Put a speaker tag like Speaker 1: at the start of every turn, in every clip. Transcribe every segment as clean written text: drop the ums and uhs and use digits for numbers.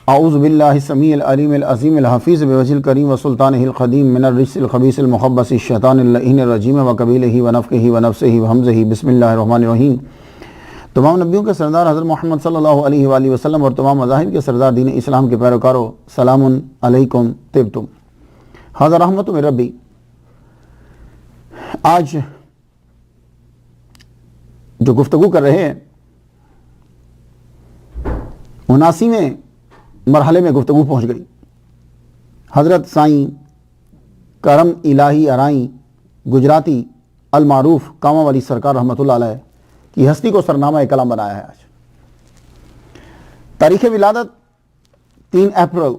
Speaker 1: اعوذ باللہ السمیع العلیم العظیم الحفیظ بوجہ الکریم وسلطانہ القدیم من الرجس الخبیث المخبث الشیطان اللعین الرجیم وقبیلہ ونفخہ ونفسہ وہمزہ بسم اللہ الرحمن الرحیم۔ تمام نبیوں کے سردار حضرت محمد صلی اللہ علیہ وآلہ وسلم اور تمام مذاہب کے سردار دین اسلام کے پیروکاروں، سلام علیکم طبتم، ھذا رحمت من ربی۔ آج جو گفتگو کر رہے ہیں 79ویں مرحلے میں گفتگو پہنچ گئی۔ حضرت سائیں کرم الہی ارائیں گجراتی المعروف کامہ والی سرکار رحمۃ اللہ علیہ کی ہستی کو سرنامہ کلام بنایا ہے۔ آج تاریخ ولادت 3 اپریل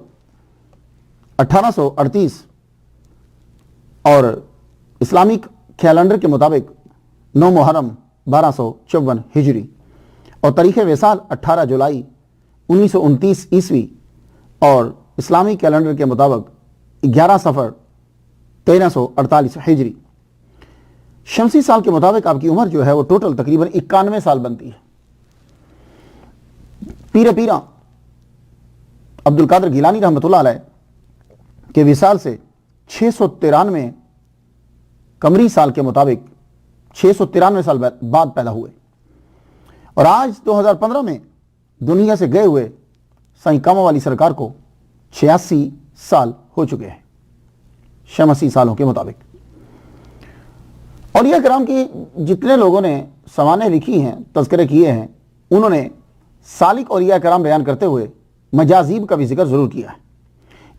Speaker 1: 1838 اور اسلامک کیلنڈر کے مطابق 9 محرم 1254 ہجری اور تاریخ وصال 18 جولائی 1929 عیسوی اور اسلامی کیلنڈر کے مطابق 11 صفر 1348 ہجری شمسی سال کے مطابق آپ کی عمر جو ہے وہ ٹوٹل تقریباً 91 سال بنتی ہے۔ پیر پیرا عبد القادر گیلانی رحمۃ اللہ علیہ کے وصال سے 693 قمری سال کے مطابق 693 سال بعد پیدا ہوئے، اور آج 2015 میں دنیا سے گئے ہوئے سائیں کامہ والی سرکار کو 86 سال ہو چکے ہیں شمسی سالوں کے مطابق۔ اولیاء کرام کی جتنے لوگوں نے سوانح لکھی ہیں، تذکرے کیے ہیں، انہوں نے سالک اولیاء کرام بیان کرتے ہوئے مجازیب کا بھی ذکر ضرور کیا ہے۔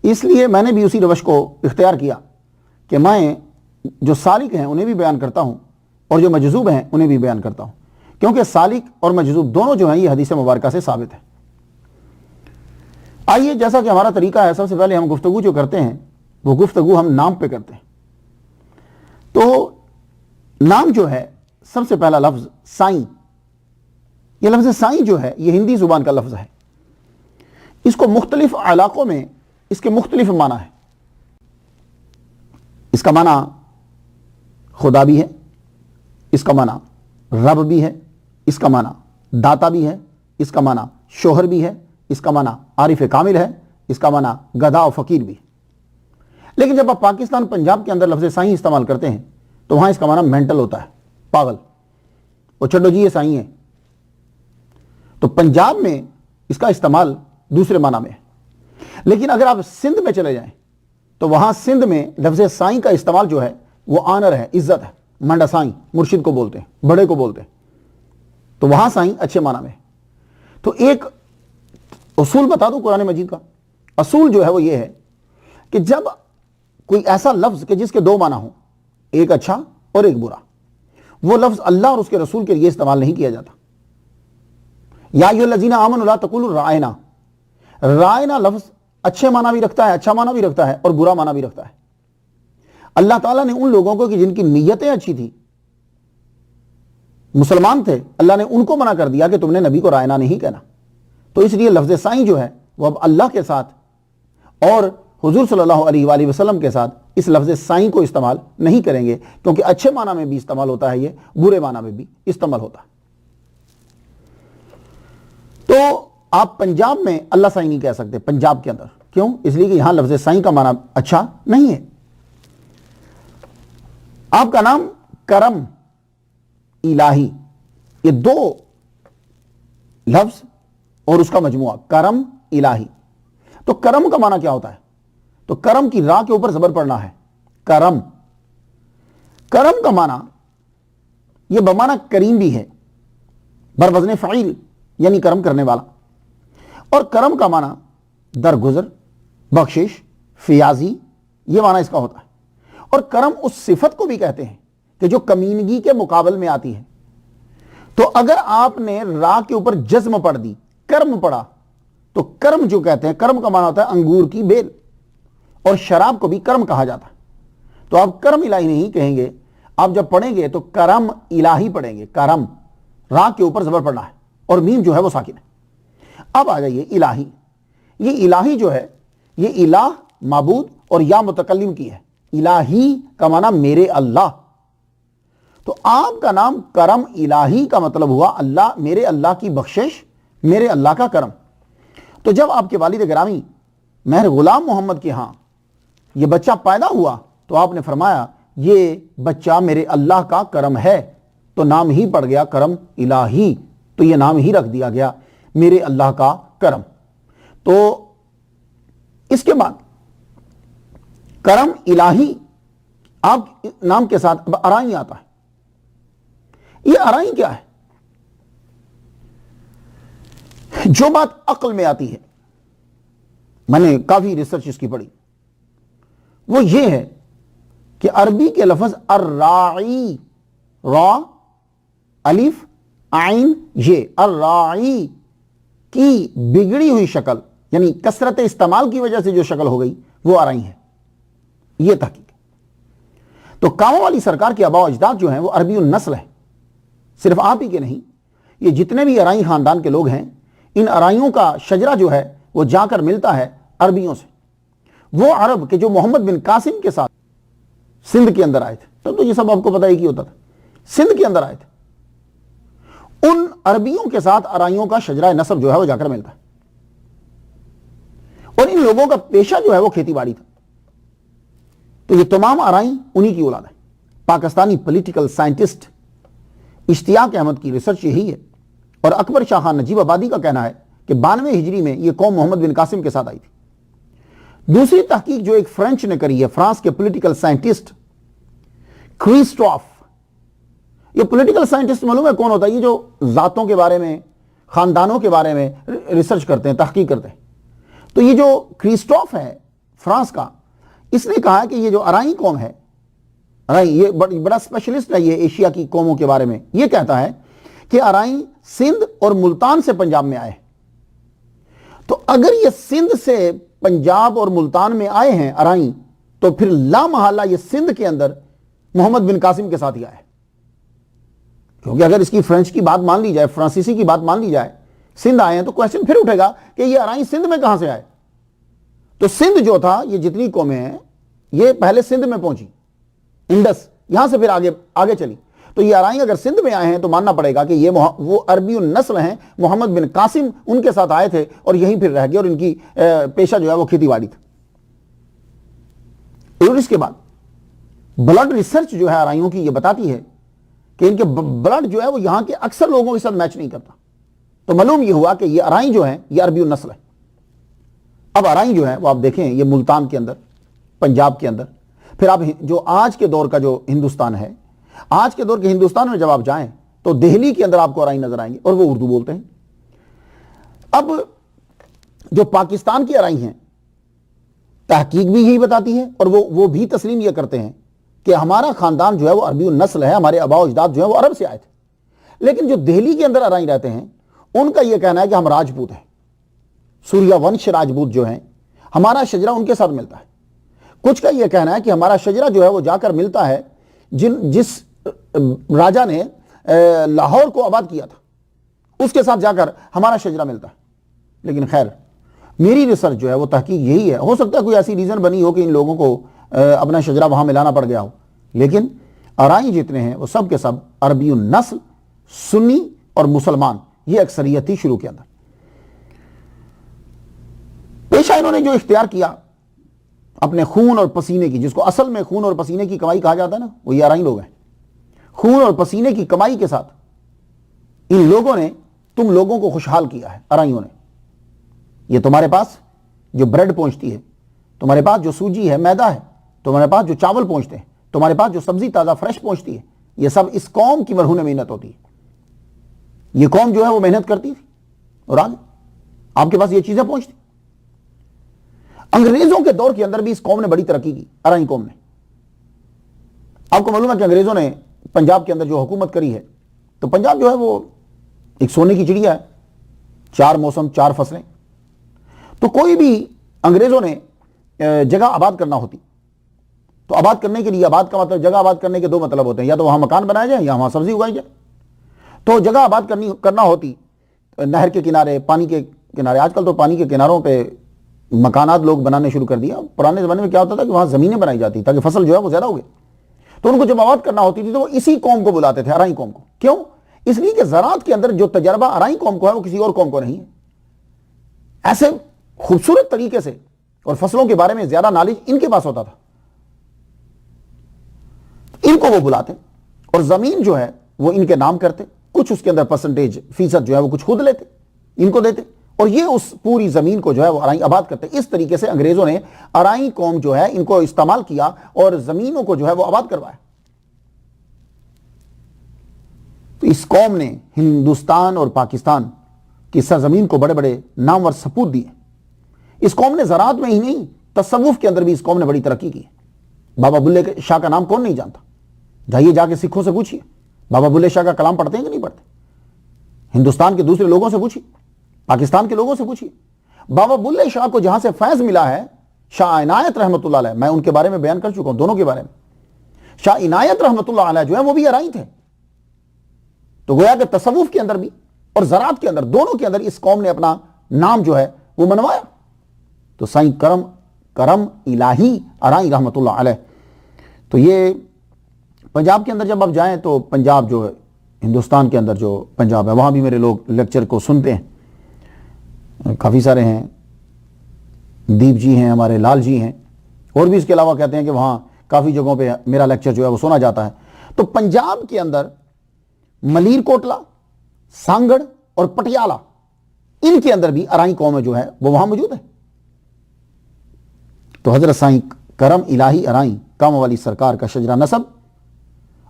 Speaker 1: اس لیے میں نے بھی اسی روش کو اختیار کیا کہ میں جو سالک ہیں انہیں بھی بیان کرتا ہوں اور جو مجذوب ہیں انہیں بھی بیان کرتا ہوں، کیونکہ سالک اور مجذوب دونوں جو ہیں یہ حدیث مبارکہ سے ثابت ہے۔ آئیے، جیسا کہ ہمارا طریقہ ہے، سب سے پہلے ہم گفتگو جو کرتے ہیں وہ گفتگو ہم نام پہ کرتے ہیں۔ تو نام جو ہے، سب سے پہلا لفظ سائیں، یہ لفظ سائیں جو ہے یہ ہندی زبان کا لفظ ہے۔ اس کو مختلف علاقوں میں اس کے مختلف معنی ہے۔ اس کا معنی خدا بھی ہے، اس کا معنی رب بھی ہے، اس کا معنی داتا بھی ہے، اس کا معنی شوہر بھی ہے، اس کا معنی عارف کامل ہے، اس کا معنی گدھا و فقیر بھی۔ لیکن جب آپ پاکستان پنجاب کے اندر لفظ سائیں استعمال کرتے ہیں تو وہاں اس کا معنی مینٹل ہوتا ہے، پاگل، وہ چھڈو جی یہ سائیں ہے۔ تو پنجاب میں اس کا استعمال دوسرے معنی میں ہے۔ لیکن اگر آپ سندھ میں چلے جائیں تو وہاں سندھ میں لفظ سائیں کا استعمال جو ہے وہ آنر ہے، عزت ہے، منڈا سائیں مرشد کو بولتے ہیں، بڑے کو بولتے ہیں، تو وہاں سائیں اچھے معنی میں۔ تو ایک اصول بتا دوں قرآن مجید کا، اصول جو ہے وہ یہ ہے کہ جب کوئی ایسا لفظ کہ جس کے 2 معنی ہوں، ایک اچھا اور ایک برا، وہ لفظ اللہ اور اس کے رسول کے لیے استعمال نہیں کیا جاتا۔ یا ایھا الذین آمنوا لا تقولوا رائنا، رائنا لفظ اچھے معنی بھی رکھتا ہے، اچھا معنی بھی رکھتا ہے اور برا معنی بھی رکھتا ہے۔ اللہ تعالیٰ نے ان لوگوں کو کہ جن کی نیتیں اچھی تھی، مسلمان تھے، اللہ نے ان کو منع کر دیا کہ تم نے نبی کو رائنا نہیں کہنا۔ تو اس لیے لفظ سائیں جو ہے وہ اب اللہ کے ساتھ اور حضور صلی اللہ علیہ وآلہ وسلم کے ساتھ اس لفظ سائیں کو استعمال نہیں کریں گے، کیونکہ اچھے معنی میں بھی استعمال ہوتا ہے، یہ برے معنی میں بھی استعمال ہوتا ہے۔ تو آپ پنجاب میں اللہ سائیں نہیں کہہ سکتے، پنجاب کے اندر، کیوں؟ اس لیے کہ یہاں لفظ سائیں کا معنی اچھا نہیں ہے۔ آپ کا نام کرم الہی، یہ 2 لفظ اور اس کا مجموعہ کرم الہی۔ تو کرم کا معنی کیا ہوتا ہے؟ تو کرم کی راہ کے اوپر زبر پڑنا ہے، کرم۔ کرم کا معنی یہ بمعنی کریم بھی ہے، بروزن فعیل، یعنی کرم کرنے والا، اور کرم کا معنی درگزر، بخشش، فیاضی، یہ معنی اس کا ہوتا ہے۔ اور کرم اس صفت کو بھی کہتے ہیں کہ جو کمینگی کے مقابل میں آتی ہے۔ تو اگر آپ نے را کے اوپر جزم پڑھ دی، کرم پڑھا، تو کرم جو کہتے ہیں، کرم کا معنی ہوتا ہے انگور کی بیل، اور شراب کو بھی کرم کہا جاتا ہے۔ تو آپ کرم الہی نہیں کہیں گے، آپ جب پڑھیں گے تو کرم الہی پڑھیں گے۔ کرم، را کے اوپر زبر پڑھنا ہے اور میم جو ہے وہ ساکن ہے۔ اب آ جائیے الہی۔ یہ الہی جو ہے یہ الہ معبود اور یا متکلم کی ہے۔ الہی کا معنی میرے اللہ، تو آپ کا نام کرم الہی کا مطلب ہوا اللہ، میرے اللہ کی بخشش، میرے اللہ کا کرم۔ تو جب آپ کے والد گرامی مہر غلام محمد کے ہاں یہ بچہ پیدا ہوا تو آپ نے فرمایا یہ بچہ میرے اللہ کا کرم ہے، تو نام ہی پڑ گیا کرم الہی، تو یہ نام ہی رکھ دیا گیا میرے اللہ کا کرم۔ تو اس کے بعد کرم الہی آپ نام کے ساتھ اب ارائیں آتا ہے۔ یہ ارائیں کیا ہے؟ جو بات عقل میں آتی ہے، میں نے کافی ریسرچ اس کی پڑھی، وہ یہ ہے کہ عربی کے لفظ الراعی، را الف عین یہ، الراعی کی بگڑی ہوئی شکل یعنی کثرت استعمال کی وجہ سے جو شکل ہو گئی وہ ارائیں ہے، یہ تحقیق ہے۔ تو کاموں والی سرکار کے آباء و اجداد جو ہیں وہ عربی النسل ہیں، صرف آپ ہی کے نہیں، یہ جتنے بھی ارائیں خاندان کے لوگ ہیں ان ارائیوں کا شجرہ جو ہے وہ جا کر ملتا ہے عربیوں سے۔ وہ عرب کہ جو محمد بن قاسم کے ساتھ سندھ کے اندر آئے تھے، تو یہ سب آپ کو پتہ ہی کی ہوتا تھا، سندھ کے اندر آئے تھے، ان عربیوں کے ساتھ ارائیوں کا شجرہ نسب جو ہے وہ جا کر ملتا ہے، اور ان لوگوں کا پیشہ جو ہے وہ کھیتی باڑی تھا۔ تو یہ تمام ارائیں انہی کی اولاد ہیں۔ پاکستانی پولیٹیکل سائنٹسٹ اشتیاق احمد کی ریسرچ یہی ہے، اور اکبر شاہ خان نجیب آبادی کا کہنا ہے کہ 92 ہجری میں یہ قوم محمد بن قاسم کے ساتھ آئی تھی۔ دوسری تحقیق جو ایک فرینچ نے کری ہے، فرانس کے پولیٹیکل سائنٹسٹ کریسٹوف، یہ پولیٹیکل سائنٹسٹ معلوم ہے کون ہوتا ہے؟ یہ جو ذاتوں کے بارے میں، خاندانوں کے بارے میں ریسرچ کرتے ہیں، تحقیق کرتے ہیں۔ تو یہ جو کریسٹوف ہے فرانس کا، اس نے کہا کہ یہ جو ارائیں قوم ہے، یہ بڑا اسپیشلسٹ ہے یہ ایشیا کی قوموں کے بارے میں، یہ کہتا ہے کہ ارائیں سندھ اور ملتان سے پنجاب میں آئے۔ تو اگر یہ سندھ سے پنجاب اور ملتان میں آئے ہیں ارائیں، تو پھر لا محالہ یہ سندھ کے اندر محمد بن قاسم کے ساتھ ہی آئے، کیونکہ اگر اس کی فرینچ کی بات مان لی جائے، فرانسیسی کی بات مان لی جائے، سندھ آئے ہیں، تو کویسچن پھر اٹھے گا کہ یہ ارائیں سندھ میں کہاں سے آئے؟ تو سندھ جو تھا، یہ جتنی قومیں ہیں یہ پہلے سندھ میں پہنچی، انڈس، یہاں سے پھر آگے چلی۔ تو یہ ارائیں اگر سندھ میں آئے ہیں تو ماننا پڑے گا کہ یہ وہ عربی النسل ہیں، محمد بن قاسم ان کے ساتھ آئے تھے اور یہیں پھر رہ گئے، اور ان کی پیشہ جو ہے وہ کھیتی باڑی تھا۔ اور اس کے بعد بلڈ ریسرچ جو ہے ارائیوں کی یہ بتاتی ہے کہ ان کے بلڈ جو ہے وہ یہاں کے اکثر لوگوں کے ساتھ میچ نہیں کرتا۔ تو معلوم یہ ہوا کہ یہ ارائیں جو ہیں یہ عربی النسل ہے۔ اب ارائیں جو ہیں وہ آپ دیکھیں، یہ ملتان کے اندر، پنجاب کے اندر، پھر آپ جو آج کے دور کا جو ہندوستان ہے، آج کے دور کے ہندوستان میں جب آپ جائیں تو دہلی کے اندر آپ کو ارائیں نظر آئیں گے، اور وہ اردو بولتے ہیں۔ اب جو پاکستان کی ارائیں ہیں، تحقیق بھی یہی بتاتی ہے، اور وہ بھی تسلیم یہ کرتے ہیں کہ ہمارا خاندان جو ہے وہ عربی النسل ہے، ہمارے آباء و اجداد جو ہیں وہ عرب سے آئے تھے۔ لیکن جو دہلی کے اندر ارائیں رہتے ہیں ان کا یہ کہنا ہے کہ ہم راجپوت ہیں، سوریہ ونش راجپوت جو ہیں، ہمارا شجرہ ان کے ساتھ ملتا ہے۔ کچھ کا یہ کہنا ہے کہ ہمارا شجرہ جو ہے وہ جا کر ملتا ہے جس راجہ نے لاہور کو آباد کیا تھا، اس کے ساتھ جا کر ہمارا شجرہ ملتا ہے۔ لیکن خیر، میری ریسرچ جو ہے وہ تحقیق یہی ہے، ہو سکتا ہے کوئی ایسی ریزن بنی ہو کہ ان لوگوں کو اپنا شجرہ وہاں ملانا پڑ گیا ہو، لیکن ارائیں جتنے ہیں وہ سب کے سب عربی النسل، سنی اور مسلمان، یہ اکثریت تھی شروع کے اندر۔ پیشہ انہوں نے جو اختیار کیا اپنے خون اور پسینے کی، جس کو اصل میں خون اور پسینے کی کمائی کہا جاتا ہے نا، وہ یہ ارائیں لوگ ہیں۔ خون اور پسینے کی کمائی کے ساتھ ان لوگوں نے تم لوگوں کو خوشحال کیا ہے، ارائیوں نے۔ یہ تمہارے پاس جو بریڈ پہنچتی ہے، تمہارے پاس جو سوجی ہے، میدا ہے، تمہارے پاس جو چاول پہنچتے ہیں، تمہارے پاس جو سبزی تازہ فریش پہنچتی ہے، یہ سب اس قوم کی مرہون محنت ہوتی ہے۔ یہ قوم جو ہے وہ محنت کرتی تھی، اور آج آپ کے پاس یہ چیزیں پہنچتی۔ انگریزوں کے دور کے اندر بھی اس قوم نے بڑی ترقی کی، ارائیں قوم نے۔ آپ کو معلوم ہے کہ انگریزوں نے پنجاب کے اندر جو حکومت کری ہے، تو پنجاب جو ہے وہ ایک سونے کی چڑیا ہے، 4 موسم 4 فصلیں۔ تو کوئی بھی انگریزوں نے جگہ آباد کرنا ہوتی، تو آباد کرنے کے لیے، آباد کا مطلب، جگہ آباد کرنے کے 2 مطلب ہوتے ہیں، یا تو وہاں مکان بنایا جائے یا وہاں سبزی اگائی جائے۔ تو جگہ آباد کرنا ہوتی نہر کے کنارے، پانی کے کنارے۔ آج کل تو پانی کے کناروں پہ مکانات لوگ بنانے شروع کر دیا۔ پرانے زمانے میں کیا ہوتا تھا کہ وہاں زمینیں بنائی جاتی تاکہ فصل جو ہے وہ زیادہ ہو گئے۔ تو ان کو جب آباد کرنا ہوتی تھی تو وہ اسی قوم کو بلاتے تھے، ارائیں قوم کو۔ کیوں؟ اس لیے کہ زراعت کے اندر جو تجربہ ارائیں قوم کو ہے وہ کسی اور قوم کو نہیں ہے۔ ایسے خوبصورت طریقے سے، اور فصلوں کے بارے میں زیادہ نالج ان کے پاس ہوتا تھا. ان کو وہ بلاتے اور زمین جو ہے وہ ان کے نام کرتے، کچھ اس کے اندر پرسنٹیج فیصد جو ہے وہ کچھ خود لیتے، ان کو دیتے، اور یہ اس پوری زمین کو جو ہے وہ ارائی آباد کرتے. اس طریقے سے انگریزوں نے ارائی قوم جو ہے ان کو استعمال کیا اور زمینوں کو جو ہے وہ آباد کروایا. تو اس قوم نے ہندوستان اور پاکستان کی سرزمین کو بڑے بڑے نامور سپوت دیے. اس قوم نے زراعت میں ہی نہیں، تصوف کے اندر بھی اس قوم نے بڑی ترقی کی. بابا بلے شاہ کا نام کون نہیں جانتا؟ جائیے جا کے سکھوں سے پوچھیے بابا بلے شاہ کا کلام پڑھتے ہیں کہ نہیں پڑھتے. ہندوستان کے دوسرے لوگوں سے پوچھیے، پاکستان کے لوگوں سے پوچھیے. بابا بلے شاہ کو جہاں سے فیض ملا ہے، شاہ عنایت رحمۃ اللہ علیہ، میں ان کے بارے میں بیان کر چکا ہوں، دونوں کے بارے میں. شاہ عنایت رحمۃ اللہ علیہ جو ہے وہ بھی ارائی تھے. تو گویا کہ تصوف کے اندر بھی اور زراعت کے اندر، دونوں کے اندر اس قوم نے اپنا نام جو ہے وہ منوایا. تو سائیں کرم الہی ارائی رحمۃ اللہ علیہ. تو یہ پنجاب کے اندر جب آپ جائیں تو پنجاب جو ہے ہندوستان کے اندر جو پنجاب ہے، وہاں بھی میرے لوگ لیکچر کو سنتے ہیں، کافی سارے ہیں. دیپ جی ہیں، ہمارے لال جی ہیں، اور بھی اس کے علاوہ کہتے ہیں کہ وہاں کافی جگہوں پہ میرا لیکچر جو ہے وہ سنا جاتا ہے. تو پنجاب کے اندر ملیر کوٹلا، سانگڑ اور پٹیالہ، ان کے اندر بھی ارائی قوم جو ہے وہ وہاں موجود ہے. تو حضرت سائیں کرم الہی ارائی کام والی سرکار کا شجرہ نسب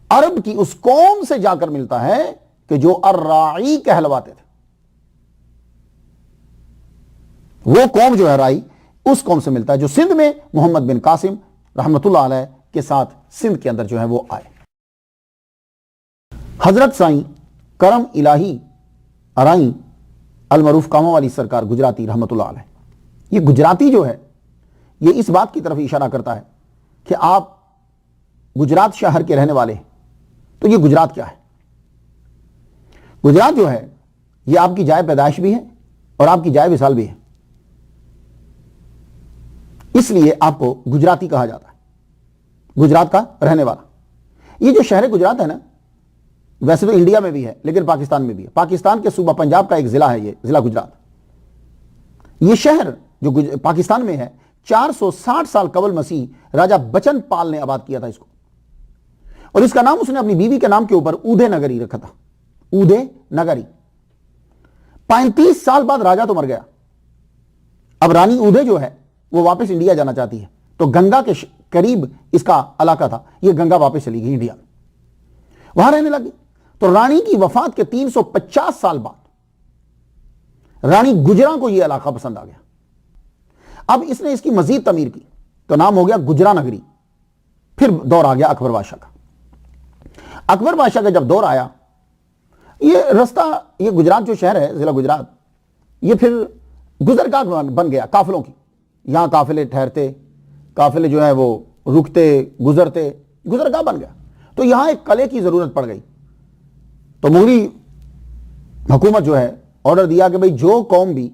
Speaker 1: عرب کی اس قوم سے جا کر ملتا ہے کہ جو الراعی کہلواتے تھے. وہ قوم جو ہے رائی، اس قوم سے ملتا ہے جو سندھ میں محمد بن قاسم رحمت اللہ علیہ کے ساتھ سندھ کے اندر جو ہے وہ آئے. حضرت سائیں کرم الہی ارائی المعروف کاموں والی سرکار گجراتی رحمت اللہ علیہ، یہ گجراتی جو ہے یہ اس بات کی طرف اشارہ کرتا ہے کہ آپ گجرات شہر کے رہنے والے ہیں. تو یہ گجرات کیا ہے؟ گجرات جو ہے یہ آپ کی جائے پیدائش بھی ہے اور آپ کی جائے وصال بھی ہے، اس لیے آپ کو گجراتی کہا جاتا ہے، گجرات کا رہنے والا. یہ جو شہر گجرات ہے نا، ویسے تو انڈیا میں بھی ہے لیکن پاکستان میں بھی ہے. پاکستان کے صوبہ پنجاب کا ایک ضلع ہے یہ ضلع گجرات. یہ شہر جو پاکستان میں ہے 460 سال قبل مسیح راجہ بچن پال نے آباد کیا تھا اس کو، اور اس کا نام اس نے اپنی بیوی کے نام کے اوپر اودے نگری رکھا تھا، اودے نگری. 35 سال بعد راجہ تو مر گیا. اب رانی اودے جو ہے وہ واپس انڈیا جانا چاہتی ہے، تو گنگا کے قریب اس کا علاقہ تھا، یہ گنگا واپس چلی گئی انڈیا، وہاں رہنے لگی. تو رانی کی وفات کے 350 سال بعد رانی گجراں کو یہ علاقہ پسند آ گیا. اب اس نے اس کی مزید تعمیر کی تو نام ہو گیا گجرا نگری. پھر دور آ گیا اکبر بادشاہ کا. اکبر بادشاہ کا جب دور آیا، یہ رستہ، یہ گجرات جو شہر ہے ضلع گجرات، یہ پھر گزرگاہ بن گیا قافلوں کی. یہاں قافلے ٹھہرتے، قافلے جو ہے وہ رکتے گزرتے، گزرگاہ بن گیا. تو یہاں ایک قلعے کی ضرورت پڑ گئی. تو مغلی حکومت جو ہے آرڈر دیا کہ بھئی جو قوم بھی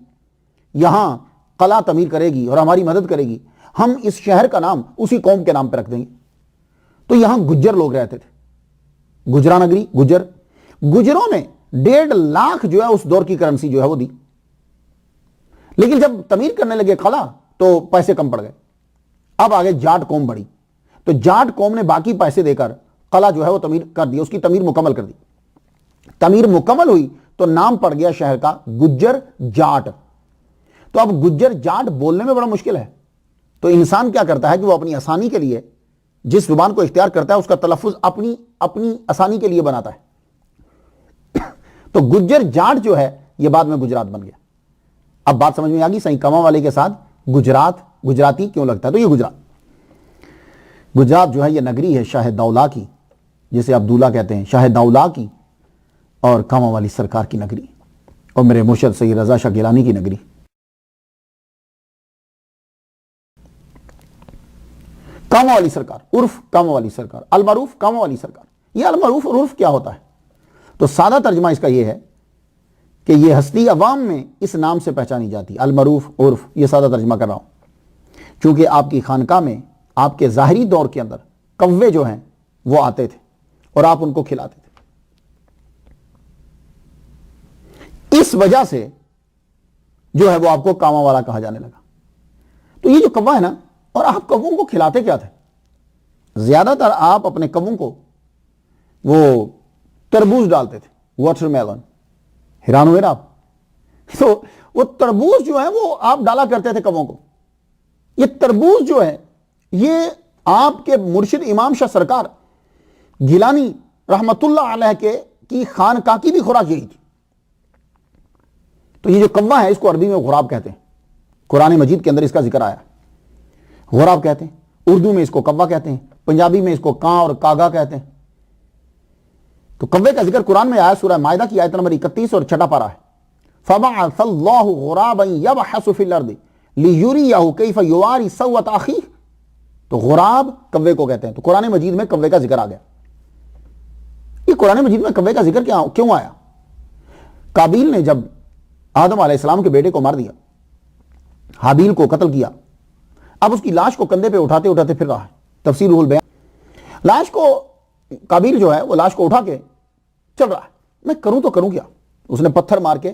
Speaker 1: یہاں قلعہ تعمیر کرے گی اور ہماری مدد کرے گی، ہم اس شہر کا نام اسی قوم کے نام پہ رکھ دیں گے. تو یہاں گجر لوگ رہتے تھے، گجرا نگری گجر. گجروں نے 1.5 لاکھ جو ہے اس دور کی کرنسی جو ہے وہ دی. لیکن جب تعمیر کرنے لگے قلعہ تو پیسے کم پڑ گئے. اب آگے جاٹ قوم بڑھی، تو جاٹ قوم نے باقی پیسے دے کر قلعہ جو ہے وہ تعمیر کر دی، اس کی تعمیر مکمل کر دی. تعمیر مکمل ہوئی تو نام پڑ گیا شہر کا گجر جاٹ. تو اب گجر جاٹ بولنے میں بڑا مشکل ہے. تو انسان کیا کرتا ہے کہ وہ اپنی آسانی کے لیے جس زبان کو اختیار کرتا ہے اس کا تلفظ اپنی آسانی کے لیے بناتا ہے. تو گجر جاٹ جو ہے یہ بعد میں گجرات بن گیا. اب بات سمجھ میں آ گئی سائیں کما والے کے ساتھ گجرات گجراتی کیوں لگتا ہے. تو یہ گجرات جو ہے یہ نگری ہے شاہ دولا کی، جسے عبداللہ کہتے ہیں، شاہ دولا کی اور کاما والی سرکار کی نگری، اور میرے مرشد سید رضا شاہ گیلانی کی نگری. کاما والی سرکار عرف کاما والی سرکار، المعروف کاما والی سرکار. یہ المعروف اور عرف کیا ہوتا ہے؟ تو سادہ ترجمہ اس کا یہ ہے کہ یہ ہستی عوام میں اس نام سے پہچانی جاتی، المعروف عرف. یہ سادہ ترجمہ کر رہا ہوں چونکہ آپ کی خانقاہ میں آپ کے ظاہری دور کے اندر کوے جو ہیں وہ آتے تھے اور آپ ان کو کھلاتے تھے. اس وجہ سے جو ہے وہ آپ کو کاما والا کہا جانے لگا۔ تو یہ جو کوا ہے نا، اور آپ کووں کو کھلاتے کیا تھے؟ زیادہ تر آپ اپنے کووں کو وہ تربوز ڈالتے تھے، واٹر میلن، حیران ہوئے نا آپ؟ تو وہ تربوز جو ہے وہ آپ ڈالا کرتے تھے کووں کو۔ یہ تربوز جو ہے یہ آپ کے مرشد امام شاہ سرکار گیلانی رحمت اللہ علیہ کی خانقاہ کی بھی خوراک یہی تھی۔ تو یہ جو کوا ہے اس کو عربی میں غراب کہتے ہیں، قرآن مجید کے اندر اس کا ذکر آیا، غراب کہتے ہیں، اردو میں اس کو کوا کہتے ہیں، پنجابی میں اس کو کاں اور کاغا کہتے ہیں۔ تو کوے کا ذکر قرآن میں آیا، سورہ مائدہ کی آیت نمبر 31 اور چھٹا پارہ ہے، فَبَعَثَ اللَّهُ غُرَابًا يَبْحَثُ فِي الْأَرْضِ لِيُرِيَهُ كَيْفَ يُوَارِي سَوْءَةَ أَخِيهِ۔ تو غراب کوے کو کہتے ہیں۔ تو قرآن مجید میں کوے کا ذکر آ گیا۔ یہ قرآن مجید میں کوے کا ذکر کیوں آیا؟ قابیل نے جب آدم علیہ السلام کے بیٹے کو مار دیا، حابیل کو قتل کیا، اب اس کی لاش کو کندھے پہ اٹھاتے اٹھاتے پھر رہا ہے، تفسیر روح البیان۔ لاش کو قابیل جو ہے وہ لاش کو اٹھا کے چل رہا ہے، میں کروں تو کروں کیا؟ اس نے پتھر مار کے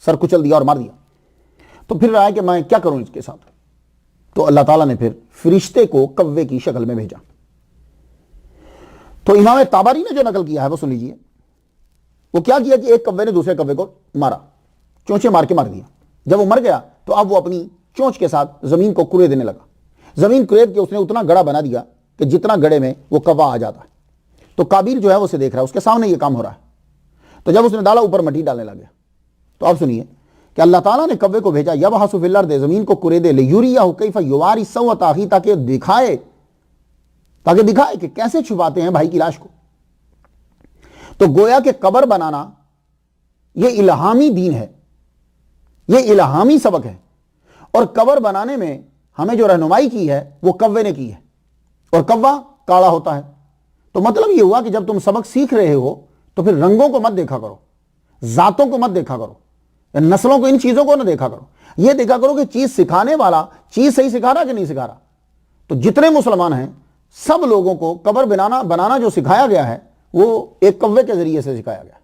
Speaker 1: سر کچل دیا اور مار دیا، تو پھر رہا ہے کہ میں کیا کروں اس کے ساتھ؟ تو اللہ تعالیٰ نے پھر فرشتے کو کوے کی شکل میں بھیجا۔ تو امام طبری نے جو نقل کیا ہے وہ سن لیجئے، وہ کیا کیا کہ ایک کوے نے دوسرے کوے کو مارا، چونچے مار کے مار دیا۔ جب وہ مر گیا تو اب وہ اپنی چونچ کے ساتھ زمین کو کرے دینے لگا، زمین کرید کے اس نے اتنا گڑا بنا دیا کہ جتنا گڑے میں وہ کوا آ جاتا ہے۔ تو قابیل جو ہے وہ اسے دیکھ رہا ہے، اس کے سامنے یہ کام ہو رہا ہے۔ تو جب اس نے ڈالا اوپر مٹی ڈالنے لگا، تو اب سنیے کہ اللہ تعالیٰ نے کوے کو بھیجا، یبحث فی الارض، زمین کو کرے دے، لیریہ کیف یواری سوءۃ اخیہ، تاکہ دکھائے کہ کیسے چھپاتے ہیں بھائی کی لاش کو۔ تو گویا کہ قبر بنانا یہ الہامی دین ہے، یہ الہامی سبق ہے، اور قبر بنانے میں ہمیں جو رہنمائی کی ہے وہ کوے نے کی ہے، اور کوا کالا ہوتا ہے۔ تو مطلب یہ ہوا کہ جب تم سبق سیکھ رہے ہو تو پھر رنگوں کو مت دیکھا کرو، ذاتوں کو مت دیکھا کرو، نسلوں کو، ان چیزوں کو نہ دیکھا کرو، یہ دیکھا کرو کہ چیز سکھانے والا چیز صحیح سکھا رہا کہ نہیں سکھا رہا۔ تو جتنے مسلمان ہیں سب لوگوں کو قبر بنانا جو سکھایا گیا ہے وہ ایک کوے کے ذریعے سے سکھایا گیا،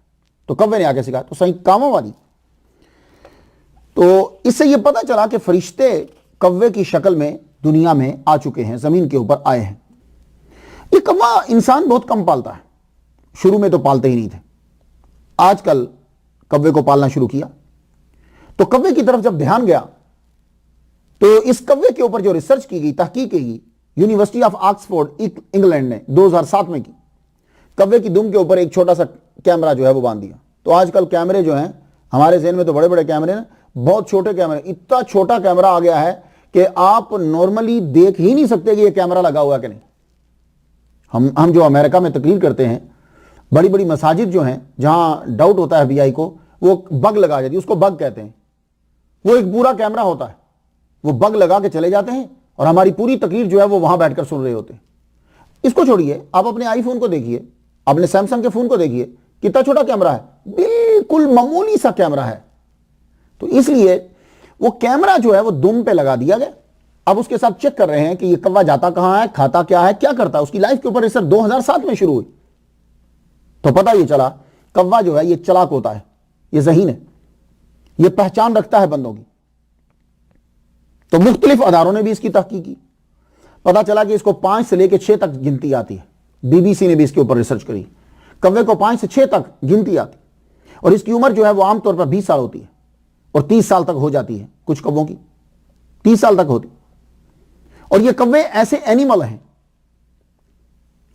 Speaker 1: تو کوے نے آگے سکھایا، تو صحیح کاموں والی۔ تو اس سے یہ پتہ چلا کہ فرشتے کوے کی شکل میں دنیا میں آ چکے ہیں، زمین کے اوپر آئے ہیں۔ یہ کوا انسان بہت کم پالتا ہے، شروع میں تو پالتے ہی نہیں تھے، آج کل کوے کو پالنا شروع کیا۔ تو کوے کی طرف جب دھیان گیا تو اس کوے کے اوپر جو ریسرچ کی گئی، تحقیق کی گئی، یونیورسٹی آف آکسفورڈ انگلینڈ نے 2007 میں کی، کوے کی دم کے اوپر ایک چھوٹا سا کیمرہ جو ہے وہ باندھ دیا۔ تو آج کل کیمرے جو ہیں ہمارے ذہن میں تو بڑے بڑے کیمرے ہیں، بہت چھوٹے کیمرے، اتنا چھوٹا کیمرہ آ گیا ہے کہ آپ نارملی دیکھ ہی نہیں سکتے کہ یہ کیمرہ لگا ہوا کہ نہیں۔ ہم جو امریکہ میں تقریر کرتے ہیں، بڑی بڑی مساجد جو ہیں جہاں ڈاؤٹ ہوتا ہے بی آئی کو، وہ بگ لگا جاتی ہے، اس کو بگ کہتے ہیں، وہ ایک پورا کیمرہ ہوتا ہے، وہ بگ لگا کے چلے جاتے ہیں اور ہماری پوری تقریر جو ہے وہ وہاں بیٹھ کر سن رہے ہوتے ہیں۔ اس کو چھوڑیے، آپ اپنے آئی فون کو دیکھیے، اپنے سیمسنگ کے فون کو دیکھیے، کتنا چھوٹا کیمرہ ہے، بالکل معمولی سا کیمرہ ہے۔ تو اس لیے وہ کیمرہ جو ہے وہ دم پہ لگا دیا گیا، اب اس کے ساتھ چیک کر رہے ہیں کہ یہ کوا جاتا کہاں ہے، کھاتا کیا ہے، کیا کرتا ہے، اس کی لائف کے اوپر ریسرچ 2007 میں شروع ہوئی۔ تو پتہ یہ چلا کوا جو ہے یہ چلاک ہوتا ہے، یہ ذہین ہے، یہ پہچان رکھتا ہے بندوں کی۔ تو مختلف اداروں نے بھی اس کی تحقیق کی، پتہ چلا کہ اس کو 5 سے لے کے 6 تک گنتی آتی ہے، بی بی سی نے بھی اس کے اوپر ریسرچ کری، کوے کو 5 سے 6 تک گنتی آتی، اور اس کی عمر جو ہے وہ عام طور پر 20 سال ہوتی ہے، اور 30 سال تک ہو جاتی ہے، کچھ کووں کی 30 سال تک ہوتی۔ اور یہ کوے ایسے اینیمل ہیں،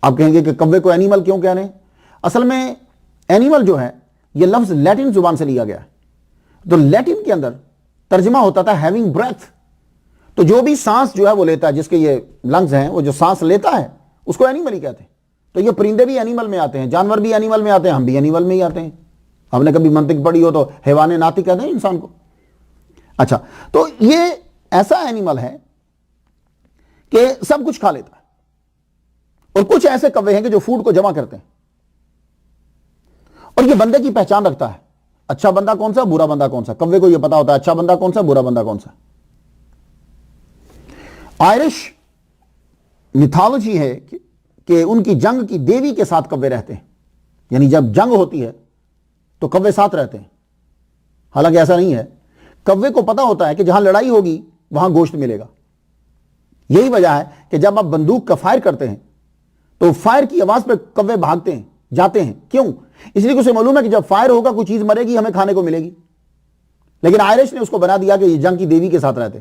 Speaker 1: آپ کہیں گے کہ کوے کو اینیمل کیوں کہہ رہے ہیں؟ اصل میں اینیمل جو ہے یہ لفظ لیٹن زبان سے لیا گیا ہے، تو لیٹن کے اندر ترجمہ ہوتا تھا ہیونگ بریتھ، تو جو بھی سانس جو ہے وہ لیتا ہے، جس کے یہ لنگز ہیں، وہ جو سانس لیتا ہے اس کو اینیمل ہی کہتے ہیں۔ تو یہ پرندے بھی اینیمل میں آتے ہیں، جانور بھی اینیمل میں آتے ہیں، ہم بھی اینیمل میں ہی آتے ہیں۔ ہم نے کبھی منطق پڑھی ہو تو حیوان ناطق کہتے ہیں انسان کو۔ اچھا، تو یہ ایسا اینیمل ہے کہ سب کچھ کھا لیتا ہے، اور کچھ ایسے کوے ہیں کہ جو فوڈ کو جمع کرتے ہیں، اور یہ بندے کی پہچان رکھتا ہے، اچھا بندہ کون سا، برا بندہ کون سا۔ کوے کو یہ پتا ہوتا ہے اچھا بندہ کون سا، برا بندہ کون سا۔ آئرش میتھالوجی ہے کہ ان کی جنگ کی دیوی کے ساتھ کوے رہتے ہیں، یعنی جب جنگ ہوتی ہے تو کوے ساتھ رہتے ہیں۔ حالانکہ ایسا نہیں ہے، کوے کو پتا ہوتا ہے کہ جہاں لڑائی ہوگی وہاں گوشت ملے گا. یہی وجہ ہے کہ جب آپ بندوق کا فائر کرتے ہیں تو فائر کی آواز پہ کوے بھاگتے ہیں، جاتے ہیں. کیوں؟ اس لیے کہ اسے معلوم ہے کہ جب فائر ہوگا کوئی چیز مرے گی، ہمیں کھانے کو ملے گی. لیکن آئرش نے اس کو بنا دیا کہ یہ جنگ کی دیوی کے ساتھ رہتے.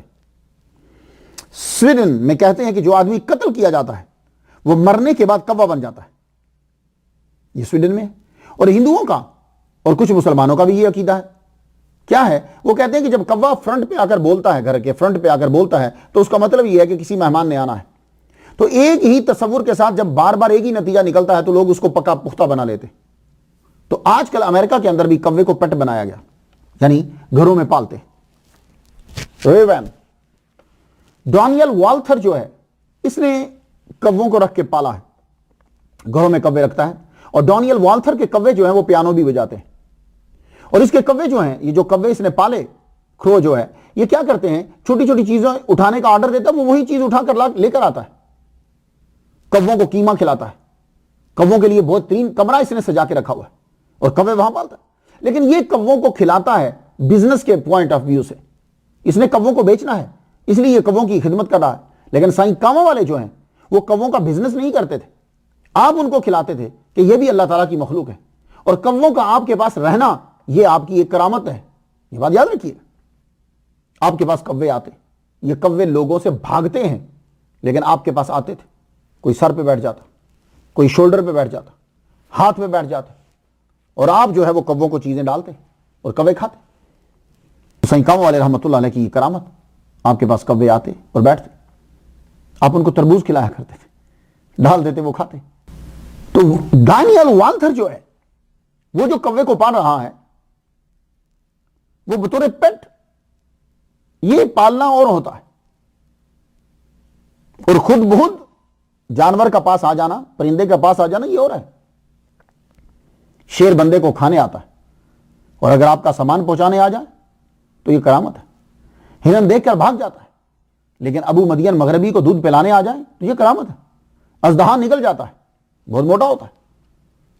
Speaker 1: سویڈن میں کہتے ہیں کہ جو آدمی قتل کیا جاتا ہے وہ مرنے کے بعد کوا بن جاتا ہے. یہ سویڈن میں ہے. اور ہندوؤں کا اور کچھ مسلمانوں کا بھی یہ عقیدہ ہے. کیا ہے؟ وہ کہتے ہیں کہ جب کوا فرنٹ پہ آ کر بولتا ہے، گھر کے فرنٹ پہ آ کر بولتا ہے، تو اس کا مطلب یہ ہے کہ کسی مہمان نے آنا ہے. تو ایک ہی تصور کے ساتھ جب بار بار ایک ہی نتیجہ نکلتا ہے تو لوگ اس کو پکا پختہ بنا لیتے. تو آج کل امریکہ کے اندر بھی کوے کو پیٹ بنایا گیا، یعنی گھروں میں پالتے. ریون ڈانیل والتھر جو ہے، اس نے کووں کو رکھ کے پالا ہے، گھروں میں کوے رکھتا ہے. اور ڈانیل والتھر کے کوے جو ہیں وہ پیانو بھی بجاتے ہیں. اور اس کے کوے جو ہیں، یہ جو کوے اس نے پالے، کرو جو ہے، یہ کیا کرتے ہیں؟ چھوٹی چھوٹی چیزیں اٹھانے کا آرڈر دیتا ہے، وہ وہی چیز اٹھا کر لے کر آتا ہے. کووں کو قیمہ کھلاتا ہے. کووں کے لیے بہت ترین کمرہ اس نے سجا کے رکھا ہوا ہے اور کوے وہاں پالتا ہے. لیکن یہ کووں کو کھلاتا ہے بزنس کے پوائنٹ آف ویو سے. اس نے کووں کو بیچنا ہے، اس لیے یہ کووں کی خدمت کر رہا ہے. لیکن سائیں کاموں والے جو ہیں وہ کووں کا بزنس نہیں کرتے تھے. آپ ان کو کھلاتے تھے کہ یہ بھی اللہ تعالیٰ کی مخلوق ہے. اور کووں کا آپ کے پاس رہنا یہ آپ کی ایک کرامت ہے. یہ بات یاد رکھیے. آپ کے پاس کوے آتے، یہ کوے لوگوں سے بھاگتے ہیں، لیکن آپ کے پاس آتے تھے. کوئی سر پہ بیٹھ جاتا، کوئی شولڈر پہ بیٹھ جاتا، ہاتھ پہ بیٹھ جاتا، اور آپ جو ہے وہ کووں کو چیزیں ڈالتے اور کوے کھاتے. سائیں کاموں والے رحمۃ اللہ علیہ کی کرامت، آپ کے پاس کوے آتے اور بیٹھتے. آپ ان کو تربوز کھلایا کرتے تھے، ڈال دیتے، وہ کھاتے. تو ڈانیل والتھر جو ہے، وہ جو کوے کو پال رہا ہے، وہ بطور پیٹ، یہ پالنا اور ہوتا ہے، اور خود بخود جانور کا پاس آ جانا، پرندے کا پاس آ جانا، یہ اور ہے. شیر بندے کو کھانے آتا ہے، اور اگر آپ کا سامان پہنچانے آ جائے تو یہ کرامت ہے. ہرن دیکھ کر بھاگ جاتا ہے، لیکن ابو مدین مغربی کو دودھ پلانے آ جائے تو یہ کرامت ہے. اژدہا نکل جاتا ہے، بہت موٹا ہوتا ہے،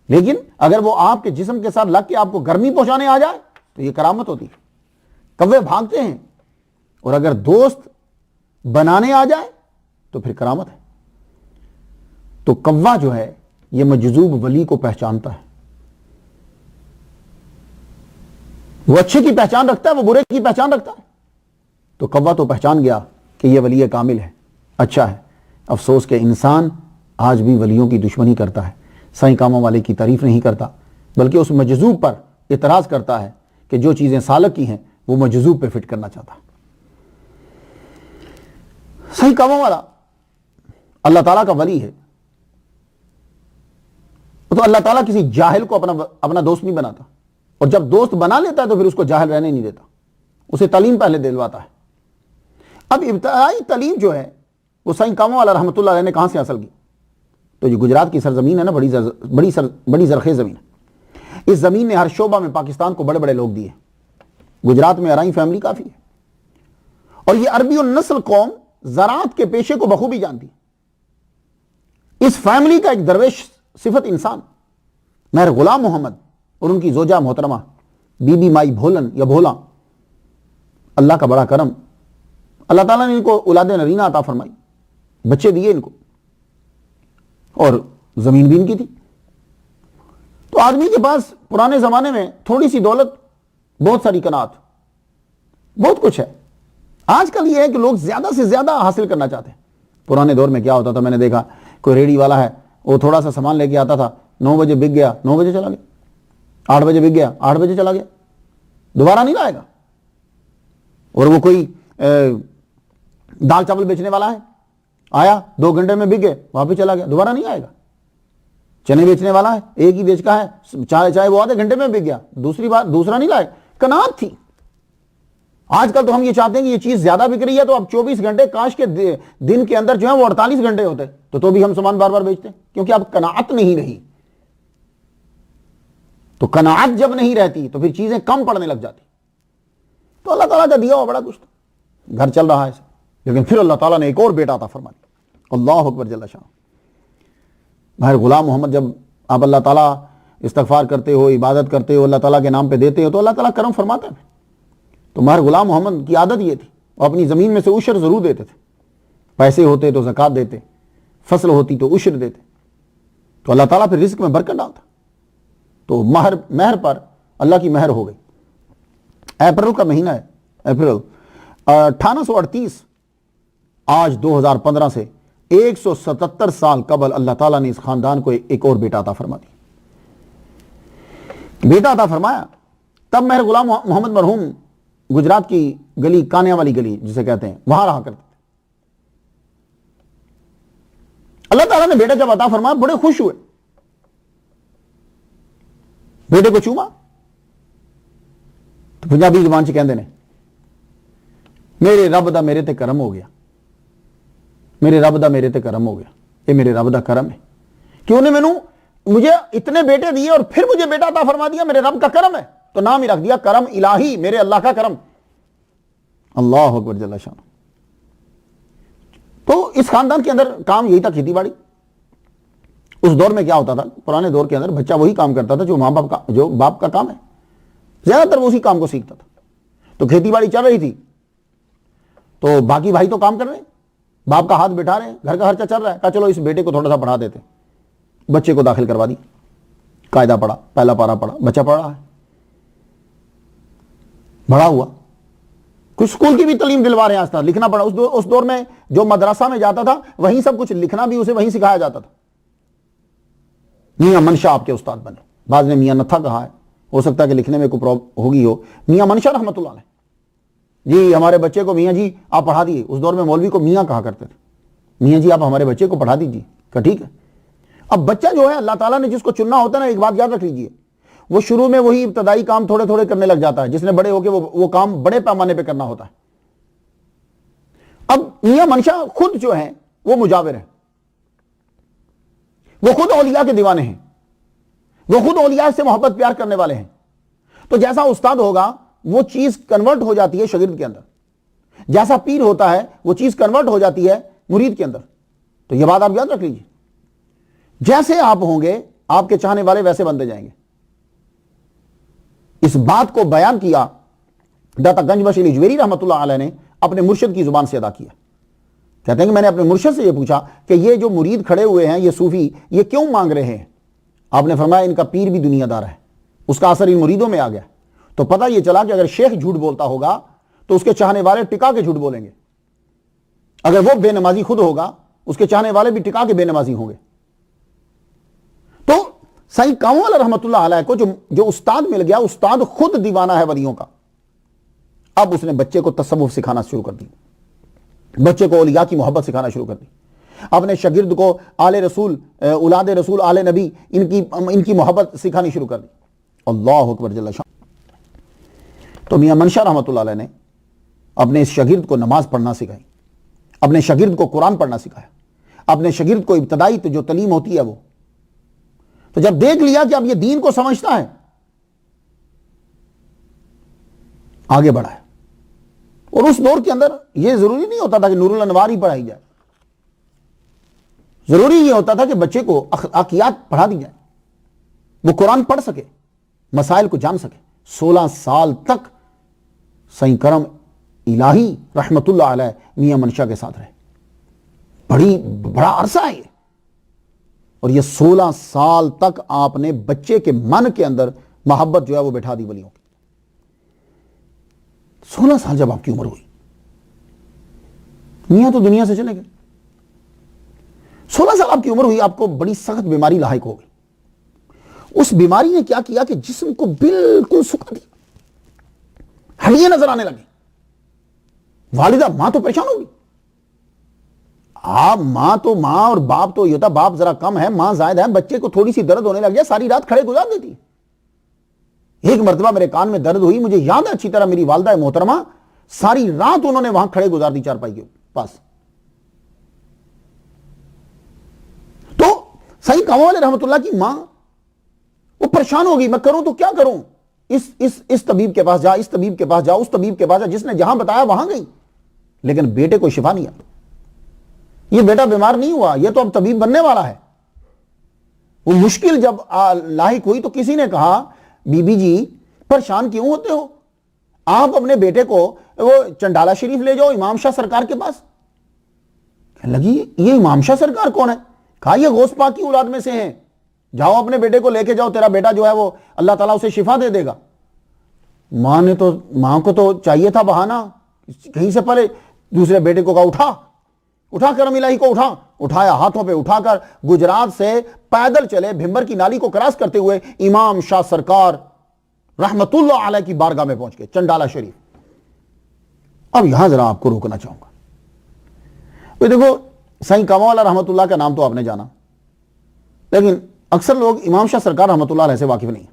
Speaker 1: لیکن اگر وہ آپ کے جسم کے ساتھ لگ کے آپ کو گرمی پہنچانے آ جائے تو یہ کرامت ہوتی ہے. کوے بھاگتے ہیں، اور اگر دوست بنانے آ جائے تو پھر کرامت ہے. تو کوا جو ہے یہ مجذوب ولی کو پہچانتا ہے. وہ اچھے کی پہچان رکھتا ہے، وہ برے کی پہچان رکھتا ہے. تو کوا تو پہچان گیا کہ یہ ولی کامل ہے، اچھا ہے. افسوس کہ انسان آج بھی ولیوں کی دشمنی کرتا ہے، سائیں کاموں والے کی تعریف نہیں کرتا، بلکہ اس مجذوب پر اعتراض کرتا ہے کہ جو چیزیں سالک کی ہیں وہ مجذوب پہ فٹ کرنا چاہتا ہے. سائیں کاموں والا اللہ تعالیٰ کا ولی ہے، تو اللہ تعالیٰ کسی جاہل کو اپنا دوست نہیں بناتا، اور جب دوست بنا لیتا ہے تو پھر اس کو جاہل رہنے نہیں دیتا، اسے تعلیم پہلے دلواتا ہے. اب ابتدائی تعلیم جو ہے وہ سائیں کاموں والا رحمۃ اللہ علیہ نے کہاں سے حاصل کی؟ تو یہ گجرات کی سرزمین ہے نا، بڑی زرخیز زمین ہے. اس زمین نے ہر شعبہ میں پاکستان کو بڑے بڑے لوگ دیے. گجرات میں ارائیں فیملی کافی ہے، اور یہ عربی النسل قوم زراعت کے پیشے کو بخوبی جانتی. اس فیملی کا ایک درویش صفت انسان مہر غلام محمد اور ان کی زوجہ محترمہ بی بی مائی بھولن یا بھولا. اللہ کا بڑا کرم، اللہ تعالیٰ نے ان کو اولاد نرینہ عطا فرمائی، بچے دیے ان کو، اور زمین بھی ان کی تھی. تو آدمی کے پاس پرانے زمانے میں تھوڑی سی دولت، بہت ساری قناعت، بہت کچھ ہے. آج کل یہ ہے کہ لوگ زیادہ سے زیادہ حاصل کرنا چاہتے ہیں. پرانے دور میں کیا ہوتا تھا، میں نے دیکھا کوئی ریڑھی والا ہے، وہ تھوڑا سا سامان لے کے آتا تھا، 9 بجے بک گیا، 9 بجے چلا گیا، 8 بجے بک گیا، 8 بجے چلا گیا، دوبارہ نہیں لائے گا. اور وہ کوئی دال چاول بیچنے والا ہے، آیا 2 گھنٹے میں بک گئے، واپس چلا گیا، دوبارہ نہیں آئے گا. چنے بیچنے والا ہے، ایک ہی بیچ کا ہے، چاہے وہ آدھے گھنٹے میں بک گیا، دوسرا نہیں لائے. قناعت تھی. آج کل تو ہم یہ چاہتے ہیں کہ یہ چیز زیادہ بک رہی ہے تو اب 24 گھنٹے، کاش کے دن کے اندر جو ہے وہ 48 گھنٹے ہوتے تو بھی ہم سامان بار بار بیچتے ہیں، کیونکہ اب قناعت نہیں رہی. تو قناعت جب نہیں رہتی تو پھر چیزیں کم پڑنے لگ جاتی. تو اللہ تعالیٰ کا دیا ہوا بڑا کچھ گھر چل رہا ہے، لیکن پھر اللہ تعالیٰ نے ایک اور بیٹا عطا فرما دیا. اللہ اکبر جل شان. بھائی غلام محمد، جب آپ اللہ تعالیٰ استغفار کرتے ہو، عبادت کرتے ہو، اللہ تعالیٰ کے نام پہ دیتے ہو تو اللہ تعالیٰ کرم فرماتا ہے. تو مہر غلام محمد کی عادت یہ تھی، وہ اپنی زمین میں سے عشر ضرور دیتے تھے، پیسے ہوتے تو زکوٰۃ دیتے، فصل ہوتی تو عشر دیتے، تو اللہ تعالیٰ پھر رزق میں برکت ڈالتا۔ تو مہر پر اللہ کی مہر ہو گئی۔ اپریل کا مہینہ ہے، اپریل 1838، آج 2015 سے 177 سال قبل اللہ تعالیٰ نے اس خاندان کو ایک اور بیٹا عطا فرما دیا، بیٹا عطا فرمایا۔ تب مہر غلام محمد مرحوم گجرات کی گلی، کانیا والی گلی جسے کہتے ہیں، وہاں رہا کرتے تھے۔ اللہ تعالیٰ نے بیٹا جب عطا فرمایا بڑے خوش ہوئے، بیٹے کو چوما تو پنجابی زبان سے کہندے نے میرے رب دا میرے تے کرم ہو گیا، میرے رب دا میرے تے کرم ہو گیا، یہ میرے رب دا کرم ہے کہ انہیں مجھے اتنے بیٹے دیے اور پھر مجھے بیٹا عطا فرما دیا، میرے رب کا کرم ہے، تو نام ہی رکھ دیا کرم الہی، میرے اللہ کا کرم۔ اللہ اکبر جل شان۔ تو اس خاندان کے اندر کام یہی تھا، کھیتی باڑی۔ اس دور میں کیا ہوتا تھا، پرانے دور کے اندر بچہ وہی کام کرتا تھا جو باپ کا کام ہے، زیادہ تر وہ اسی کام کو سیکھتا تھا۔ تو کھیتی باڑی چل رہی تھی تو باقی بھائی تو کام کر رہے ہیں، باپ کا ہاتھ بٹھا رہے ہیں، گھر کا خرچہ چل رہا ہے، کہا چلو اس بیٹے کو تھوڑا سا پڑھا دیتے، بچے کو داخل کروا دی، قاعدہ پڑھا، پہلا پارا پڑھا، بچہ پڑھ رہا ہے، بڑا ہوا، کچھ اسکول کی بھی تعلیم دلوا رہے ہیں، آج لکھنا پڑا۔ اس دور میں جو مدرسہ میں جاتا تھا وہیں سب کچھ لکھنا بھی اسے وہیں سکھایا جاتا تھا۔ میاں منشا آپ کے استاد بنے، بعض نے میاں نتھا کہا ہے، ہو سکتا ہے کہ لکھنے میں کوئی پرابلم ہوگی ہو۔ میاں منشا رحمۃ اللہ علیہ، جی ہمارے بچے کو میاں جی آپ پڑھا دیے۔ اس دور میں مولوی کو میاں کہا کرتے تھے، میاں جی آپ ہمارے بچے کو پڑھا دیجیے، کہ ٹھیک ہے۔ اب بچہ جو ہے اللہ تعالیٰ نے جس کو چننا ہوتا ہے نا، ایک بات یاد رکھ لیجیے، وہ شروع میں وہی ابتدائی کام تھوڑے تھوڑے کرنے لگ جاتا ہے، جس نے بڑے ہو کے وہ کام بڑے پیمانے پہ کرنا ہوتا ہے۔ اب میاں منشا خود جو ہیں وہ مجاور ہیں، وہ خود اولیاء کے دیوانے ہیں، وہ خود اولیاء سے محبت پیار کرنے والے ہیں۔ تو جیسا استاد ہوگا وہ چیز کنورٹ ہو جاتی ہے شاگرد کے اندر، جیسا پیر ہوتا ہے وہ چیز کنورٹ ہو جاتی ہے مرید کے اندر۔ تو یہ بات آپ یاد رکھ لیجیے، جیسے آپ ہوں گے آپ کے چاہنے والے ویسے بنتے جائیں گے۔ اس بات کو بیان کیا داتا گنج بخش علی جویری رحمۃ اللہ علیہ نے اپنے مرشد کی زبان سے ادا کیا۔ کہتے ہیں کہ میں نے اپنے مرشد سے یہ پوچھا کہ یہ جو مرید کھڑے ہوئے ہیں، یہ صوفی، یہ کیوں مانگ رہے ہیں؟ آپ نے فرمایا ان کا پیر بھی دنیا دار ہے، اس کا اثر ان مریدوں میں آ گیا۔ تو پتہ یہ چلا کہ اگر شیخ جھوٹ بولتا ہوگا تو اس کے چاہنے والے ٹکا کے جھوٹ بولیں گے، اگر وہ بے نمازی خود ہوگا اس کے چاہنے والے بھی ٹکا کے بے نمازی ہوں گے۔ تو سائیں کاموں والا رحمۃ اللہ علیہ کو جو استاد مل گیا، استاد خود دیوانہ ہے ولیوں کا۔ اب اس نے بچے کو تصوف سکھانا شروع کر دی، بچے کو اولیاء کی محبت سکھانا شروع کر دی، اپنے شاگرد کو آل رسول، اولاد رسول، آل نبی، ان کی محبت سکھانی شروع کر دی۔ اللہ اکبر جل شان۔ تو میاں منشا رحمۃ اللہ علیہ نے اپنے اس شاگرد کو نماز پڑھنا سکھائی، اپنے شاگرد کو قرآن پڑھنا سکھایا، اپنے شاگرد کو ابتدائی جو تعلیم ہوتی ہے وہ۔ تو جب دیکھ لیا کہ اب یہ دین کو سمجھتا ہے، آگے بڑھا ہے۔ اور اس دور کے اندر یہ ضروری نہیں ہوتا تھا کہ نور الانوار ہی پڑھائی جائے، ضروری یہ ہوتا تھا کہ بچے کو اخلاقیات پڑھا دی جائے، وہ قرآن پڑھ سکے، مسائل کو جان سکے۔ 16 سال تک سائیں کرم الہی رحمت اللہ علیہ میاں منشا کے ساتھ رہے، بڑا عرصہ ہے یہ۔ اور یہ 16 سال تک آپ نے بچے کے من کے اندر محبت جو ہے وہ بٹھا دی ولیوں کی۔ 16 سال جب آپ کی عمر ہوئی، میاں تو دنیا سے چلے گئے، 16 سال آپ کی عمر ہوئی، آپ کو بڑی سخت بیماری لاحق ہو گئی۔ اس بیماری نے کیا کیا کہ جسم کو بالکل سکھا دیا، ہڈیاں نظر آنے لگی۔ والدہ ماں تو پریشان ہوگی، ماں اور باپ تو یہ ہوتا، باپ ذرا کم ہے، ماں زائد ہے، بچے کو تھوڑی سی درد ہونے لگ جائے ساری رات کھڑے گزار دیتی ہے۔ ایک مرتبہ میرے کان میں درد ہوئی، مجھے یاد ہے اچھی طرح، میری والدہ محترمہ ساری رات انہوں نے وہاں کھڑے گزار دی چارپائی کے پاس۔ تو سائیں کاموں والے رحمت اللہ کی ماں وہ پریشان ہوگی، میں کروں تو کیا کروں، اس طبیب کے پاس جا، اس طبیب کے پاس جا، اس طبیب کے پاس جا، جس نے جہاں بتایا وہاں گئی، لیکن بیٹے کو شفا نہیں آئی۔ یہ بیٹا بیمار نہیں ہوا، یہ تو اب طبیب بننے والا ہے۔ وہ مشکل جب لاحق ہوئی تو کسی نے کہا بی بی جی پریشان کیوں ہوتے ہو، آپ اپنے بیٹے کو وہ چنڈالہ شریف لے جاؤ امام شاہ سرکار کے پاس. کہنے لگی یہ امام شاہ سرکار کون ہے؟ کہا یہ غوث پاک کی اولاد میں سے ہیں، جاؤ اپنے بیٹے کو لے کے جاؤ، تیرا بیٹا جو ہے وہ اللہ تعالیٰ اسے شفا دے دے گا. ماں کو تو چاہیے تھا بہانہ، کہیں سے پہلے دوسرے بیٹے کو کہا اٹھا کرم الہی کو اٹھایا، ہاتھوں پہ اٹھا کر گجرات سے پیدل چلے، بھمبر کی نالی کو کراس کرتے ہوئے امام شاہ سرکار رحمت اللہ علیہ کی بارگاہ میں پہنچ گئے، چنڈالہ شریف. اب یہاں ذرا آپ کو روکنا چاہوں گا. دیکھو سائیں کامہ والا رحمت اللہ کا نام تو آپ نے جانا، لیکن اکثر لوگ امام شاہ سرکار رحمت اللہ علیہ سے واقف نہیں ہیں.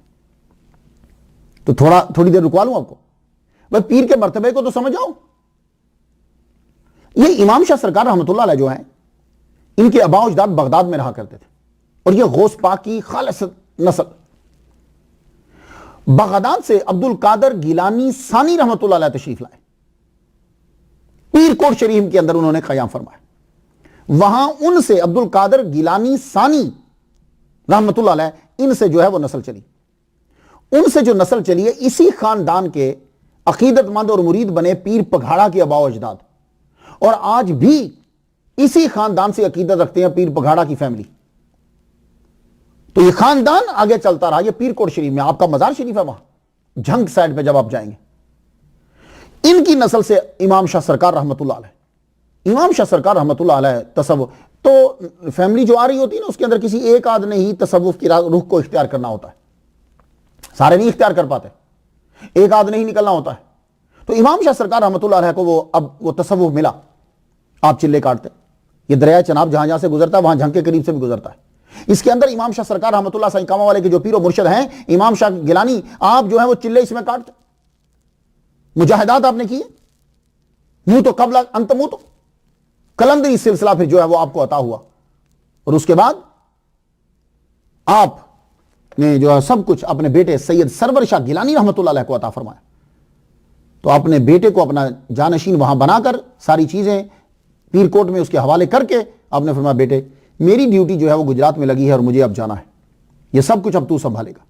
Speaker 1: تو تھوڑی دیر رکوا لوں آپ کو. بھائی پیر کے مرتبے کو تو سمجھ آؤ. یہ امام شاہ سرکار رحمت اللہ علیہ جو ہیں، ان کے آباء و اجداد بغداد میں رہا کرتے تھے، اور یہ غوث پاک کی خالص نسل. بغداد سے عبد القادر گیلانی ثانی رحمت اللہ علیہ تشریف لائے، پیر کوٹ شریف کے اندر انہوں نے قیام فرمایا. وہاں ان سے عبد القادر گیلانی ثانی رحمت اللہ علیہ، ان سے جو ہے وہ نسل چلی. ان سے جو نسل چلی ہے، اسی خاندان کے عقیدت مند اور مرید بنے پیر پگھاڑا کے آباء و اجداد، اور آج بھی اسی خاندان سے عقیدت رکھتے ہیں پیر پگھاڑا کی فیملی. تو یہ خاندان آگے چلتا رہا. یہ پیر کوٹ شریف میں آپ کا مزار شریف ہے، وہاں جھنگ سائڈ پہ جب آپ جائیں گے. ان کی نسل سے امام شاہ سرکار رحمت اللہ علیہ، امام شاہ سرکار رحمت اللہ علیہ تصوف. تو فیملی جو آ رہی ہوتی ہے نا، اس کے اندر کسی ایک آدمی ہی تصوف کی رخ کو اختیار کرنا ہوتا ہے، سارے نہیں اختیار کر پاتے، ایک آدمی ہی نکلنا ہوتا ہے. تو امام شاہ سرکار رحمت اللہ علیہ کو وہ تصوف ملا. آپ چلے کاٹتے، یہ دریائے چناب جہاں سے گزرتا ہے، وہاں جھنگ کے قریب سے بھی گزرتا ہے. اس کے اندر امام شاہ سرکار رحمت اللہ سائیں کامہ والے کے جو پیر و مرشد ہیں امام شاہ گیلانی، آپ جو ہیں وہ چلے اس میں کاٹتے. مجاہدات آپ نے کیے، منہ تو قبل انت منہ تو کلندری سلسلہ پھر جو ہے وہ آپ کو عطا ہوا، اور اس کے بعد آپ نے جو ہے سب کچھ اپنے بیٹے سید سرور شاہ گیلانی رحمت اللہ علیہ کو عطا فرمایا. تو اپنے بیٹے کو اپنا جانشین وہاں بنا کر ساری چیزیں پیر کوٹ میں اس کے حوالے کر کے آپ نے فرمایا بیٹے میری ڈیوٹی جو ہے وہ گجرات میں لگی ہے اور مجھے اب جانا ہے، یہ سب کچھ اب تو سنبھالے گا.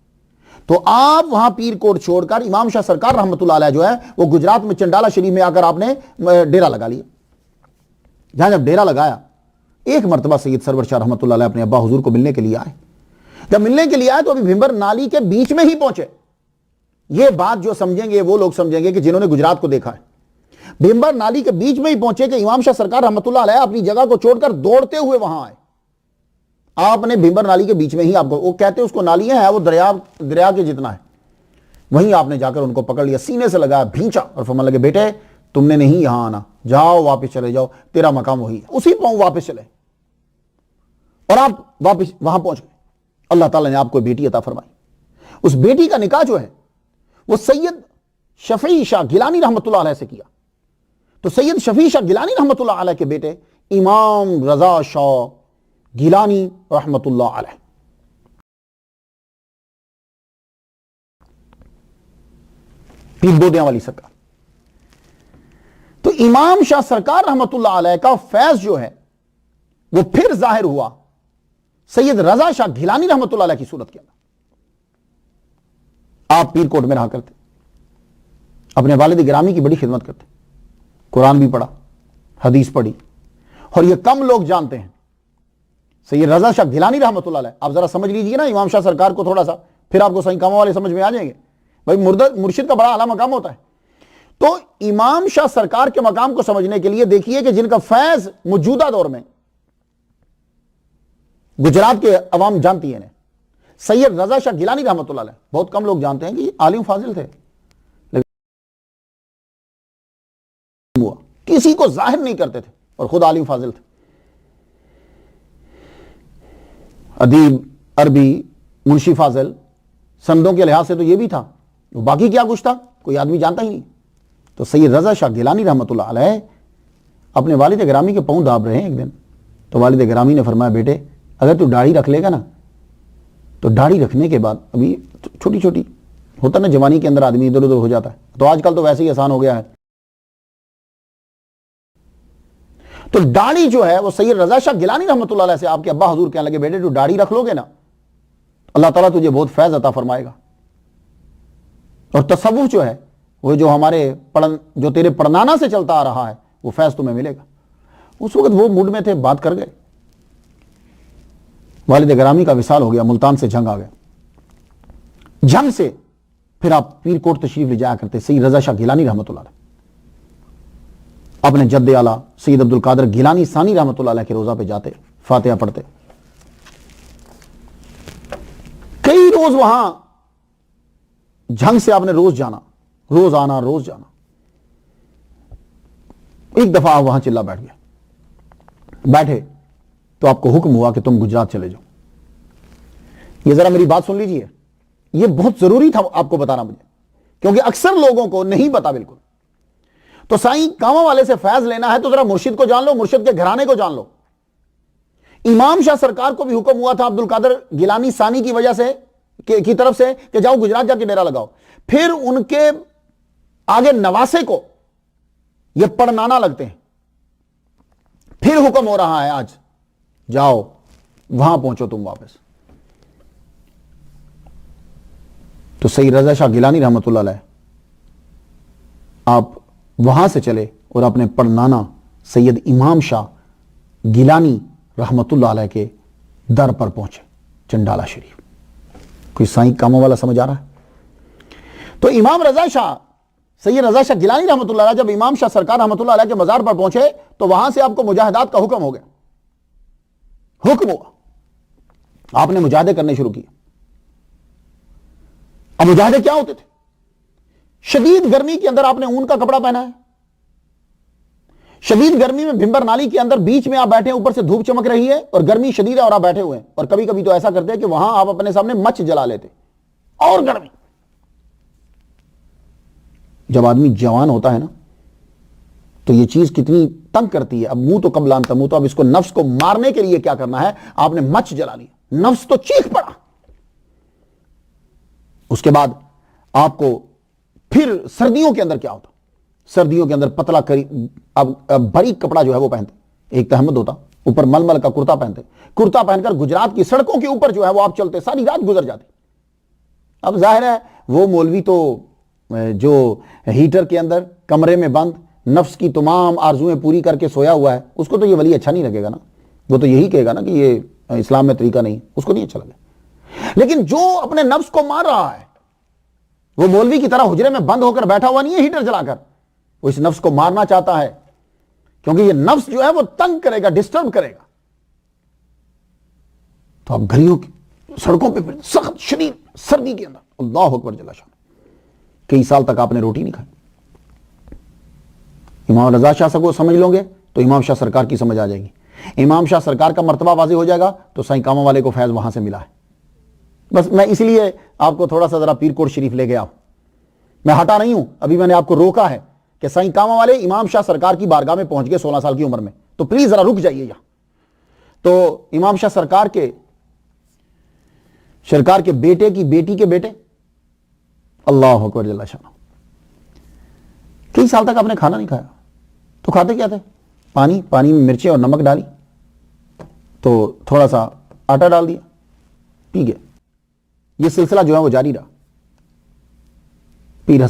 Speaker 1: تو آپ وہاں پیر کوٹ چھوڑ کر امام شاہ سرکار رحمت اللہ علیہ جو ہے وہ گجرات میں چنڈالہ شریف میں آ کر آپ نے ڈیرا لگا لیا. جہاں جب ڈیرا لگایا، ایک مرتبہ سید سرور شاہ رحمت اللہ علیہ اپنے ابا حضور کو ملنے کے لیے آئے. جب ملنے کے لیے آئے تو ابھی بھمبر نالی کے بیچ میں ہی پہنچے. یہ بات جو سمجھیں گے وہ لوگ سمجھیں گے کہ جنہوں نے گجرات کو دیکھا ہے. بھمبر نالی کے بیچ میں ہی پہنچے کہ امام شاہ سرکار رحمت اللہ علیہ اپنی جگہ کو چھوڑ کر دوڑتے ہوئے وہاں آئے. آپ نے بھمبر نالی کے بیچ میں ہی، آپ کو وہ کہتے ہیں اس کو نالی ہے وہ دریا کے جتنا ہے، وہیں آپ نے جا کر ان کو پکڑ لیا، سینے سے لگایا، بھینچا اور فرمانے لگے بیٹے تم نے نہیں یہاں آنا، جاؤ واپس چلے جاؤ، تیرا مقام وہی ہے. اسی پاؤں واپس چلے اور آپ واپس وہاں پہنچ گئے. اللہ تعالیٰ نے آپ کو بیٹی عطا فرمائی. اس بیٹی کا نکاح جو ہے وہ سید شفیع شاہ گیلانی رحمت اللہ علیہ سے کیا. تو سید شفیع شاہ گیلانی رحمت اللہ علیہ کے بیٹے امام رضا شاہ گیلانی رحمت اللہ علیہ. پیر بودیاں والی سرکار. تو امام شاہ سرکار رحمت اللہ علیہ کا فیض جو ہے وہ پھر ظاہر ہوا سید رضا شاہ گیلانی رحمت اللہ علیہ کی صورت کے اندر. آپ پیر کوٹ میں رہا کرتے، اپنے والد گرامی کی بڑی خدمت کرتے، قرآن بھی پڑھا، حدیث پڑھی، اور یہ کم لوگ جانتے ہیں سید رضا شاہ گیلانی رحمت اللہ علیہ. آپ ذرا سمجھ لیجئے نا امام شاہ سرکار کو تھوڑا سا، پھر آپ کو سائیں کامہ والے سمجھ میں آ جائیں گے. بھائی مرشد کا بڑا اعلیٰ مقام ہوتا ہے. تو امام شاہ سرکار کے مقام کو سمجھنے کے لیے دیکھیے کہ جن کا فیض موجودہ دور میں گجرات کے عوام جانتی ہیں، سید رضا شاہ گیلانی رحمت اللہ علیہ. بہت کم لوگ جانتے ہیں کہ عالم فاضل تھے، ہوا کسی کو ظاہر نہیں کرتے تھے اور خود عالم فاضل تھے. ادیب، عربی، منشی فاضل، سندوں کے لحاظ سے تو یہ بھی تھا، باقی کیا کچھ تھا کوئی آدمی جانتا ہی نہیں. تو سید رضا شاہ گیلانی رحمت اللہ علیہ اپنے والد گرامی کے پاؤں داب رہے ہیں ایک دن. تو والد گرامی نے فرمایا بیٹے اگر تو داڑھی رکھ لے گا نا، تو داڑھی رکھنے کے بعد ابھی چھوٹی چھوٹی ہوتا نا جوانی کے اندر آدمی ادھر ادھر ہو جاتا ہے، تو آج کل تو ویسے ہی آسان ہو گیا ہے. تو داڑھی جو ہے وہ سید رضا شاہ گیلانی رحمت اللہ علیہ سے آپ کے ابا حضور کہنے لگے بیٹے تو داڑھی رکھ لو گے نا، اللہ تعالیٰ تجھے بہت فیض عطا فرمائے گا. اور تصوف جو ہے وہ جو جو تیرے پڑنانا سے چلتا آ رہا ہے وہ فیض تمہیں ملے گا. اس وقت وہ موڈ میں تھے, بات کر گئے. والد گرامی کا وصال ہو گیا, ملتان سے جنگ آ گیا. جنگ سے پھر آپ پیر کوٹ تشریف لے جایا کرتے سید رضا شاہ گیلانی رحمۃ اللہ علیہ, اپنے جد اعلیٰ سید عبد القادر گیلانی ثانی رحمۃ اللہ علیہ کے روزہ پہ جاتے, فاتحہ پڑھتے. کئی روز وہاں جنگ سے آپ نے روز جانا, روز آنا, روز جانا. ایک دفعہ آپ وہاں چلا بیٹھ گئے, بیٹھے تو آپ کو حکم ہوا کہ تم گجرات چلے جاؤ. یہ ذرا میری بات سن لیجئے, یہ بہت ضروری تھا آپ کو بتانا مجھے, کیونکہ اکثر لوگوں کو نہیں پتا بالکل. تو سائیں کاموں والے سے فیض لینا ہے تو ذرا مرشد کو جان لو, مرشد کے گھرانے کو جان لو. امام شاہ سرکار کو بھی حکم ہوا تھا عبد القادر گیلانی ثانی کی وجہ سے کی طرف سے کہ جاؤ گجرات جا کے ڈیرا لگاؤ. پھر ان کے آگے نواسے کو یہ پڑنانا لگتے ہیں. پھر حکم ہو رہا ہے آج جاؤ وہاں پہنچو تم واپس. تو سید رضا شاہ گیلانی رحمۃ اللہ علیہ آپ وہاں سے چلے اور اپنے پڑنانا سید امام شاہ گیلانی رحمۃ اللہ علیہ کے در پر پہنچے, چنڈالہ شریف. کوئی سائیں کاموں والا سمجھ آ رہا ہے؟ تو امام رضا شاہ سید رضا شاہ گیلانی رحمۃ اللہ علیہ جب امام شاہ سرکار رحمۃ اللہ علیہ کے مزار پر پہنچے تو وہاں سے آپ کو مجاہدات کا حکم ہو گیا. حکم ہوا, آپ نے مجاہدے کرنے شروع کیے. اب مجاہدے کیا ہوتے تھے؟ شدید گرمی کے اندر آپ نے اون کا کپڑا پہنا ہے, شدید گرمی میں بھمبر نالی کے اندر بیچ میں آپ بیٹھے ہیں, اوپر سے دھوپ چمک رہی ہے اور گرمی شدید ہے اور آپ بیٹھے ہوئے ہیں. اور کبھی کبھی تو ایسا کرتے ہیں کہ وہاں آپ اپنے سامنے مچ جلا لیتے اور گرمی. جب آدمی جوان ہوتا ہے نا تو یہ چیز کتنی تنگ کرتی ہے. اب منہ تو کب لانتا منہ, تو اب اس کو نفس کو مارنے کے لیے کیا کرنا ہے, آپ نے مچ جلا لی, نفس تو چیخ پڑا. اس کے بعد آپ کو پھر سردیوں کے اندر کیا ہوتا, سردیوں کے اندر پتلا باریک کپڑا جو ہے وہ پہنتے, ایک تحمد ہوتا, اوپر ململ کا کرتا پہنتے, کرتا پہن کر گجرات کی سڑکوں کے اوپر جو ہے وہ آپ چلتے, ساری رات گزر جاتے. اب ظاہر ہے وہ مولوی تو جو ہیٹر کے اندر کمرے میں بند نفس کی تمام آرزویں پوری کر کے سویا ہوا ہے, اس کو تو یہ ولی اچھا نہیں لگے گا نا. وہ تو یہی کہے گا نا کہ یہ اسلام میں طریقہ نہیں, اس کو نہیں اچھا لگے. لیکن جو اپنے نفس کو مار رہا ہے وہ مولوی کی طرح حجرے میں بند ہو کر بیٹھا ہوا نہیں ہے ہیٹر جلا کر, وہ اس نفس کو مارنا چاہتا ہے, کیونکہ یہ نفس جو ہے وہ تنگ کرے گا, ڈسٹرب کرے گا. تو اب گھریوں کی سڑکوں پہ سخت شدید سردی کے اندر, اللہ اکبر جل شان, کئی سال تک آپ نے روٹی نہیں کھائی. امام رضا شاہ کو سمجھ لو گے تو امام شاہ سرکار کی سمجھ آ جائے گی. امام شاہ سرکار کا مرتبہ واضح ہو جائے گا تو سائیں کاموں والے کو فیض وہاں سے ملا ہے. بس میں اس لیے آپ کو تھوڑا سا ذرا پیر کوٹ شریف لے گیا, میں ہٹا نہیں ہوں, ابھی میں نے آپ کو روکا ہے کہ سائیں کاموں والے امام شاہ سرکار کی بارگاہ میں پہنچ گئے 16 سال کی عمر میں, تو پلیز ذرا رک جائیے یہاں. تو امام شاہ سرکار کے بیٹے کی بیٹی کے بیٹے, اللہ اکبر جل شانہ, کئی سال تک آپ نے کھانا نہیں کھایا. تو کھاتے کیا تھے؟ پانی میں مرچیں اور نمک ڈالی, تو تھوڑا سا آٹا ڈال دیا, پی گئے. یہ سلسلہ جو ہے وہ جاری رہا. پیر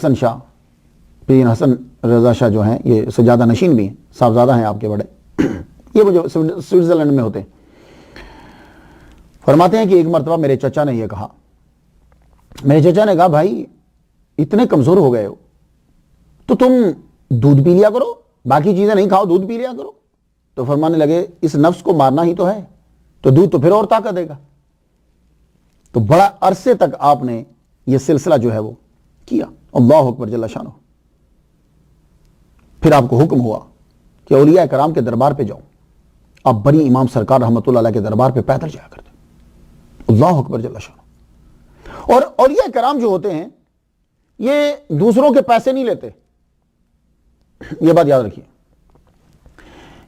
Speaker 1: حسن رضا شاہ جو ہیں یہ سجادہ نشین بھی ہیں, صاحبزادہ ہیں آپ کے بڑے, یہ وہ جو سوئٹزرلینڈ میں ہوتے ہیں. فرماتے ہیں کہ ایک مرتبہ میرے چچا نے یہ کہا, میرے چچا نے کہا بھائی اتنے کمزور ہو گئے ہو تو تم دودھ پی لیا کرو, باقی چیزیں نہیں کھاؤ, دودھ پی لیا کرو. تو فرمانے لگے اس نفس کو مارنا ہی تو ہے, تو دودھ تو پھر اور طاقت دے گا. تو بڑا عرصے تک آپ نے یہ سلسلہ جو ہے وہ کیا, اللہ اکبر جل شانہ. پھر آپ کو حکم ہوا کہ اولیاء کرام کے دربار پہ جاؤ. آپ بڑی امام سرکار رحمۃ اللہ علیہ کے دربار پہ پیدل جایا کرتے, اللہ اکبر جل شانہ. اور اولیاء کرام جو ہوتے ہیں یہ دوسروں کے پیسے نہیں لیتے, یہ بات یاد رکھیے.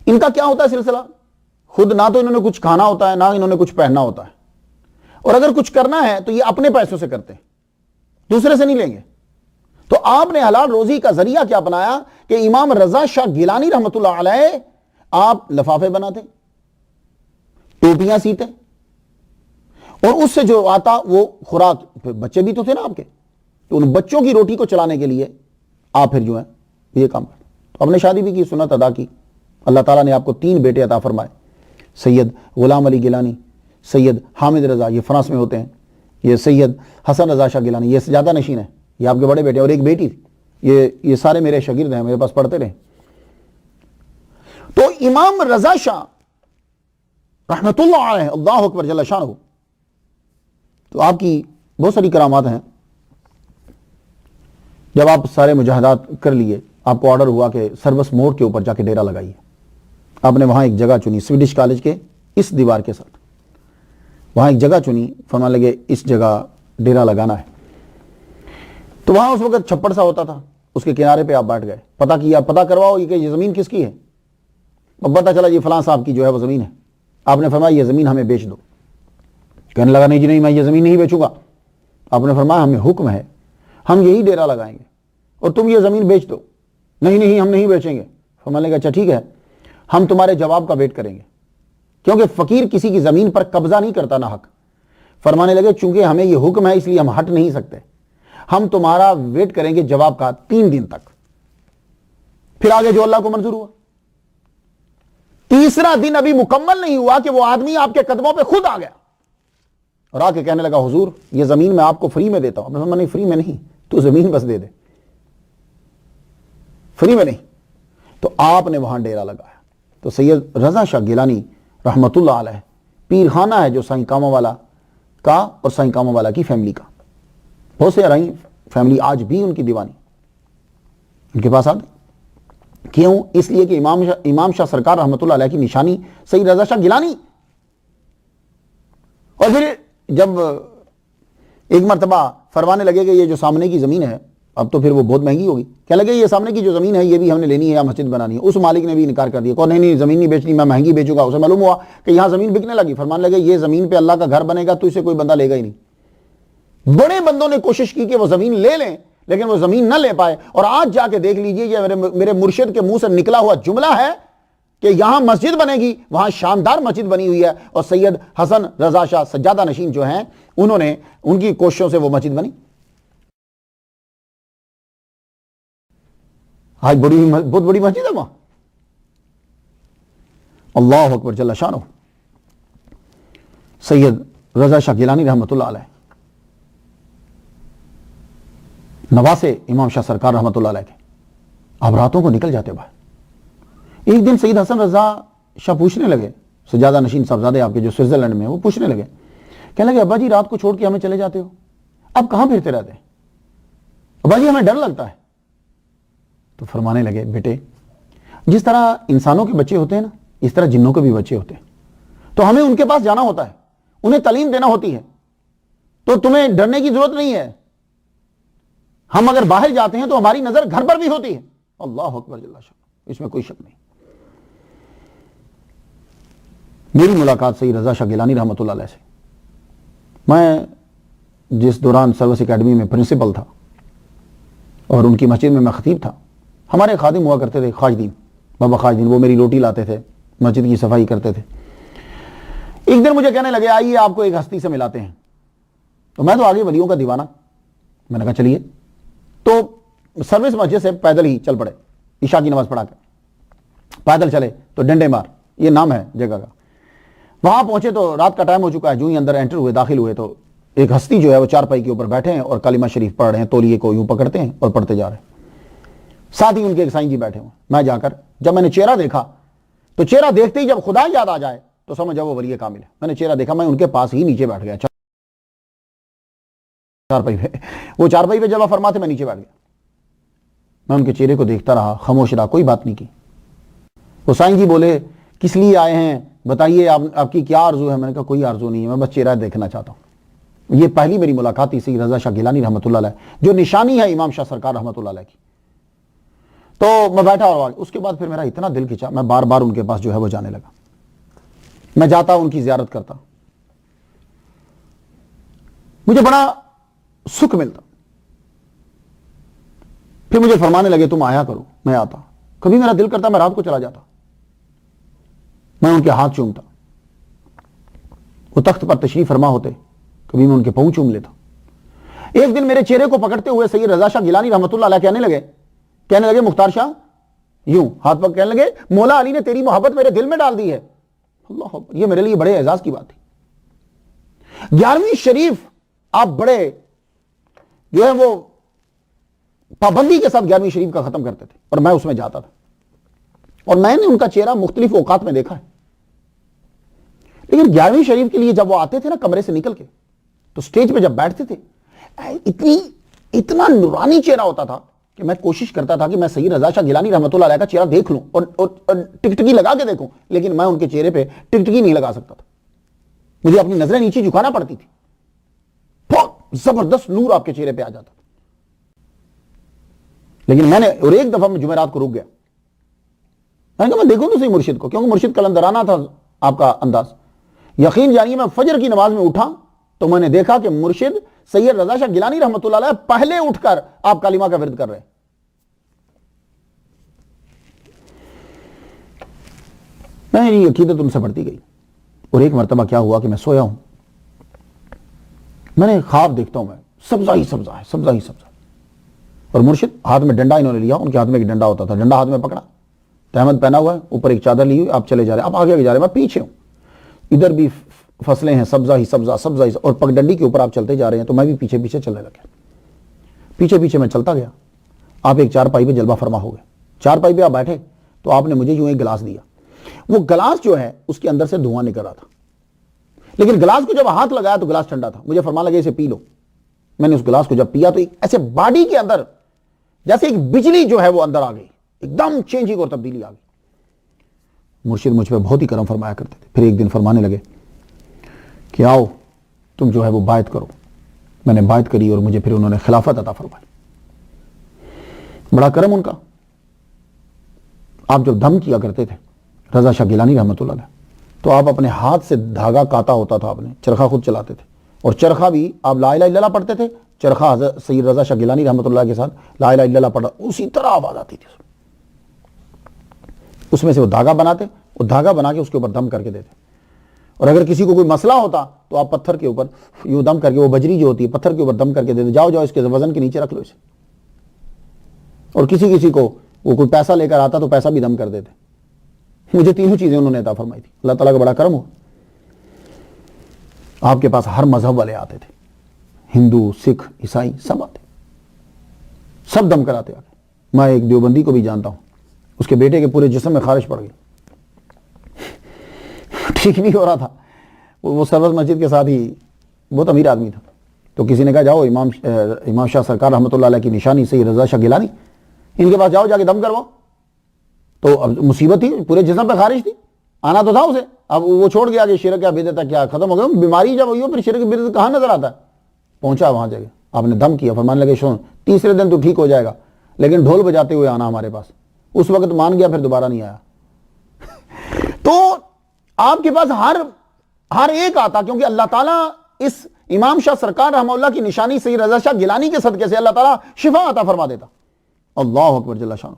Speaker 1: ان کا کیا ہوتا ہے سلسلہ, خود نہ تو انہوں نے کچھ کھانا ہوتا ہے, نہ انہوں نے کچھ پہننا ہوتا ہے, اور اگر کچھ کرنا ہے تو یہ اپنے پیسوں سے کرتے ہیں, دوسرے سے نہیں لیں گے. تو آپ نے حلال روزی کا ذریعہ کیا بنایا کہ امام رضا شاہ گیلانی رحمۃ اللہ علیہ آپ لفافے بناتے, ٹوپیاں سیتے, اور اس سے جو آتا وہ خوراک, بچے بھی تو تھے نا آپ کے, تو ان بچوں کی روٹی کو چلانے کے لیے آپ پھر جو ہے یہ کام کر. تو آپ نے شادی بھی کی, سنت ادا کی, اللہ تعالیٰ نے آپ کو 3 بیٹے عطا فرمائے, سید غلام علی گیلانی, سید حامد رضا, یہ فرانس میں ہوتے ہیں, یہ سید حسن رضا شاہ گیلانی, یہ سجادہ نشین ہے, یہ آپ کے بڑے بیٹے, اور ایک بیٹی تھی. یہ سارے میرے شاگرد ہیں, میرے پاس پڑھتے رہے. تو امام رضا شاہ رحمت اللہ علیہ, اللہ اکبر جل شانہ, تو آپ کی بہت ساری کرامات ہیں. جب آپ سارے مجاہدات کر لیے, آپ کو آرڈر ہوا کہ سروس موڑ کے اوپر جا کے ڈیرا لگائیے. آپ نے وہاں ایک جگہ چنی, سویڈش کالج کے اس دیوار کے ساتھ وہاں ایک جگہ چنی, فرمانے لگے اس جگہ ڈیرا لگانا ہے. تو وہاں اس وقت چھپڑ سا ہوتا تھا, اس کے کنارے پہ آپ بیٹھ گئے, پتہ کیا, پتہ کرواؤ کہ یہ زمین کس کی ہے. اب پتہ چلا یہ فلاں صاحب کی جو ہے وہ زمین ہے. آپ نے فرمایا یہ زمین ہمیں بیچ دو. کہنے لگا نہیں جی نہیں, میں یہ زمین نہیں بیچوں گا. آپ نے فرمایا ہمیں حکم ہے, ہم یہی ڈیرا لگائیں گے اور تم یہ زمین بیچ دو. نہیں نہیں ہم نہیں بیچیں گے. فرمانے لگا اچھا ٹھیک ہے, ہم تمہارے جواب کا ویٹ کریں گے, کیونکہ فقیر کسی کی زمین پر قبضہ نہیں کرتا نہ حق. فرمانے لگے چونکہ ہمیں یہ حکم ہے اس لیے ہم ہٹ نہیں سکتے, ہم تمہارا ویٹ کریں گے جواب کا 3 دن تک. پھر آگے جو اللہ کو منظور ہوا. تیسرا دن ابھی مکمل نہیں ہوا کہ وہ آدمی آپ کے قدموں پہ خود آ گیا اور آ کے کہنے لگا حضور یہ زمین میں آپ کو فری میں دیتا ہوں. میں نہیں, فری میں نہیں, تو زمین بس دے دے, فری میں نہیں. تو آپ نے وہاں ڈیرا لگایا. تو سید رضا شاہ گیلانی رحمت اللہ علیہ پیر خانہ ہے جو سائیں کاموں والا کا اور سائیں کاموں والا کی فیملی کا. بہت سے رہی فیملی آج بھی ان کی دیوانی ان کے پاس آتے. کیوں؟ اس لیے کہ امام شاہ سرکار رحمت اللہ علیہ کی نشانی سید رضا شاہ گیلانی. اور پھر جب ایک مرتبہ فرمانے لگے کہ یہ جو سامنے کی زمین ہے, اب تو پھر وہ بہت مہنگی ہوگی, کہنے لگے یہ سامنے کی جو زمین ہے یہ بھی ہم نے لینی ہے یا مسجد بنانی ہے. اس مالک نے بھی انکار کر دیا, نہیں نہیں زمین نہیں بیچنی, میں مہنگی بیچوں گا. اسے معلوم ہوا کہ یہاں زمین بکنے لگی. فرمانے لگے یہ زمین پہ اللہ کا گھر بنے گا تو اسے کوئی بندہ لے گا ہی نہیں. بڑے بندوں نے کوشش کی کہ وہ زمین لے لیں لیکن وہ زمین نہ لے پائے. اور آج جا کے دیکھ لیجئے یہ میرے مرشد کے منہ سے نکلا ہوا جملہ ہے کہ یہاں مسجد بنے گی, وہاں شاندار مسجد بنی ہوئی ہے. اور سید حسن رضا شاہ سجادہ نشین جو ہیں انہوں نے ان کی کوششوں سے وہ مسجد بنی. آج بہت بڑی مسجد ہے وہاں. اللہ اکبر جل شانہ. سید رضا شاہ گیلانی رحمت اللہ علیہ نواسے امام شاہ سرکار رحمت اللہ علیہ کے, آپ راتوں کو نکل جاتے باہر. ایک دن سید حسن رضا شاہ پوچھنے لگے, سجادہ نشین صاحبزادے آپ کے جو سوئٹزرلینڈ میں, وہ پوچھنے لگے, کہنے لگے ابا جی رات کو چھوڑ کے ہمیں چلے جاتے ہو, اب کہاں پھرتے رہتے ہیں, ابا جی ہمیں ڈر لگتا ہے. تو فرمانے لگے بیٹے جس طرح انسانوں کے بچے ہوتے ہیں نا اس طرح جنوں کے بھی بچے ہوتے ہیں, تو ہمیں ان کے پاس جانا ہوتا ہے, انہیں تعلیم دینا ہوتی ہے, تو تمہیں ڈرنے کی ضرورت نہیں ہے. ہم اگر باہر جاتے ہیں تو ہماری نظر گھر پر بھی ہوتی ہے. اللہ اکبر جل شانہ, اس میں کوئی شک نہیں. میری ملاقات سید رضا شاہ گیلانی رحمت اللہ علیہ سے, میں جس دوران سروس اکیڈمی میں پرنسپل تھا اور ان کی مسجد میں خطیب تھا, ہمارے خادم ہوا کرتے تھے خواج دین, بابا خواج دین, وہ میری روٹی لاتے تھے, مسجد کی صفائی کرتے تھے. ایک دن مجھے کہنے لگے آئیے آپ کو ایک ہستی سے ملاتے ہیں. تو میں تو آگے ولیوں کا دیوانہ, میں نے کہا چلیے. تو سروس مسجد سے پیدل ہی چل پڑے, عشاء کی نماز پڑھا کے پیدل چلے تو ڈنڈے مار, یہ نام ہے جگہ کا. وہاں پہنچے تو رات کا ٹائم ہو چکا ہے. جو ہی اندر انٹر ہوئے, داخل ہوئے, تو ایک ہستی جو ہے وہ چارپائی کے اوپر بیٹھے ہیں اور کلمہ شریف پڑھ رہے ہیں, تولیے کو یوں پکڑتے ہیں اور پڑھتے جا رہے ہیں. ساتھ ہی ان کے ایک سائیں جی بیٹھے ہوئے. میں جا کر جب میں نے چہرہ دیکھا تو چہرہ دیکھتے ہی جب خدا یاد آ جائے تو سمجھا وہ ولی کامل ہے. میں نے چہرہ دیکھا, میں ان کے پاس ہی نیچے بیٹھ گیا چارپائی پہ. وہ چارپائی پہ جب فرماتے میں نیچے بیٹھ گیا. میں ان کے چہرے کو دیکھتا رہا, خاموش رہا, کوئی بات نہیں کی. وہ سائیں جی بولے کس لیے آئے ہیں بتائیے, آپ کی کیا آرزو ہے. میں نے کہا کوئی آرزو نہیں ہے, میں بس چہرہ دیکھنا چاہتا ہوں. یہ پہلی میری ملاقات تھی سید رضا شاہ گیلانی رحمت اللہ علیہ جو نشانی ہے امام شاہ سرکار رحمت اللہ علیہ کی. تو میں بیٹھا اور اس کے بعد پھر میرا اتنا دل کھچا, میں بار بار ان کے پاس جو ہے وہ جانے لگا. میں جاتا, ان کی زیارت کرتا, مجھے بڑا سکھ ملتا. پھر مجھے فرمانے لگے تم آیا کرو. میں آتا, کبھی میرا دل کرتا میں رات کو چلا جاتا, میں ان کے ہاتھ چومتا. وہ تخت پر تشریف فرما ہوتے, کبھی میں ان کے پاؤں چوم لیتا. ایک دن میرے چہرے کو پکڑتے ہوئے سید رضا شاہ گیلانی رحمت اللہ علیہ کہنے لگے کہنے لگے مختار شاہ یوں ہاتھ پکڑ کہنے لگے مولا علی نے تیری محبت میرے دل میں ڈال دی ہے. اللہ اکبر. یہ میرے لیے بڑے اعزاز کی بات تھی. 11ویں شریف آپ بڑے جو ہے وہ پابندی کے ساتھ 11ویں شریف کا ختم کرتے تھے اور میں اس میں جاتا تھا اور میں نے ان کا چہرہ مختلف اوقات میں دیکھا ہے. لیکن 11ویں شریف کے لیے جب وہ آتے تھے نا کمرے سے نکل کے تو سٹیج پہ جب بیٹھتے تھے اتنا نورانی چہرہ ہوتا تھا کہ میں کوشش کرتا تھا کہ میں سید رضا شاہ گیلانی رحمۃ اللہ علیہ کا چہرہ دیکھ لوں اور ٹکٹکی لگا کے دیکھوں, لیکن میں ان کے چہرے پہ ٹکٹکی نہیں لگا سکتا تھا. مجھے اپنی نظریں نیچے جھکانا پڑتی تھی. بہت زبردست نور آپ کے چہرے پہ آ جاتا. لیکن میں نے اور ایک دفعہ میں جمعرات کو رک گیا. میں نے کہا میں دیکھوں تو صحیح مرشد کو, کیونکہ مرشد کلندرانہ تھا آپ کا انداز. یقین جانیے میں فجر کی نماز میں اٹھا تو میں نے دیکھا کہ مرشد سید رضا شاہ گیلانی رحمۃ اللہ علیہ پہلے اٹھ کر آپ کلمہ کا ورد کر رہے. میری عقیدت ان سے بڑھتی گئی. اور ایک مرتبہ کیا ہوا کہ میں سویا ہوں, میں نے خواب دیکھتا ہوں, میں سبزہ ہی سبزہ ہے, سبزہ ہی سبزہ. اور مرشد ہاتھ میں ڈنڈا انہوں نے لیا, ان کے ہاتھ میں ایک ڈنڈا ہوتا تھا, ڈنڈا ہاتھ میں پکڑا, تہمد پہنا ہوا ہے, اوپر ایک چادر لی ہوئی, آپ چلے جا رہے ہیں, آپ آگے جا رہے ہیں, میں پیچھے ہوں, ادھر بھی فصلیں ہیں, سبزہ ہی سبزہ, سبزہ ہی, اور پگڈنڈی کے اوپر آپ چلتے جا رہے ہیں, تو میں بھی پیچھے پیچھے چلنے لگا. پیچھے پیچھے میں چلتا گیا. آپ ایک چارپائی پہ جلوہ فرما ہو گئے. چارپائی پہ آپ بیٹھے تو آپ نے مجھے یوں ایک گلاس دیا. وہ گلاس جو ہے اس کے اندر سے دھواں نکل رہا تھا, لیکن گلاس کو جب ہاتھ لگایا تو گلاس ٹھنڈا تھا. مجھے فرمان لگے اسے پی لو. میں نے اس گلاس کو جب پیا تو ایسے باڈی کے اندر جیسے ایک بجلی جو ہے وہ اندر آ گئی, ایک دم چینجنگ اور تبدیلی آ گئی. مرشد مجھ پہ بہت ہی کرم فرمایا کرتے تھے. پھر ایک دن فرمانے لگے کہ آؤ تم جو ہے وہ بیعت کرو. میں نے بیعت کری اور مجھے پھر انہوں نے خلافت عطا فرمائی. بڑا کرم ان کا. آپ جب دم کیا کرتے تھے رضا شاہ گیلانی رحمۃ اللہ علیہ, تو آپ اپنے ہاتھ سے دھاگا کاتا ہوتا تھا, آپ نے چرخہ خود چلاتے تھے, اور چرخہ بھی آپ لا الہ الا اللہ پڑھتے تھے, چرخہ سید رضا شاہ گیلانی رحمۃ اللہ کے ساتھ لا الہ الا اللہ پڑھا, اسی طرح آواز آتی تھی. اس میں سے وہ دھاگا بناتے, وہ دھاگا بنا کے اس کے اوپر دم کر کے دیتے. اور اگر کسی کو کوئی مسئلہ ہوتا تو آپ پتھر کے اوپر یوں دم کر کے, وہ بجری جو ہوتی ہے پتھر کے اوپر دم کر کے دیتے, جاؤ جاؤ اس کے وزن کے نیچے رکھ لو اسے. اور کسی کو وہ کوئی پیسہ لے کر آتا تو پیسہ بھی دم کر دیتے. مجھے تینوں چیزیں انہوں نے عطا فرمائی تھی. اللہ تعالیٰ کا بڑا کرم ہو. آپ کے پاس ہر مذہب والے آتے تھے, ہندو, سکھ, عیسائی, سب آتے, سب دم کراتے آتے. میں ایک دیوبندی کو بھی جانتا ہوں, اس کے بیٹے کے پورے جسم میں خارش پڑ گئی, ٹھیک نہیں ہو رہا تھا. وہ سروس مسجد کے ساتھ ہی بہت امیر آدمی تھا. تو کسی نے کہا جاؤ امام شاہ سرکار رحمۃ اللہ علیہ کی نشانی سید رضا شاہ گیلانی, ان کے پاس جاؤ, جا کے دم کرواؤ. تو اب مصیبت تھی, پورے جسم پہ خارش تھی, آنا تو تھا اسے. اب وہ چھوڑ گیا کہ شرک کیا بدعت ہے, کیا ختم ہو گیا. بیماری جب ہوئی ہو پھر شرک بدعت کہاں نظر آتا ہے. پہنچا وہاں جگہ, آپ نے دم کیا, فرمانے لگے سن تیسرے دن تو ٹھیک ہو جائے گا, لیکن ڈھول بجاتے ہوئے آنا ہمارے پاس. اس وقت مان گیا, پھر دوبارہ نہیں آیا. تو آپ کے پاس ہر ایک آتا, کیونکہ اللہ تعالیٰ اس امام شاہ سرکار رحمہ اللہ کی نشانی سید رضا شاہ گیلانی کے صدقے سے اللہ تعالیٰ شفا عطا فرما دیتا. اللہ اکبر جل شانہ.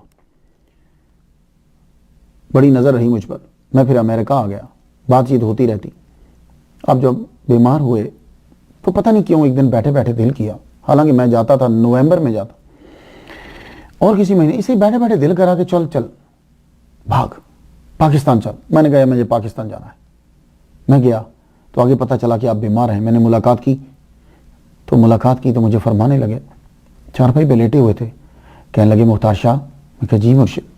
Speaker 1: بڑی نظر رہی مجھ پر. میں پھر امریکہ آ گیا, بات چیت ہوتی رہتی. اب جب بیمار ہوئے تو پتہ نہیں کیوں ایک دن بیٹھے بیٹھے دل کیا, حالانکہ میں جاتا تھا نومبر میں جاتا, اور کسی مہینے اسے بیٹھے بیٹھے دل کرا کہ چل بھاگ پاکستان چل. میں نے کہا مجھے پاکستان جانا ہے. میں گیا تو آگے پتہ چلا کہ آپ بیمار ہیں. میں نے ملاقات کی تو مجھے فرمانے لگے, چارپائی پہ لیٹے ہوئے تھے, کہنے لگے مختار شاہ. میں کہا جی مرشد.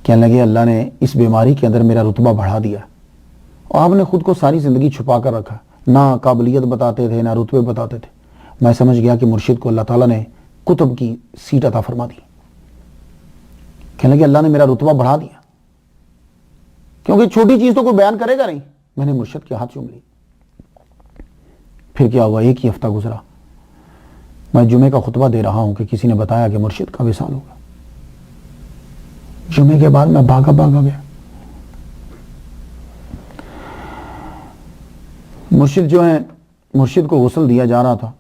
Speaker 1: کہنے لگے اللہ نے اس بیماری کے اندر میرا رتبہ بڑھا دیا, اور آپ نے خود کو ساری زندگی چھپا کر رکھا, نہ قابلیت بتاتے تھے نہ رتبے بتاتے تھے. میں سمجھ گیا کہ مرشد کو اللہ تعالیٰ نے کتب کی سیٹ عطا فرما دی. کہنے لگے اللہ نے میرا رتبہ بڑھا دیا, کیونکہ چھوٹی چیز تو کوئی بیان کرے گا نہیں. میں نے مرشد کے ہاتھ چوم لی. پھر کیا ہوا, ایک ہی ہفتہ گزرا, میں جمعے کا خطبہ دے رہا ہوں کہ کسی نے بتایا کہ مرشد کا وصال ہوگا. جمعے کے بعد میں بھاگا گیا. مرشد کو غسل دیا جا رہا تھا,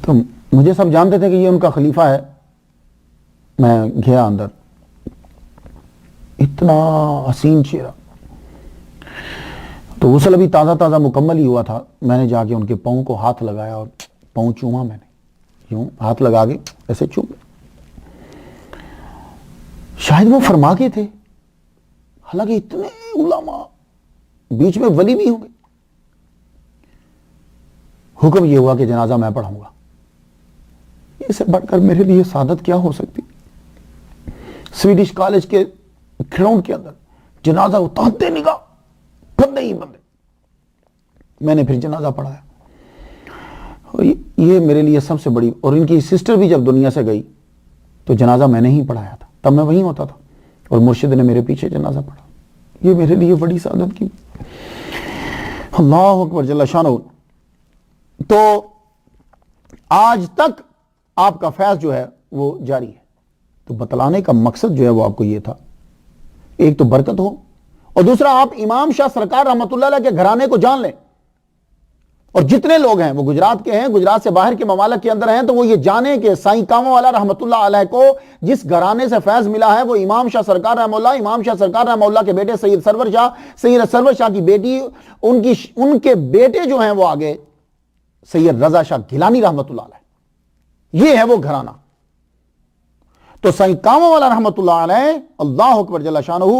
Speaker 1: تو مجھے سب جانتے تھے کہ یہ ان کا خلیفہ ہے. میں گیا اندر, اتنا حسین چہرہ. تو غسل ابھی تازہ مکمل ہی ہوا تھا. میں نے جا کے ان کے پاؤں کو ہاتھ لگایا اور پاؤں چوما. میں نے یوں ہاتھ لگا کے ایسے چپ. شاید وہ فرما کے تھے, حالانکہ اتنے علماء, بیچ میں ولی بھی ہوں گے. حکم یہ ہوا کہ جنازہ میں پڑھاؤں گا. اس سے بڑھ کر میرے لیے سعادت کیا ہو سکتی. سویڈش کالج کے گراؤنڈ کے اندر جنازہ اتارتے نگاہ, بندے ہی بندے. میں نے پھر جنازہ پڑھایا. یہ میرے لیے سب سے بڑی, اور ان کی سسٹر بھی جب دنیا سے گئی تو جنازہ میں نے ہی پڑھایا تھا, تب میں وہیں ہوتا تھا, اور مرشد نے میرے پیچھے جنازہ پڑھا. یہ میرے لیے بڑی سعادت کی. اللہ اکبر جل شانہ. تو آج تک آپ کا فیض جو ہے وہ جاری ہے. تو بتلانے کا مقصد جو ہے وہ آپ کو یہ تھا, ایک تو برکت ہو, اور دوسرا آپ امام شاہ سرکار رحمۃ اللہ علیہ کے گھرانے کو جان لیں. اور جتنے لوگ ہیں وہ گجرات کے ہیں, گجرات سے باہر کے ممالک کے اندر ہیں, تو وہ یہ جانیں کہ سائیں کاموں والا رحمۃ اللہ علیہ کو جس گھرانے سے فیض ملا ہے وہ امام شاہ سرکار رحمہ اللہ, امام شاہ سرکار رحمہ اللہ کے بیٹے سید سرور شاہ کی بیٹی, ان کے بیٹے جو ہیں وہ آگے سید رضا شاہ گیلانی رحمۃ اللہ علیہ, یہ ہے وہ گھرانہ. تو سائیں کاموں والا رحمۃ اللہ علیہ, اللہ اکبر جل شانہ,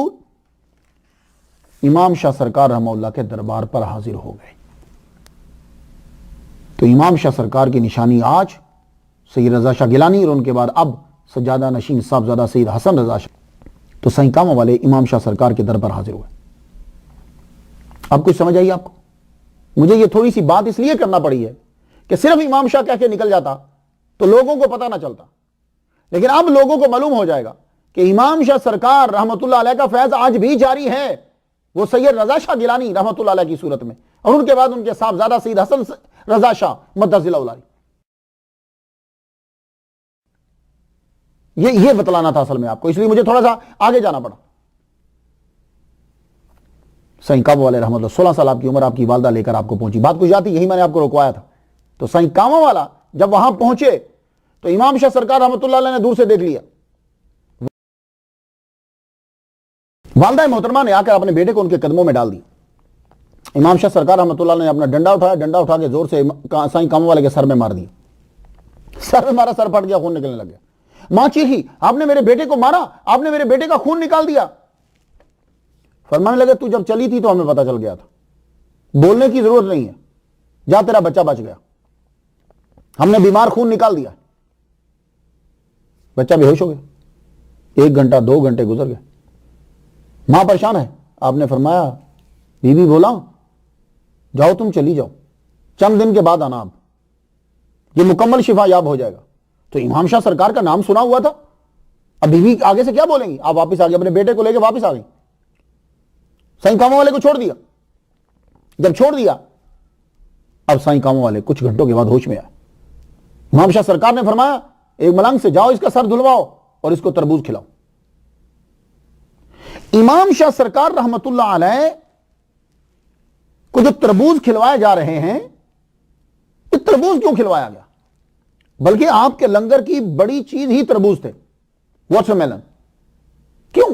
Speaker 1: امام شاہ سرکار رحمہ اللہ کے دربار پر حاضر ہو گئے. تو امام شاہ سرکار کی نشانی آج سید رضا شاہ گیلانی, اور ان کے بعد اب سجادہ نشین صاحبزادہ سید حسن رضا شاہ. تو سائیں کاموں والے امام شاہ سرکار کے در پر حاضر ہوئے. اب کچھ سمجھ آئی آپ کو؟ مجھے یہ تھوڑی سی بات اس لیے کرنا پڑی ہے کہ صرف امام شاہ کہہ کے نکل جاتا تو لوگوں کو پتہ نہ چلتا, لیکن اب لوگوں کو معلوم ہو جائے گا کہ امام شاہ سرکار رحمۃ اللہ علیہ کا فیض آج بھی جاری ہے, وہ سید رضا شاہ گیلانی رحمۃ اللہ علیہ کی صورت میں, اور ان کے بعد ان کے صاحبزادہ سید حسن رضا شاہ مدثر اللہ علیہ. یہ بتلانا تھا اصل میں آپ کو, اس لیے مجھے تھوڑا سا آگے جانا پڑا. سائیں کاموں والے رحمۃ اللہ, 16 سال آپ کی عمر آپ کی والدہ لے کر آپ کو پہنچی. بات کچھ جاتی, یہی میں نے آپ کو روکوایا تھا. تو سائیں کاموں والا جب وہاں پہنچے تو امام شاہ سرکار رحمۃ اللہ علیہ نے دور سے دیکھ لیا. والدہ محترمہ نے آ کر اپنے بیٹے کو ان کے قدموں میں ڈال دی. امام شاہ سرکار رحمۃ اللہ نے اپنا ڈنڈا اٹھایا, ڈنڈا اٹھا کے زور سے سائیں کاموں والے کے سر میں مار دیا. سر میں مارا, سر پھٹ گیا, خون نکلنے لگ گیا. ماں چیخی, آپ نے میرے بیٹے کو مارا, آپ نے میرے بیٹے کا خون نکال دیا. فرمانے لگے, تو جب چلی تھی تو ہمیں پتا چل گیا تھا, بولنے کی ضرورت نہیں ہے, جا تیرا بچہ بچ گیا, ہم نے بیمار خون نکال دیا. بچہ بے ہوش ہو گیا. 1 گھنٹہ 2 گھنٹے گزر گئے, ماں پریشان ہے. آپ نے فرمایا, بی بی بولا جاؤ تم چلی جاؤ, چند دن کے بعد آنا, آپ یہ مکمل شفا یاب ہو جائے گا. تو امام شاہ سرکار کا نام سنا ہوا تھا, اب بیوی آگے سے کیا بولیں گی. آپ واپس آ گئے, اپنے بیٹے کو لے کے واپس آ گئی. سائیں کاموں والے کو چھوڑ دیا. جب چھوڑ دیا, اب سائیں کاموں والے کچھ گھنٹوں کے بعد ہوش میں آئے. امام شاہ سرکار نے فرمایا, ایک ملنگ سے جاؤ, اس کا سر دھلواؤ اور اس کو تربوز کھلاؤ. امام شاہ سرکار رحمت اللہ علیہ کو جو تربوز کھلوائے جا رہے ہیں, یہ تربوز کیوں کھلوایا گیا؟ بلکہ آپ کے لنگر کی بڑی چیز ہی تربوز تھے, واٹر میلن. کیوں؟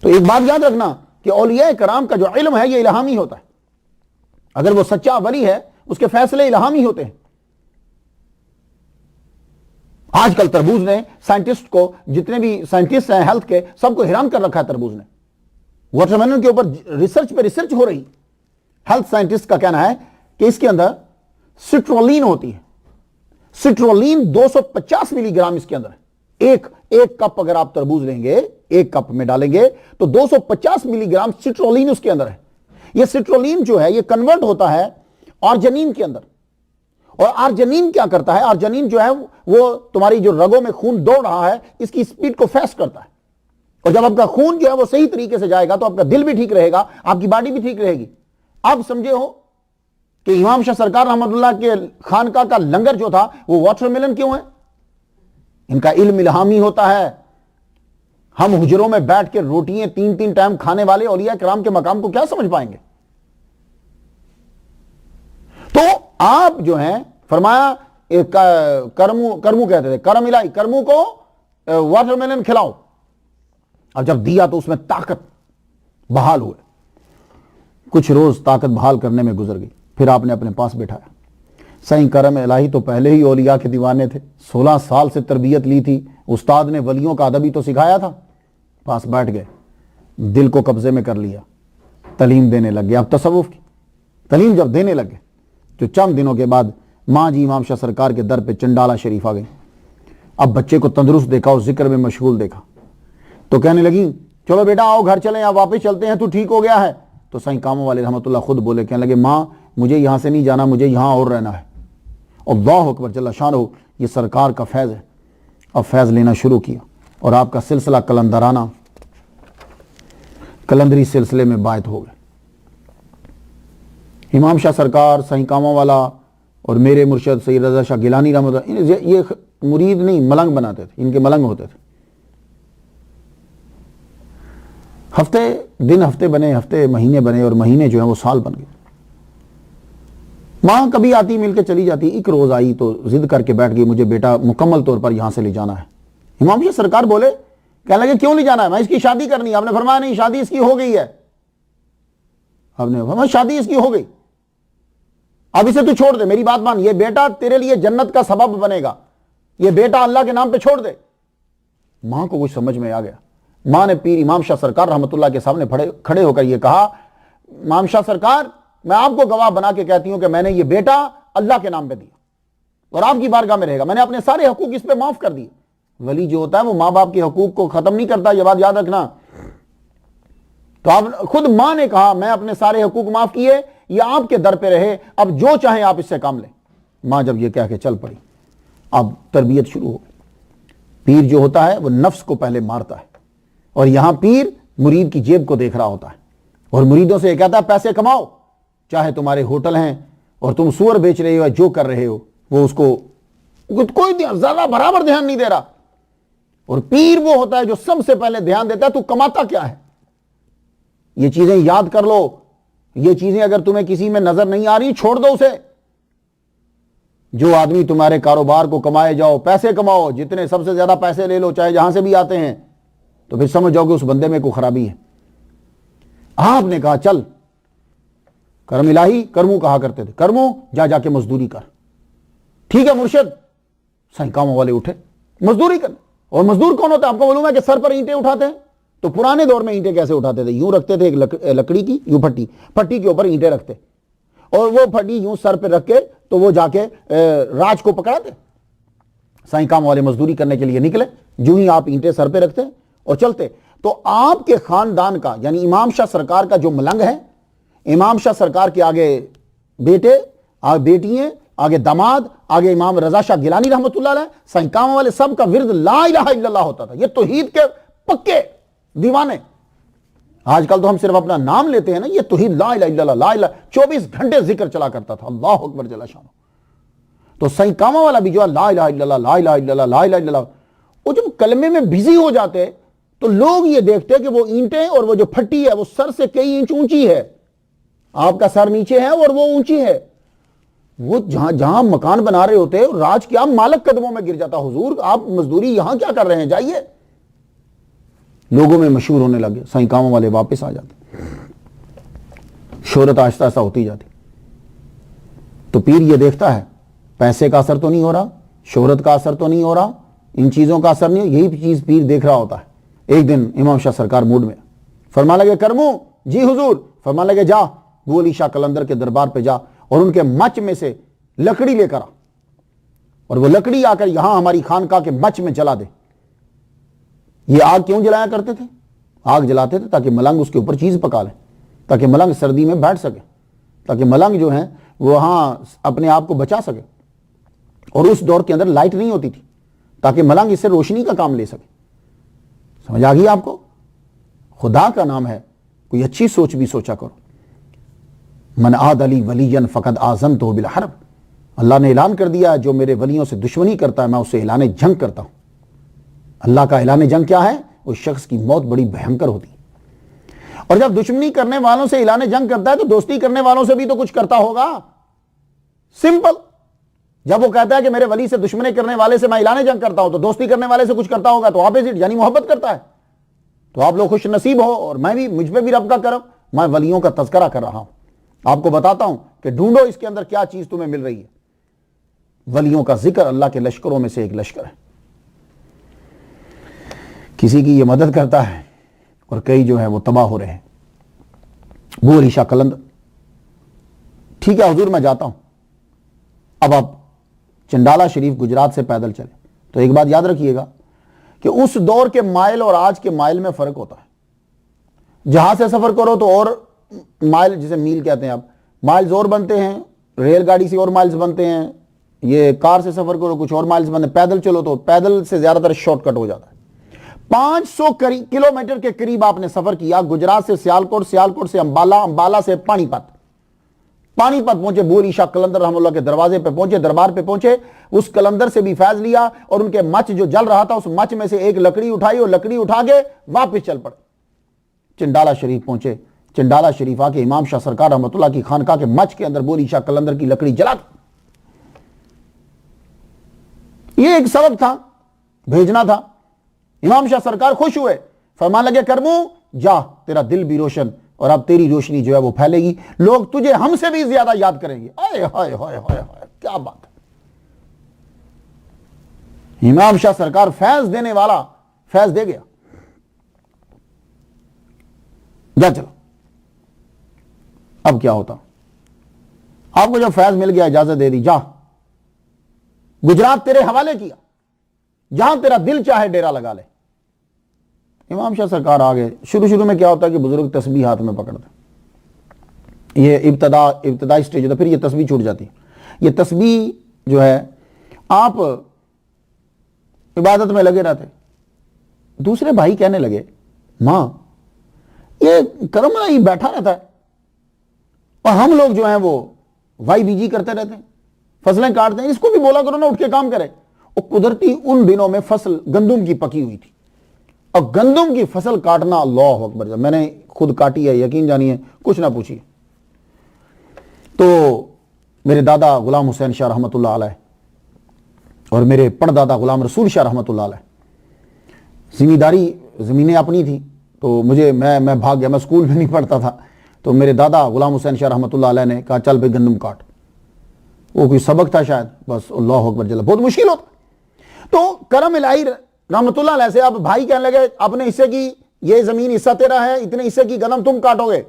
Speaker 1: تو ایک بات یاد رکھنا کہ اولیاء کرام کا جو علم ہے یہ الہامی ہوتا ہے. اگر وہ سچا ولی ہے, اس کے فیصلے الہامی ہوتے ہیں. آج کل تربوز نے سائنٹسٹ کو, جتنے بھی سائنٹسٹ ہیں ہیلتھ کے, سب کو حیران کر رکھا ہے تربوز نے. واٹر میلن کے اوپر ریسرچ پہ ریسرچ ہو رہی. ہیلتھ سائنٹسٹ کا کہنا ہے کہ اس کے اندر سٹرولین ہوتی ہے. سٹرولین 250 ملی گرام اس کے اندر ہے. ایک کپ اگر آپ تربوز لیں گے, 1 کپ میں ڈالیں گے تو 250 ملی گرام سٹرولین اس کے اندر ہے. یہ سٹرولین جو ہے یہ کنورٹ ہوتا ہے آرجنین کے اندر. اور آرجنین کیا کرتا ہے؟ آرجنین جو ہے وہ تمہاری جو رگوں میں خون دوڑ رہا ہے اس کی سپیڈ کو فاسٹ کرتا ہے. اور جب آپ کا خون جو ہے وہ صحیح طریقے سے جائے گا تو آپ کا دل بھی ٹھیک رہے گا, آپ کی باڈی بھی ٹھیک رہے گی. آپ سمجھے ہو کہ امام شاہ سرکار رحمت اللہ کے خانقاہ کا لنگر جو تھا وہ واٹر میلن کیوں ہے؟ ان کا علم الہامی ہوتا ہے. ہم حجروں میں بیٹھ کے روٹیاں 3 ٹائم کھانے والے اولیاء کرام کے مقام کو کیا سمجھ پائیں گے؟ تو آپ جو ہیں فرمایا کرمو کہتے تھے, کرم الہی, کرمو کو واٹر میلن کھلاؤ. اب جب دیا تو اس میں طاقت بحال ہوئے. کچھ روز طاقت بحال کرنے میں گزر گئی. پھر آپ نے اپنے پاس بٹھایا, سائیں کرم الہی تو پہلے ہی اولیاء کے دیوانے تھے، 16 سال سے تربیت لی تھی، استاد نے ولیوں کا ادب ہی تو سکھایا تھا، پاس بیٹھ گئے، دل کو قبضے میں کر لیا، تعلیم دینے لگ گئے۔ اب تصوف کی تعلیم جب دینے لگے تو چند دنوں کے بعد ماں جی امام شاہ سرکار کے در پہ چنڈالہ شریف آ گئی۔ اب بچے کو تندرست دیکھا اور ذکر میں مشغول دیکھا تو کہنے لگی چلو بیٹا آؤ گھر چلیں، آپ واپس چلتے ہیں، تو ٹھیک ہو گیا ہے؟ تو سائیں کاموں والے رحمۃ اللہ خود بولے، کہنے لگے ماں مجھے یہاں سے نہیں جانا، مجھے یہاں اور رہنا ہے۔ اللہ اکبر جل شانہ، یہ سرکار کا فیض ہے۔ اب فیض لینا شروع کیا اور آپ کا سلسلہ کلندرانہ کلندری سلسلے میں باعث ہو گئے۔ امام شاہ سرکار، سائیں کاموں والا اور میرے مرشد سید رضا شاہ گیلانی رحمۃ اللہ، یہ مرید نہیں ملنگ بناتے تھے، ان کے ملنگ ہوتے تھے۔ ہفتے دن ہفتے بنے، ہفتے مہینے بنے، اور مہینے جو ہیں وہ سال بن گئے۔ ماں کبھی آتی مل کے چلی جاتی، ایک روز آئی تو ضد کر کے بیٹھ گئی، مجھے بیٹا مکمل طور پر یہاں سے لے جانا ہے۔ امام شاہ سرکار بولے، کہنے لگے کیوں لے جانا ہے؟ میں اس کی شادی کرنی ہے۔ آپ نے فرمایا نہیں، شادی اس کی ہو گئی ہے۔ آپ نے فرمایا شادی اس کی ہو گئی، اب اسے تو چھوڑ دے، میری بات مان، یہ بیٹا تیرے لیے جنت کا سبب بنے گا، یہ بیٹا اللہ کے نام پہ چھوڑ دے۔ ماں کو کچھ سمجھ میں آ گیا۔ ماں نے پیر امام شاہ سرکار رحمۃ اللہ کے سامنے کھڑے ہو کر یہ کہا، امام شاہ سرکار میں آپ کو گواہ بنا کے کہتی ہوں کہ میں نے یہ بیٹا اللہ کے نام پہ دیا اور آپ کی بارگاہ میں رہے گا، میں نے اپنے سارے حقوق اس پہ معاف کر دیے۔ ولی جو ہوتا ہے وہ ماں باپ کے حقوق کو ختم نہیں کرتا، یہ بات یاد رکھنا۔ تو آپ خود ماں نے کہا میں اپنے سارے حقوق معاف کیے، یہ آپ کے در پہ رہے، اب جو چاہیں آپ اس سے کام لیں۔ ماں جب یہ کہہ کے چل پڑی، اب تربیت شروع ہو گئی۔ پیر جو ہوتا ہے وہ نفس کو پہلے مارتا ہے، اور یہاں پیر مرید کی جیب کو دیکھ رہا ہوتا ہے اور مریدوں سے یہ کہتا ہے پیسے کماؤ، چاہے تمہارے ہوٹل ہیں اور تم سور بیچ رہے ہو، جو کر رہے ہو وہ اس کو کوئی زیادہ برابر دھیان نہیں دے رہا۔ اور پیر وہ ہوتا ہے جو سب سے پہلے دھیان دیتا ہے تو کماتا کیا ہے۔ یہ چیزیں یاد کر لو، یہ چیزیں اگر تمہیں کسی میں نظر نہیں آ رہی چھوڑ دو اسے۔ جو آدمی تمہارے کاروبار کو کمائے جاؤ، پیسے کماؤ، جتنے سب سے زیادہ پیسے لے لو چاہے جہاں سے بھی آتے ہیں، تو پھر سمجھ جاؤ کہ اس بندے میں کوئی خرابی ہے۔ آپ نے کہا چل کرم الہی، کرمو کہا کرتے تھے، کرمو جا کے مزدوری کر۔ ٹھیک ہے مرشد۔ سائیں کاموں والے اٹھے مزدوری کر۔ اور مزدور کون ہوتا ہے آپ کو معلوم ہے کہ سر پر اینٹیں اٹھاتے ہیں؟ تو پرانے دور میں اینٹیں کیسے اٹھاتے تھے؟ یوں رکھتے تھے ایک لکڑی کی، یوں پھٹی کے اوپر اینٹیں رکھتے، اور وہ پھٹی یوں سر پہ رکھ کے تو وہ جا کے راج کو پکڑاتے۔ سائیں کام والے مزدوری کرنے کے لیے نکلے، جو ہی آپ اینٹیں سر پہ رکھتے اور چلتے، تو آپ کے خاندان کا یعنی امام شاہ سرکار کا جو ملنگ ہے، امام شاہ سرکار کے آگے بیٹے، آگے بیٹیاں، آگے داماد، آگے امام رضا شاہ گیلانی رحمۃ اللہ علیہ، سائیں کام والے، سب کا ورد لا الہ الا اللہ ہوتا تھا۔ یہ توحید کے پکے دیوانے۔ آج کل تو ہم صرف اپنا نام لیتے ہیں نا، یہ توحید لا الہ الا اللہ، لا الہ 24 گھنٹے ذکر چلا کرتا تھا۔ اللہ اکبر جل شانہ۔ تو سائیں کامہ والا بھی جو ہے لا الہ الا اللہ، لا الہ الا اللہ، لا الہ الا اللہ، وہ جب کلمے میں بزی ہو جاتے تو لوگ یہ دیکھتے کہ وہ اینٹیں اور وہ جو پھٹی ہے وہ سر سے کئی انچ اونچی ہے، آپ کا سر نیچے ہے اور وہ اونچی ہے۔ وہ جہاں مکان بنا رہے ہوتے راج کیا مالک قدموں میں گر جاتا، حضور آپ مزدوری یہاں کیا کر رہے ہیں، جائیے۔ لوگوں میں مشہور ہونے لگے، سائیں کاموں والے واپس آ جاتے، شہرت آہستہ آہستہ ہوتی جاتی۔ تو پیر یہ دیکھتا ہے پیسے کا اثر تو نہیں ہو رہا، شہرت کا اثر تو نہیں ہو رہا، ان چیزوں کا اثر نہیں ہو، یہی چیز پیر دیکھ رہا ہوتا ہے۔ ایک دن امام شاہ سرکار موڈ میں، فرمان لگے کرمو جی حضور، فرمان لگے جا وہ علی شاہ قلندر کے دربار پہ جا اور ان کے مچ میں سے لکڑی لے کر آ، اور وہ لکڑی آ کر یہاں ہماری خانقاہ کے مچ میں جلا دے۔ یہ آگ کیوں جلایا کرتے تھے؟ آگ جلاتے تھے تاکہ ملنگ اس کے اوپر چیز پکا لیں، تاکہ ملنگ سردی میں بیٹھ سکے، تاکہ ملنگ جو ہیں وہ وہاں اپنے آپ کو بچا سکے۔ اور اس دور کے اندر لائٹ نہیں ہوتی تھی، تاکہ ملنگ اس سے روشنی کا کام لے سکے۔ سمجھ آ گئی آپ کو؟ خدا کا نام ہے، کوئی اچھی سوچ بھی سوچا کرو۔ من عاد لی ولیا فقد آذنتہ بالحرب، اللہ نے اعلان کر دیا جو میرے ولیوں سے دشمنی کرتا ہے میں اسے اعلان جنگ کرتا ہوں۔ اللہ کا اعلان جنگ کیا ہے؟ اس شخص کی موت بڑی بھینکر ہوتی ہے۔ اور جب دشمنی کرنے والوں سے اعلان جنگ کرتا ہے تو دوستی کرنے والوں سے بھی تو کچھ کرتا ہوگا۔ سمپل۔ جب وہ کہتا ہے کہ میرے ولی سے دشمنی کرنے والے سے میں اعلان جنگ کرتا ہوں تو دوستی کرنے والے سے کچھ کرتا ہوگا، تو اپوزٹ یعنی محبت کرتا ہے۔ تو آپ لوگ خوش نصیب ہو، اور میں بھی، مجھ پہ بھی رب کا کرم، میں ولیوں کا تذکرہ کر رہا ہوں۔ آپ کو بتاتا ہوں کہ ڈھونڈو اس کے اندر کیا چیز تمہیں مل رہی ہے۔ ولیوں کا ذکر اللہ کے لشکروں میں سے ایک لشکر ہے. کسی کی یہ مدد کرتا ہے اور کئی جو ہے وہ تباہ ہو رہے ہیں. ابو علی شاہ قلندر. ٹھیک ہے حضور میں جاتا ہوں. اب آپ چنڈالہ شریف گجرات سے پیدل چلے تو ایک بات یاد رکھیے گا کہ اس دور کے مائل اور آج کے مائل میں فرق ہوتا ہے. جہاں سے سفر کرو تو اور مائل، جسے میل کہتے ہیں، آپ مائلز اور بنتے ہیں، ریل گاڑی سے اور مائلز بنتے ہیں، یہ کار سے سفر کرو کچھ اور مائلز بنتے ہیں، پیدل چلو تو پیدل سے زیادہ تر شارٹ کٹ ہو جاتا ہے. 500 کلومیٹر کے قریب آپ نے سفر کیا گجرات سے سیالکوٹ، سیالکوٹ سے امبالہ، امبالہ سے پانی پت پہنچے. ابو علی شاہ قلندر رحمہ اللہ کے دروازے پہ پہنچے، دربار پہ پہنچے. اس قلندر سے بھی فیض لیا اور ان کے مچ جو جل رہا تھا اس مچ میں سے ایک لکڑی اٹھائی اور لکڑی اٹھا کے واپس چل پڑے. چنڈالہ شریف پہنچے. چنڈالہ شریف آ کے امام شاہ سرکار رحمۃ اللہ کی خانقاہ کے مچ کے اندر ابو علی شاہ قلندر کی لکڑی جلا دی. یہ ایک سبب تھا، بھیجنا تھا. امام شاہ سرکار خوش ہوئے، فرمان لگے کرمو جا، تیرا دل بھی روشن اور اب تیری روشنی جو ہے وہ پھیلے گی، لوگ تجھے ہم سے بھی زیادہ یاد کریں گے. آئے ہائے ہائے ہائے ہائے، کیا بات ہے. امام شاہ سرکار فیض دینے والا فیض دے گیا. جا چلو. اب کیا ہوتا؟ آپ کو جب فیض مل گیا اجازت دے دی، جا گجرات تیرے حوالے کیا، جہاں تیرا دل چاہے ڈیرا لگا لے. امام شاہ سرکار آگے. شروع میں کیا ہوتا ہے کہ بزرگ تسبیح ہاتھ میں پکڑتے، یہ ابتدائی سٹیج ہوتا ہے، پھر یہ تسبیح چھوٹ جاتی ہے. یہ تسبیح جو ہے آپ عبادت میں لگے رہتے. دوسرے بھائی کہنے لگے ماں یہ کرم ہی بیٹھا رہتا ہے اور ہم لوگ جو ہیں وہ وائی بی جی کرتے رہتے ہیں، فصلیں کاٹتے ہیں، اس کو بھی بولا کرو نا اٹھ کے کام کرے. اور قدرتی ان دنوں میں فصل گندم کی پکی ہوئی تھی اور گندم کی فصل کاٹنا، اللہ اکبر، میں نے خود کاٹی ہے، یقین جانیے کچھ نہ پوچھیے. تو میرے دادا غلام حسین شاہ رحمۃ اللہ علیہ اور میرے پڑدادا غلام رسول شاہ رحمۃ اللہ علیہ زمینیں اپنی تھی. تو میں بھاگ گیا، میں اسکول میں نہیں پڑھتا تھا. تو میرے دادا غلام حسین شاہ رحمۃ اللہ علیہ نے کہا چل بھائی گندم کاٹ. وہ کوئی سبق تھا شاید، بس اللہ اکبر جل، بہت مشکل ہوتا. تو کرم الہی رحمۃ اللہ علیہ سے اب بھائی کہنے لگے اپنے حصے کی یہ زمین حصہ تیرا ہے، اتنے حصے کی گندم تم کاٹو گے.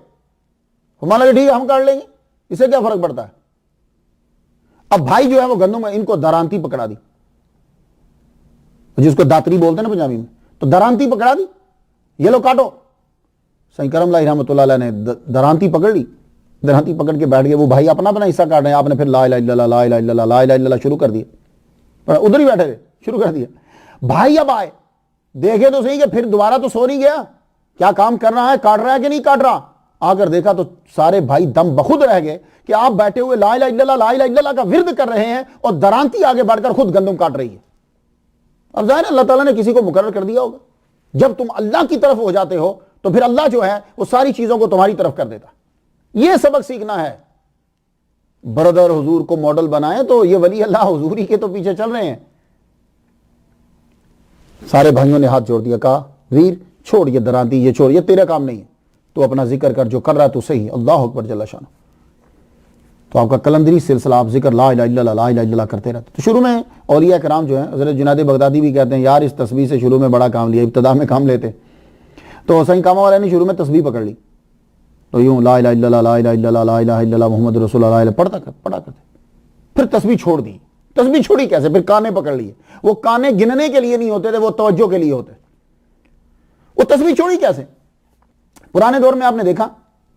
Speaker 1: ہمارا لگے ٹھیک ہے ہم کاٹ لیں گے، اسے کیا فرق پڑتا ہے. اب بھائی جو ہے وہ گندم ان کو درانتی پکڑا دی، جس کو داتری بولتے ہیں نا پنجابی میں، تو درانتی پکڑا دی، یہ لو کاٹو. سائیں کرم اللہ رحمۃ اللہ علیہ نے درانتی پکڑ لی، درانتی پکڑ کے بیٹھ گئے. وہ بھائی اپنا حصہ کاٹ رہے ہیں، آپ نے پھر لا الہ الا اللہ لا الہ الا اللہ لا الہ الا اللہ شروع کر دیا، ادھر ہی بیٹھے رہے، شروع کر دیا. بھائی اب آئے، دیکھے تو صحیح کہ پھر دوبارہ تو سو نہیں گیا، کیا کام کر رہا ہے، کاٹ رہا ہے کہ نہیں کاٹ رہا. آ کر دیکھا تو سارے بھائی دم بخود رہ گئے کہ آپ بیٹھے ہوئے لا الہ الا اللہ لا الہ الا اللہ کا ورد کر رہے ہیں اور درانتی آگے بڑھ کر خود گندم کاٹ رہی ہے. اب ظاہر اللہ تعالیٰ نے کسی کو مقرر کر دیا ہوگا. جب تم اللہ کی طرف ہو جاتے ہو تو پھر اللہ جو ہے وہ ساری چیزوں کو تمہاری طرف کر دیتا. یہ سبق سیکھنا ہے. برادر حضور کو ماڈل بنائے تو یہ ولی اللہ حضوری کے تو پیچھے چل رہے ہیں. سارے بھائیوں نے ہاتھ جوڑ دیا، کہا ویر چھوڑ یہ درانتی، یہ چھوڑ، یہ تیرا کام نہیں ہے، تو اپنا ذکر کر، جو کر رہا ہے تو صحیح. اللہ اکبر جل شانہ. تو آپ کا کلندری سلسلہ، آپ ذکر لا الہ الا اللہ لا الہ الا اللہ کرتے رہتے. تو شروع میں اولیاء کرام جو ہیں، حضرت جنید بغدادی بھی کہتے ہیں یار اس تسبیح سے شروع میں بڑا کام لیا، ابتدا میں کام لیتے. تو حسین کامہ والے نے شروع میں تسبیح پکڑ لی، تو یوں لا الہ الا اللہ لا الہ الا اللہ لا الہ الا اللہ محمد رسول اللہ پڑھا کرتے. پھر تسبیح چھوڑ دی. تسبیح چھوڑی کیسے؟ پھر کانے پکڑ لیے. وہ کانے گننے کے لیے نہیں ہوتے تھے، وہ توجہ کے لیے ہوتے. وہ تسبیح چھوڑی کیسے؟ پرانے دور میں آپ نے دیکھا،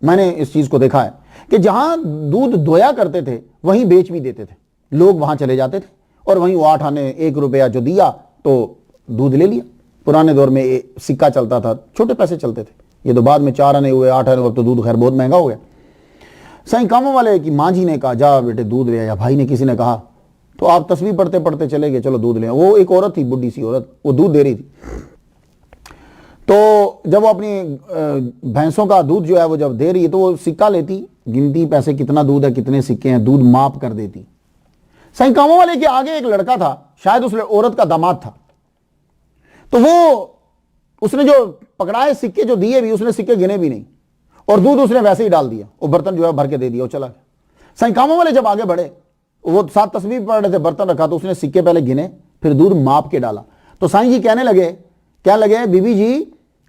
Speaker 1: میں نے اس چیز کو دیکھا ہے کہ جہاں دودھ دویا کرتے تھے وہیں بیچ بھی دیتے تھے. لوگ وہاں چلے جاتے تھے اور وہیں وہ 8 آنے 1 روپیہ جو دیا تو دودھ لے لیا. پرانے دور میں سکہ چلتا تھا، چھوٹے پیسے چلتے تھے. یہ تو بعد میں 4 آنے ہوئے 8 آنے ہوئے، تو دودھ خیر بہت مہنگا ہو گیا. سائیں کاموں والے کی ماں جی نے کہا جا بیٹے دودھ لے آیا. بھائی نے کسی نے کہا، تو آپ تسبیح پڑھتے پڑھتے چلے گئے، چلو دودھ لے. وہ ایک عورت تھی، بڈھی سی عورت، وہ دودھ دے رہی تھی. تو جب وہ اپنی بھینسوں کا دودھ جو ہے وہ جب دے رہی ہے تو وہ سکہ لیتی، گنتی پیسے کتنا دودھ ہے کتنے سکے ہیں، دودھ ماپ کر دیتی. سائیں کاموں والے کے آگے ایک لڑکا تھا، شاید اس عورت کا داماد تھا. تو وہ اس نے جو پکڑائے سکے جو دیے بھی، اس نے سکے گنے بھی نہیں اور دودھ اس نے ویسے ہی ڈال دیا، وہ برتن جو ہے بھر کے دے دیا، وہ چلا گیا. سائیں کاموں والے جب آگے بڑھے وہ ساتھ تسبیح پڑھ رہے تھے، برتن رکھا تو اس نے سکے پہلے گنے، پھر دودھ ماپ کے ڈالا. تو سائیں جی کہنے لگے، کیا لگے بی بی جی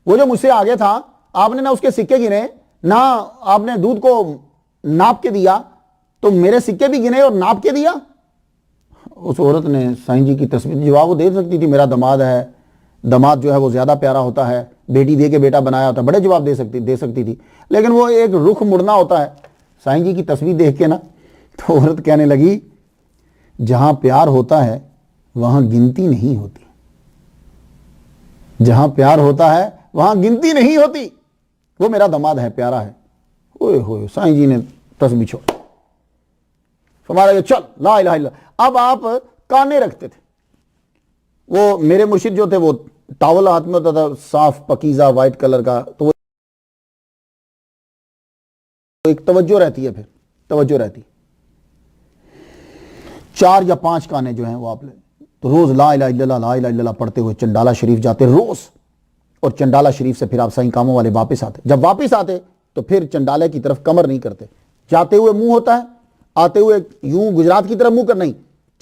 Speaker 1: وہ جو مجھ سے آگے تھا آپ نے نہ اس کے سکے گنے نہ آپ نے دودھ کو ناپ کے دیا، تو میرے سکے بھی گنے اور ناپ کے دیا. اس عورت نے سائیں جی کی تسبیح جواب وہ دے سکتی تھی، میرا دماد ہے، دماد جو ہے وہ زیادہ پیارا ہوتا ہے، بیٹی دے کے بیٹا بنایا ہوتا ہے، بڑے جواب دے سکتی تھی، لیکن وہ ایک رخ مڑنا ہوتا ہے. سائیں جی کی تصویر دیکھ کے نا تو عورت کہنے لگی جہاں پیار ہوتا ہے وہاں گنتی نہیں ہوتی، جہاں پیار ہوتا ہے وہاں گنتی نہیں ہوتی، وہ میرا دماد ہے، پیارا ہے. اوئے ہوئے سائیں جی نے تصویر چھوڑ فرمایا چل لا الہ الا. اب آپ کانے رکھتے تھے، وہ میرے مرشد جو تھے وہ ٹاول ہاتھ میں ہوتا تھا صاف پکیزہ وائٹ کلر کا، تو وہ ایک توجہ رہتی ہے، پھر توجہ رہتی. 4 یا 5 کانے جو ہیں وہ آپ لے تو روز لا الہ الا اللہ لا الہ الا اللہ پڑھتے ہوئے چنڈالہ شریف جاتے روز، اور چنڈالہ شریف سے پھر آپ سائیں کاموں والے واپس آتے. جب واپس آتے تو پھر چنڈالے کی طرف کمر نہیں کرتے، جاتے ہوئے منہ ہوتا ہے، آتے ہوئے یوں گجرات کی طرف منہ کر نہیں،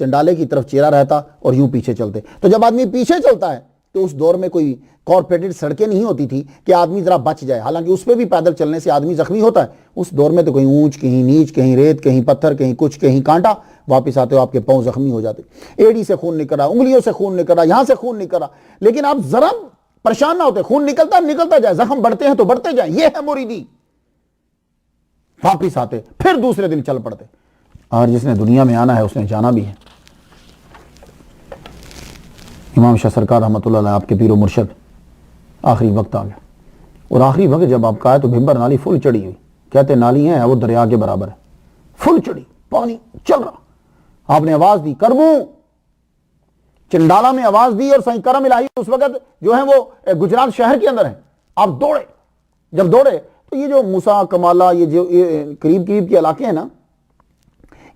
Speaker 1: چنڈالے کی طرف چہرہ رہتا اور یوں پیچھے چلتے. تو جب آدمی پیچھے چلتا ہے تو اس دور میں کوئی کارپوریٹڈ سڑکیں نہیں ہوتی تھی کہ آدمی ذرا بچ جائے، حالانکہ اس پہ بھی پیدل چلنے سے آدمی زخمی ہوتا ہے. اس دور میں تو کہیں اونچ کہیں نیچ، کہیں ریت کہیں پتھر کہیں کچھ کہیں کانٹا، واپس آتے ہو آپ کے پاؤں زخمی ہو جاتے، ایڑی سے خون نکل رہا، انگلیوں سے خون نکل رہا، یہاں سے خون نکل رہا، لیکن آپ ذرا پریشان نہ ہوتے، خون نکلتا جائے، زخم بڑھتے ہیں تو بڑھتے جائیں. یہ ہے مریدی. واپس آتے پھر دوسرے دن چل پڑتے. اور جس نے دنیا میں آنا ہے اس نے جانا بھی ہے. امام شاہ سرکار رحمۃ اللہ علیہ آپ کے پیر و مرشد، آخری وقت آ گیا، اور آخری وقت جب آپ کا ہے تو بھمبر نالی فل چڑی ہوئی، کہتے نالی ہے وہ دریا کے برابر ہے، فل چڑی، پانی چل رہا. آپ نے آواز دی کرموں، چنڈالہ میں آواز دی، اور سائیں کرم الہی اس وقت جو ہے وہ گجرات شہر کے اندر ہیں. آپ دوڑے، جب دوڑے تو یہ جو موسیٰ کمالہ یہ جو قریب کے علاقے ہیں نا،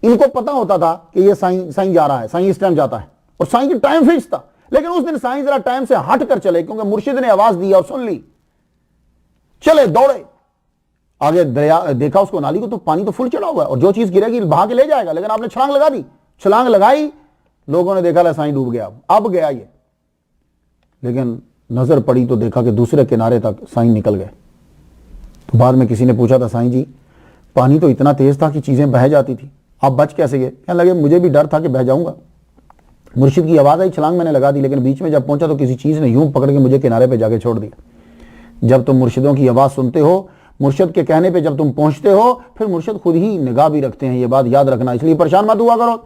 Speaker 1: ان کو پتا ہوتا تھا کہ یہ سائیں جا رہا ہے، سائیں اس ٹائم جاتا ہے، اور سائیں کی ٹائم فکس تھا. لیکن اس دن سائیں ذرا ٹائم سے ہٹ کر چلے کیونکہ مرشد نے آواز دی اور سن لی، چلے دوڑے آگے دریا دیکھا اس کو نالی کو تو پانی تو فل چڑھا ہوا ہے، اور جو چیز گرے گی بہا کے لے جائے گا، لیکن آپ نے چھلانگ لگا دی. چھلانگ لگائی، لوگوں نے دیکھا سائیں ڈوب گیا، اب گیا یہ. لیکن نظر پڑی تو دیکھا کہ دوسرے کنارے تک سائیں نکل گئے. تو بعد میں کسی نے پوچھا تھا سائیں جی پانی تو اتنا تیز تھا کہ چیزیں بہہ جاتی تھی، آپ بچ کیسے گئے؟ کہنے لگے مجھے بھی ڈر تھا کہ بہہ جاؤں گا. مرشد کی آواز آئی، چھلانگ میں نے لگا دی، لیکن بیچ میں جب پہنچا تو کسی چیز نے یوں پکڑ کے مجھے کنارے پہ جا کے چھوڑ دیا. جب تم مرشدوں کی آواز سنتے ہو، مرشد کے کہنے پہ جب تم پہنچتے ہو، پھر مرشد خود ہی نگاہ بھی رکھتے ہیں، یہ بات یاد رکھنا، اس لیے پریشان مت ہوا کرو.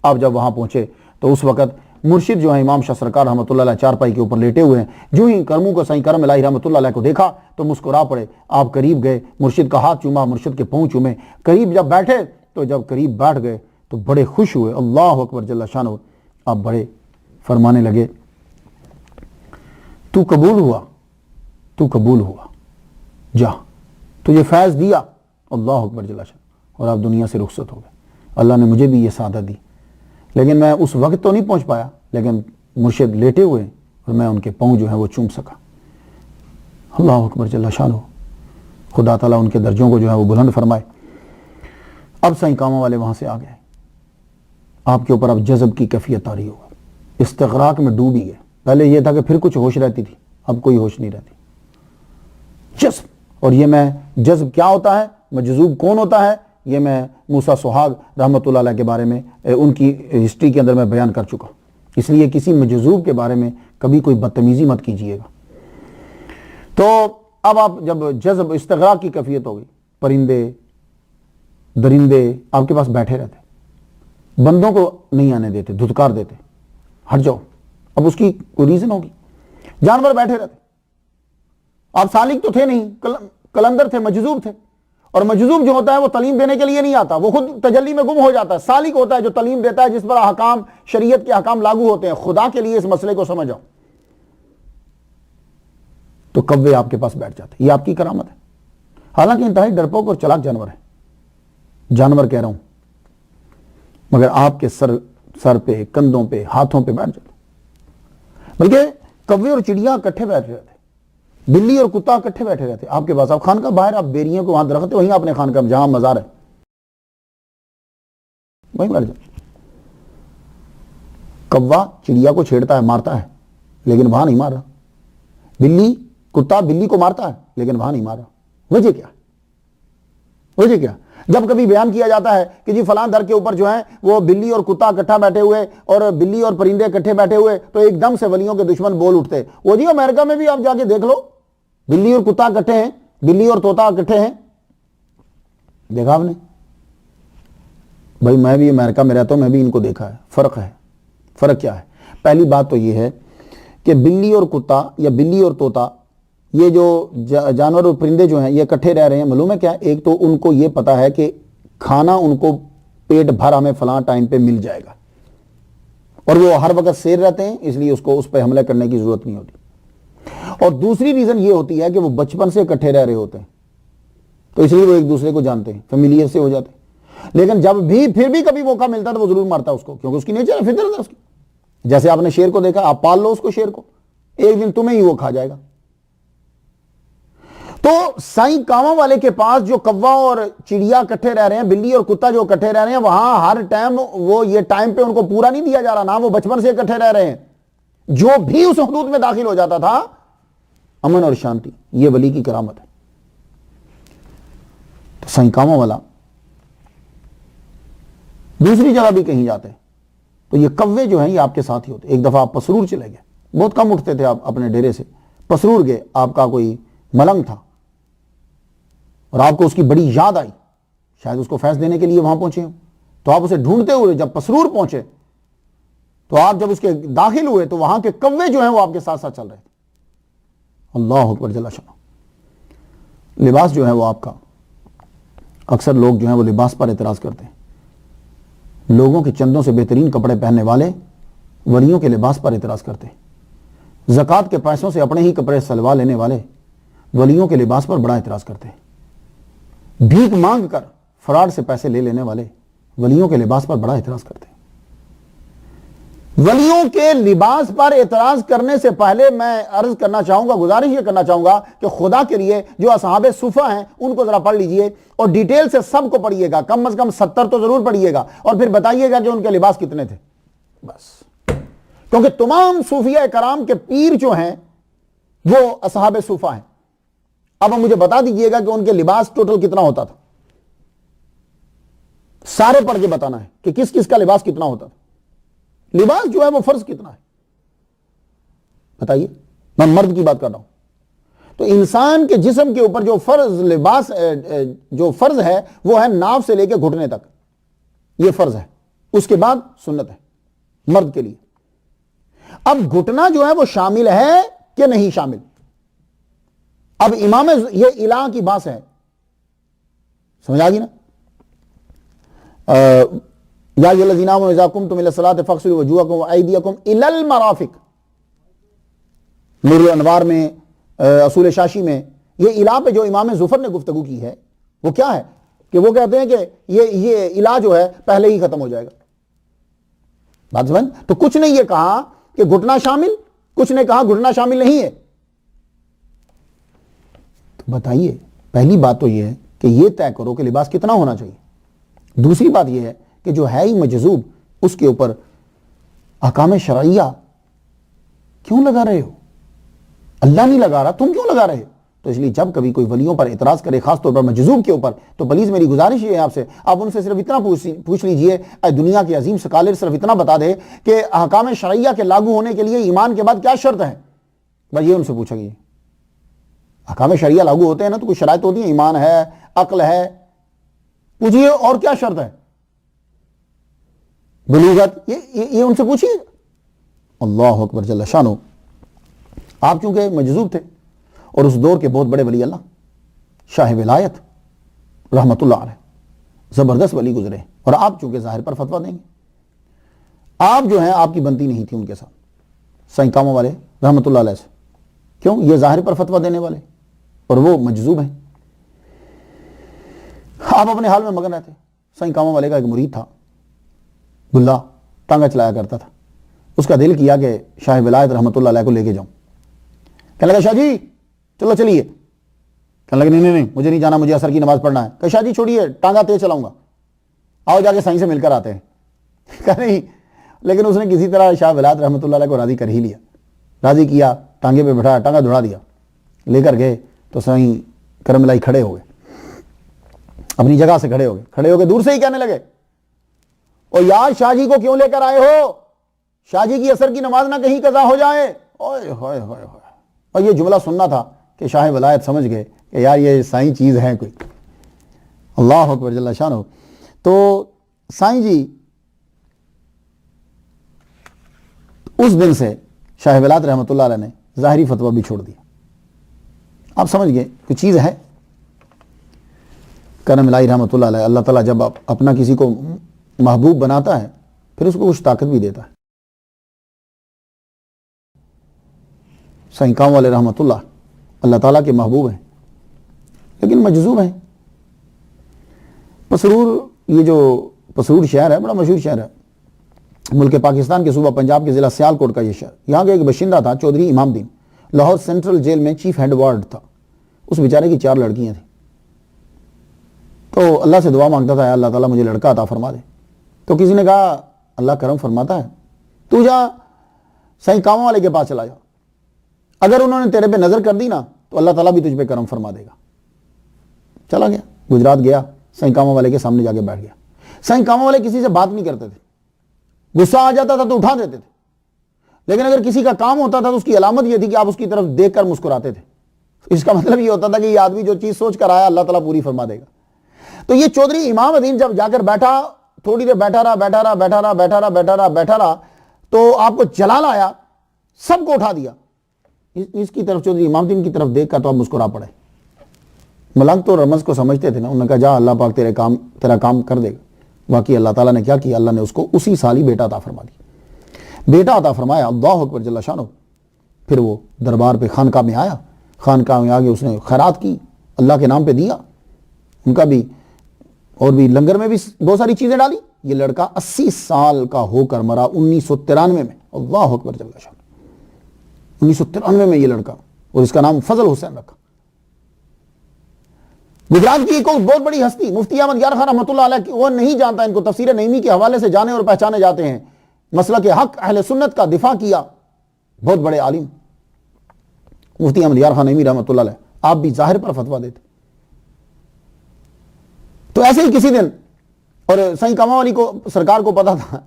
Speaker 1: آپ جب وہاں پہنچے تو اس وقت مرشد جو ہے امام شاہ سرکار رحمۃ اللہ علیہ چارپائی کے اوپر لیٹے ہوئے ہیں. جو ہی کرموں کو سائیں کرم الہی رحمۃ اللہ علیہ کو دیکھا تو مسکرا پڑے. آپ قریب گئے، مرشد کا ہاتھ چوما، مرشد کے پاؤں چومے. قریب جب بیٹھے تو جب قریب بیٹھ گئے تو بڑے خوش ہوئے. اللہ اکبر جل شانہ. آپ بڑے فرمانے لگے تو قبول ہوا، تو قبول ہوا، جا تجھے فیض دیا. اللہ اکبر جل شانہ. اور آپ دنیا سے رخصت ہو گئے. اللہ نے مجھے بھی یہ سعادت دی، لیکن میں اس وقت تو نہیں پہنچ پایا، لیکن مرشد لیٹے ہوئے اور میں ان کے پاؤں جو ہیں وہ چوم سکا. اللہ اکبر جل شانہ. خدا تعالیٰ ان کے درجوں کو جو ہے وہ بلند فرمائے. اب سائیں کاموں والے وہاں سے آ گئے، آپ کے اوپر اب جذب کی کیفیت طاری ہوا، استغراق میں ڈوب ہی گئے. پہلے یہ تھا کہ پھر کچھ ہوش رہتی تھی، اب کوئی ہوش نہیں رہتی. جذب. اور یہ میں جذب کیا ہوتا ہے، مجذوب کون ہوتا ہے، یہ میں موسیٰ سہاگ رحمۃ اللہ علیہ کے بارے میں ان کی ہسٹری کے اندر میں بیان کر چکا. اس لیے کسی مجذوب کے بارے میں کبھی کوئی بدتمیزی مت کیجیے گا. تو اب آپ جب جذب استغراق کی کیفیت ہو گئی، پرندے درندے آپ کے پاس بیٹھے رہتے، بندوں کو نہیں آنے دیتے، دھتکار دیتے، ہٹ جاؤ. اب اس کی کوئی ریزن ہوگی. جانور بیٹھے رہتے. آپ سالک تو تھے نہیں، کلندر تھے، مجذوب تھے. اور مجذوب جو ہوتا ہے وہ تعلیم دینے کے لیے نہیں آتا، وہ خود تجلی میں گم ہو جاتا ہے. سالک ہوتا ہے جو تعلیم دیتا ہے، جس پر احکام شریعت کے احکام لاگو ہوتے ہیں. خدا کے لیے اس مسئلے کو سمجھو. تو کوے آپ کے پاس بیٹھ جاتے. یہ آپ کی کرامت ہے. حالانکہ انتہائی ڈرپوک اور چلاک جانور ہے، جانور کہہ رہا ہوں، مگر آپ کے سر پہ، کندھوں پہ، ہاتھوں پہ بیٹھ جاتے. بلکہ کوے اور چڑیا اکٹھے بیٹھ رہتے، بلی اور کتا اکٹھے بیٹھے رہتے آپ کے پاس. آپ خانقاہ باہر آپ بیریوں کو وہاں درخت ہے، وہیں اپنے خانقاہ جہاں مزار ہے وہیں بیٹھ جاتے. کوا چڑیا کو چھیڑتا ہے، مارتا ہے، لیکن وہاں نہیں مار رہا. بلی، کتا بلی کو مارتا ہے لیکن وہاں نہیں مار رہا. وجہ کیا؟ وجہ کیا؟ جب کبھی بیان کیا جاتا ہے کہ جی فلاں در کے اوپر جو ہے وہ بلی اور کتا اکٹھا بیٹھے ہوئے اور بلی اور پرندے اکٹھے بیٹھے ہوئے، تو ایک دم سے ولیوں کے دشمن بول اٹھتے، وہ جی امریکہ میں بھی آپ جا کے دیکھ لو، بلی اور کتا اکٹھے ہیں، بلی اور طوطا اکٹھے ہیں. دیکھا آپ نے؟ بھائی میں بھی امریکہ میں رہتا ہوں، میں بھی ان کو دیکھا ہے. فرق ہے. فرق کیا ہے؟ پہلی بات تو یہ ہے کہ بلی اور کتا یا بلی اور طوطا، یہ جو جانور اور پرندے جو ہیں یہ اکٹھے رہ رہے ہیں، معلوم ہے کیا؟ ایک تو ان کو یہ پتا ہے کہ کھانا ان کو پیٹ بھر ہمیں فلاں ٹائم پہ مل جائے گا، اور وہ ہر وقت سیر رہتے ہیں، اس لیے اس کو اس پہ حملہ کرنے کی ضرورت نہیں ہوتی. اور دوسری ریزن یہ ہوتی ہے کہ وہ بچپن سے اکٹھے رہ رہے ہوتے ہیں، تو اس لیے وہ ایک دوسرے کو جانتے ہیں، فیملیئر سے ہو جاتے ہیں. لیکن جب بھی پھر بھی کبھی موقع ملتا ہے تو وہ ضرور مارتا ہے اس کو، کیونکہ اس کی نیچر ہے، فطرت ہے اس کی. جیسے آپ نے شیر کو دیکھا، آپ پال لو اس کو، شیر کو، ایک دن تمہیں ہی وہ کھا جائے گا. تو سائیں کاموں والے کے پاس جو کوا اور چڑیا اکٹھے رہ رہے ہیں، بلی اور کتا جو اکٹھے رہ رہے ہیں، وہاں ہر ٹائم وہ یہ ٹائم پہ ان کو پورا نہیں دیا جا رہا، نہ وہ بچپن سے اکٹھے رہ رہے ہیں. جو بھی اس حدود میں داخل ہو جاتا تھا، امن اور شانتی. یہ ولی کی کرامت ہے. تو سائیں کاموں والا دوسری جگہ بھی کہیں جاتے ہیں تو یہ کوے جو ہیں یہ آپ کے ساتھ ہی ہوتے. ایک دفعہ آپ پسرور چلے گئے، بہت کم اٹھتے تھے آپ اپنے ڈیرے سے، پسرور گئے، آپ کا کوئی ملنگ تھا اور آپ کو اس کی بڑی یاد آئی، شاید اس کو فیض دینے کے لیے وہاں پہنچے ہوں، تو آپ اسے ڈھونڈتے ہوئے جب پسرور پہنچے تو آپ جب اس کے داخل ہوئے تو وہاں کے کوے جو ہیں وہ آپ کے ساتھ ساتھ چل رہے تھے. اللہ اکبر جل شانہ. لباس جو ہے وہ آپ کا، اکثر لوگ جو ہیں وہ لباس پر اعتراض کرتے ہیں. لوگوں کے چندوں سے بہترین کپڑے پہننے والے ولیوں کے لباس پر اعتراض کرتے ہیں. زکوٰۃ کے پیسوں سے اپنے ہی کپڑے سلوا لینے والے ولیوں کے لباس پر بڑا اعتراض کرتے ہیں. بھیک مانگ کر فراڈ سے پیسے لے لینے والے ولیوں کے لباس پر بڑا اعتراض کرتے ہیں. ولیوں کے لباس پر اعتراض کرنے سے پہلے میں عرض کرنا چاہوں گا، گزارش یہ کرنا چاہوں گا کہ خدا کے لیے جو اصحاب صفہ ہیں ان کو ذرا پڑھ لیجئے اور ڈیٹیل سے سب کو پڑھیے گا، کم از کم 70 تو ضرور پڑھیے گا، اور پھر بتائیے گا کہ ان کے لباس کتنے تھے. بس کیونکہ تمام صوفیہ کرام کے پیر جو ہیں وہ اصحاب صفہ ہیں. اب مجھے بتا دیجئے گا کہ ان کے لباس ٹوٹل کتنا ہوتا تھا. سارے پڑھ کے بتانا ہے کہ کس کس کا لباس کتنا ہوتا تھا. لباس جو ہے وہ فرض کتنا ہے بتائیے. میں مرد کی بات کر رہا ہوں. تو انسان کے جسم کے اوپر جو فرض لباس جو فرض ہے وہ ہے ناف سے لے کے گھٹنے تک، یہ فرض ہے. اس کے بعد سنت ہے مرد کے لیے. اب گھٹنا جو ہے وہ شامل ہے کہ نہیں شامل؟ اب امام یہ الہ کی بات ہے، سمجھ آ گئی نا؟ یا ایھا الذین آمنوا اذا قمتم الی الصلاۃ فاغسلوا وجوہکم وایدیکم الی المرافق. نور الانوار میں، اصول شاشی میں یہ الہ پہ جو امام ظفر نے گفتگو کی ہے وہ کیا ہے کہ وہ کہتے ہیں کہ یہ الہ جو ہے پہلے ہی ختم ہو جائے گا. بات سمجھ؟ تو کچھ نے یہ کہا کہ گھٹنا شامل، کچھ نے کہا گھٹنا شامل نہیں ہے. تو بتائیے، پہلی بات تو یہ ہے کہ یہ طے کرو کہ لباس کتنا ہونا چاہیے. دوسری بات یہ ہے کہ جو ہے ہی مجذوب اس کے اوپر احکام شرعیہ کیوں لگا رہے ہو؟ اللہ نہیں لگا رہا، تم کیوں لگا رہے ہو؟ تو اس لیے جب کبھی کوئی ولیوں پر اعتراض کرے، خاص طور پر مجذوب کے اوپر، تو پلیز میری گزارش یہ ہے آپ سے، آپ ان سے صرف اتنا پوچھ لیجئے، دنیا کے عظیم سکالر صرف اتنا بتا دے کہ احکام شرعیہ کے لاگو ہونے کے لیے ایمان کے بعد کیا شرط ہے. بس یہ ان سے پوچھا گیا. احکام شرعیہ لاگو ہوتے ہیں نا تو کوئی شرائط ہوتی ہیں، ایمان ہے، عقل ہے، پوچھئے اور کیا شرط ہے، بلوغت، یہ ان سے پوچھئے. اللہ اکبر جل شانہ. آپ چونکہ مجذوب تھے اور اس دور کے بہت بڑے ولی اللہ، شاہ ولایت رحمت اللہ علیہ، زبردست ولی گزرے، اور آپ چونکہ ظاہر پر فتویٰ دیں گے، آپ جو ہیں آپ کی بنتی نہیں تھی ان کے ساتھ سائیں کاموں والے رحمت اللہ علیہ سے. کیوں؟ یہ ظاہر پر فتویٰ دینے والے اور وہ مجذوب ہیں. آپ اپنے حال میں مگن رہتے. سائیں کاموں والے کا ایک مرید تھا گلہ، ٹانگا چلایا کرتا تھا. اس کا دل کیا کہ شاہ ولایت رحمت اللہ علیہ کو لے کے جاؤں. کہنے لگا شاہ جی چلو چلیے. کہنے لگا نہیں مجھے نہیں جانا، مجھے عصر کی نماز پڑھنا ہے. کہ شاہ جی چھوڑیے، ٹانگا تیز چلاؤں گا، آؤ جا کے سائیں سے مل کر آتے ہیں. کہ نہیں، لیکن اس نے کسی طرح شاہ ولایت رحمۃ اللہ علیہ کو راضی کر ہی لیا، راضی کیا، ٹانگے پہ بٹھایا، ٹانگا دوڑا دیا، لے کر گئے تو سائیں کرم الہی کھڑے ہو گئے، اپنی جگہ سے کھڑے ہو گئے دور سے ہی کہنے لگے، او یار شاہ جی کو کیوں لے کر آئے ہو؟ شاہ جی کی اثر کی نماز نہ کہیں قضا ہو جائے۔ اوئے ہوئے ہوئے ہوئے، اور یہ جملہ سننا تھا کہ شاہ ولایت سمجھ گئے کہ یار یہ سائیں چیز ہے کوئی، اللہ اکبر جل شانہ۔ تو سائیں جی اس دن سے شاہ ولایت رحمۃ اللہ علیہ نے ظاہری فتویٰ بھی چھوڑ دیا۔ آپ سمجھ گئے کوئی چیز ہے۔ کرم الہی رحمۃ اللہ علیہ، اللہ تعالیٰ جب اپنا کسی کو محبوب بناتا ہے پھر اس کو کچھ طاقت بھی دیتا ہے۔ سائیں کام والے رحمۃ اللہ تعالیٰ کے محبوب ہیں لیکن مجذوب ہیں۔ پسرور، یہ جو پسرور شہر ہے بڑا مشہور شہر ہے، ملک پاکستان کے صوبہ پنجاب کے ضلع سیالکوٹ کا یہ شہر۔ یہاں کا ایک باشندہ تھا چودھری امام دین، لاہور سینٹرل جیل میں چیف ہیڈ وارڈ تھا۔ اس بیچارے کی 4 لڑکیاں تھیں، تو اللہ سے دعا مانگتا تھا، اللہ تعالیٰ مجھے لڑکا عطا فرما دے۔ تو کسی نے کہا اللہ کرم فرماتا ہے، تو جا سائیں کاموں والے کے پاس چلا جا، اگر انہوں نے تیرے پہ نظر کر دی نا تو اللہ تعالیٰ بھی تجھ پہ کرم فرما دے گا۔ چلا گیا، گجرات گیا، سائیں کاموں والے کے سامنے جا کے بیٹھ گیا۔ سائیں کاموں والے کسی سے بات نہیں کرتے تھے، غصہ آ جاتا تھا تو اٹھا دیتے تھے، لیکن اگر کسی کا کام ہوتا تھا تو اس کی علامت یہ تھی کہ آپ اس کی طرف دیکھ کر مسکراتے تھے۔ اس کا مطلب یہ ہوتا تھا کہ یہ آدمی جو چیز سوچ کر آیا اللہ تعالیٰ پوری فرما دے گا۔ تو یہ چودھری امام الدین جب جا کر بیٹھا، تھوڑی دیر بیٹھا رہا تو آپ کو جلال آیا، سب کو اٹھا دیا، اس کی طرف چودھری امام الدین کی طرف دیکھ کر تو آپ مسکرا پڑے۔ ملنگ تو رمز کو سمجھتے تھے نا، انہوں نے کہا جا اللہ پاک تیرا کام کر دے گا۔ واقعی اللہ تعالیٰ نے کیا کیا، اللہ نے اس کو اسی سال ہی بیٹا عطا فرما دی، بیٹا عطا فرمایا، اللہ اکبر جل شانہ۔ پھر وہ دربار پہ خانقاہ میں آیا، خانقاہ میں آگے اس نے خیرات کی، اللہ کے نام پہ دیا ان کا بھی، اور بھی لنگر میں بھی بہت ساری چیزیں ڈالی۔ یہ لڑکا 80 سال کا ہو کر مرا 1993 میں، اللہ اکبر جل شانہ، 1993 میں یہ لڑکا، اور اس کا نام فضل حسین رکھا۔ گجرات کی ایک بہت بڑی ہستی مفتی احمد یار خان رحمۃ اللہ علیہ، وہ نہیں جانتا، ان کو تفسیر نعیمی کے حوالے سے جانے اور پہچانے جاتے ہیں، مسلک حق اہل سنت کا دفاع کیا، بہت بڑے عالم مفتی احمد یار خان نعیمی رحمۃ اللہ علیہ، آپ بھی ظاہر پر فتویٰ دیتے۔ تو ایسے ہی کسی دن، اور سائیں کاموں والی کو سرکار کو پتا تھا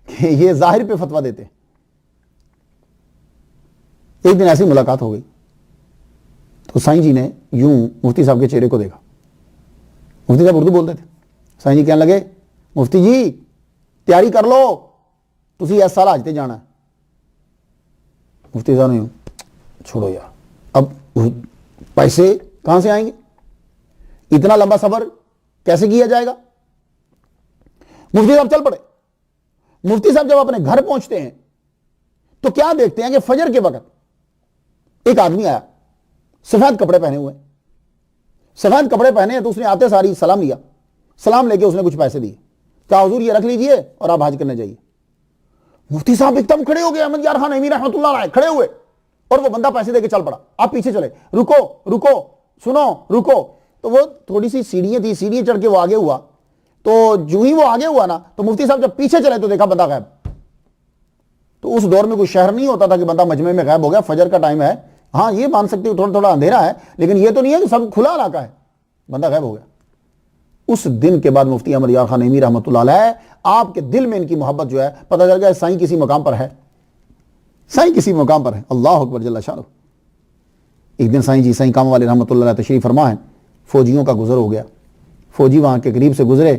Speaker 1: کہ یہ ظاہر پہ فتویٰ دیتے، ایک دن ایسی ملاقات ہو گئی تو سائیں جی نے یوں مفتی صاحب کے چہرے کو دیکھا، مفتی صاحب اردو بولتے تھے، سائیں جی کہنے لگے مفتی جی تیاری کر لو، تسی اس سال حج تے جانا ہے۔ مفتی صاحب نے چھوڑو یار، اب پیسے کہاں سے آئیں گے، اتنا لمبا سفر کیسے کیا جائے گا؟ مفتی صاحب چل پڑے۔ مفتی صاحب جب اپنے گھر پہنچتے ہیں تو کیا دیکھتے ہیں کہ فجر کے وقت ایک آدمی آیا، سفید کپڑے پہنے ہوئے، سفید کپڑے پہنے ہیں، تو اس نے آتے ساری سلام لیا، سلام لے کے اس نے کچھ پیسے دیے، کہا حضور یہ رکھ لیجئے اور آپ حج کرنے جائیے۔ مفتی صاحب ایک دم کھڑے ہو گئے، احمد یار خان نعیمی رحمۃ اللہ علیہ کھڑے ہوئے، اور وہ بندہ پیسے دے کے چل پڑا، آپ پیچھے چلے، رکو سنو رکو۔ تو وہ تھوڑی سی سیڑھیاں تھی، سیڑھیاں چڑھ کے وہ آگے ہوا، تو جو ہی وہ آگے ہوا نا تو مفتی صاحب جب پیچھے چلے تو دیکھا بندہ غائب۔ تو اس دور میں کوئی شہر نہیں ہوتا تھا کہ بندہ مجمع میں غائب ہو گیا، فجر کا ٹائم ہے، ہاں یہ مان سکتے ہو تھوڑا تھوڑا اندھیرا ہے، لیکن یہ تو نہیں ہے کہ سب کھلا علاقہ ہے، بندہ غائب ہو گیا۔ اس دن کے بعد مفتی احمد یار خان نعیمی رحمۃ اللہ علیہ، آپ کے دل میں ان کی محبت جو ہے پتہ چل گیا سائیں کسی مقام پر ہے، سائیں کسی مقام پر ہے، اللہ اکبر جل شانہ۔ ایک دن سائیں جی سائیں کام والے رحمۃ اللہ علیہ تشریف فرما ہے، فوجیوں کا گزر ہو گیا، فوجی وہاں کے قریب سے گزرے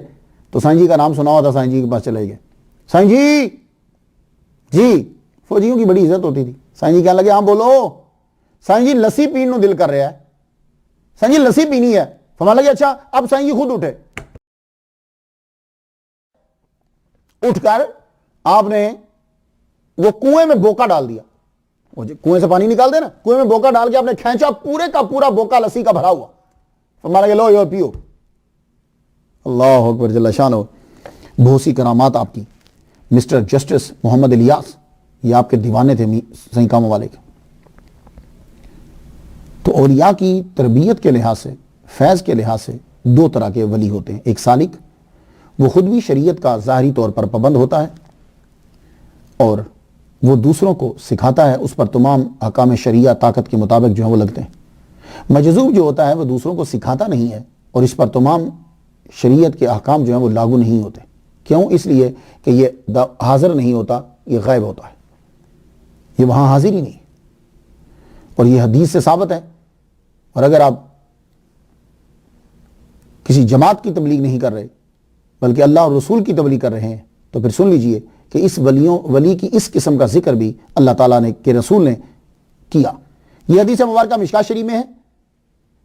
Speaker 1: تو سائیں جی کا نام سنا ہوا تھا، سائیں جی کے پاس چلے گئے، سائیں جی فوجیوں کی بڑی عزت ہوتی تھی، سائیں جی کہنے لگے ہاں بولو، سائیں جی لسی پین نو دل کر رہا ہے، سائیں جی لسی پینی ہے، فرمانے لگے اچھا، اب سائیں جی خود اٹھے، اٹھ کر آپ نے وہ کنویں میں بوکا ڈال دیا، کنویں سے پانی نکال دے نا، کنویں میں بوکا ڈال کے آپ نے کھینچا، پورے کا پورا بوکا لسی کا بھرا ہوا، فرمانے لگے لو یہ پیو، اللہ اکبر جل شانہ۔ بہت سی کرامات آپ کی، مسٹر جسٹس محمد الیاس یہ آپ کے دیوانے تھے سائیں کاموں والے کے۔ تو اولیاء کی تربیت کے لحاظ سے، فیض کے لحاظ سے 2 طرح کے ولی ہوتے ہیں، ایک سالک، وہ خود بھی شریعت کا ظاہری طور پر پابند ہوتا ہے، اور وہ دوسروں کو سکھاتا ہے، اس پر تمام احکام شریعہ طاقت کے مطابق جو ہے وہ لگتے ہیں۔ مجذوب جو ہوتا ہے وہ دوسروں کو سکھاتا نہیں ہے اور اس پر تمام شریعت کے احکام جو ہیں وہ لاگو نہیں ہوتے۔ کیوں؟ اس لیے کہ یہ حاضر نہیں ہوتا، یہ غائب ہوتا ہے، یہ وہاں حاضر ہی نہیں، اور یہ حدیث سے ثابت ہے۔ اور اگر آپ کسی جماعت کی تبلیغ نہیں کر رہے بلکہ اللہ اور رسول کی تبلیغ کر رہے ہیں تو پھر سن لیجئے کہ اس ولی کی اس قسم کا ذکر بھی اللہ تعالیٰ نے کے رسول نے کیا۔ یہ حدیث مبارکہ مشکاۃ شریف میں ہے،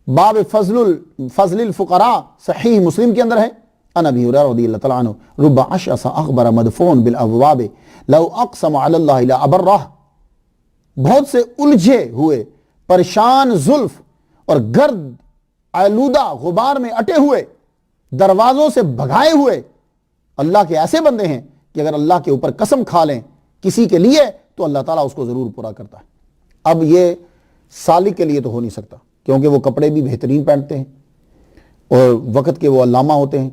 Speaker 1: باب فضل الفقراء، صحیح مسلم کے اندر ہے۔ عن ابی ہریرہ رضی اللہ تعالیٰ عنہ رب اشعث اغبر مدفون بالابواب لو اقسم علی اللہ لابرہ، بہت سے الجھے ہوئے، پریشان زلف اور گرد آلودہ غبار میں اٹے ہوئے، دروازوں سے بھگائے ہوئے اللہ کے ایسے بندے ہیں کہ اگر اللہ کے اوپر قسم کھا لیں کسی کے لیے تو اللہ تعالیٰ اس کو ضرور پورا کرتا ہے۔ اب یہ سالک کے لیے تو ہو نہیں سکتا کیونکہ وہ کپڑے بھی بہترین پہنتے ہیں اور وقت کے وہ علامہ ہوتے ہیں،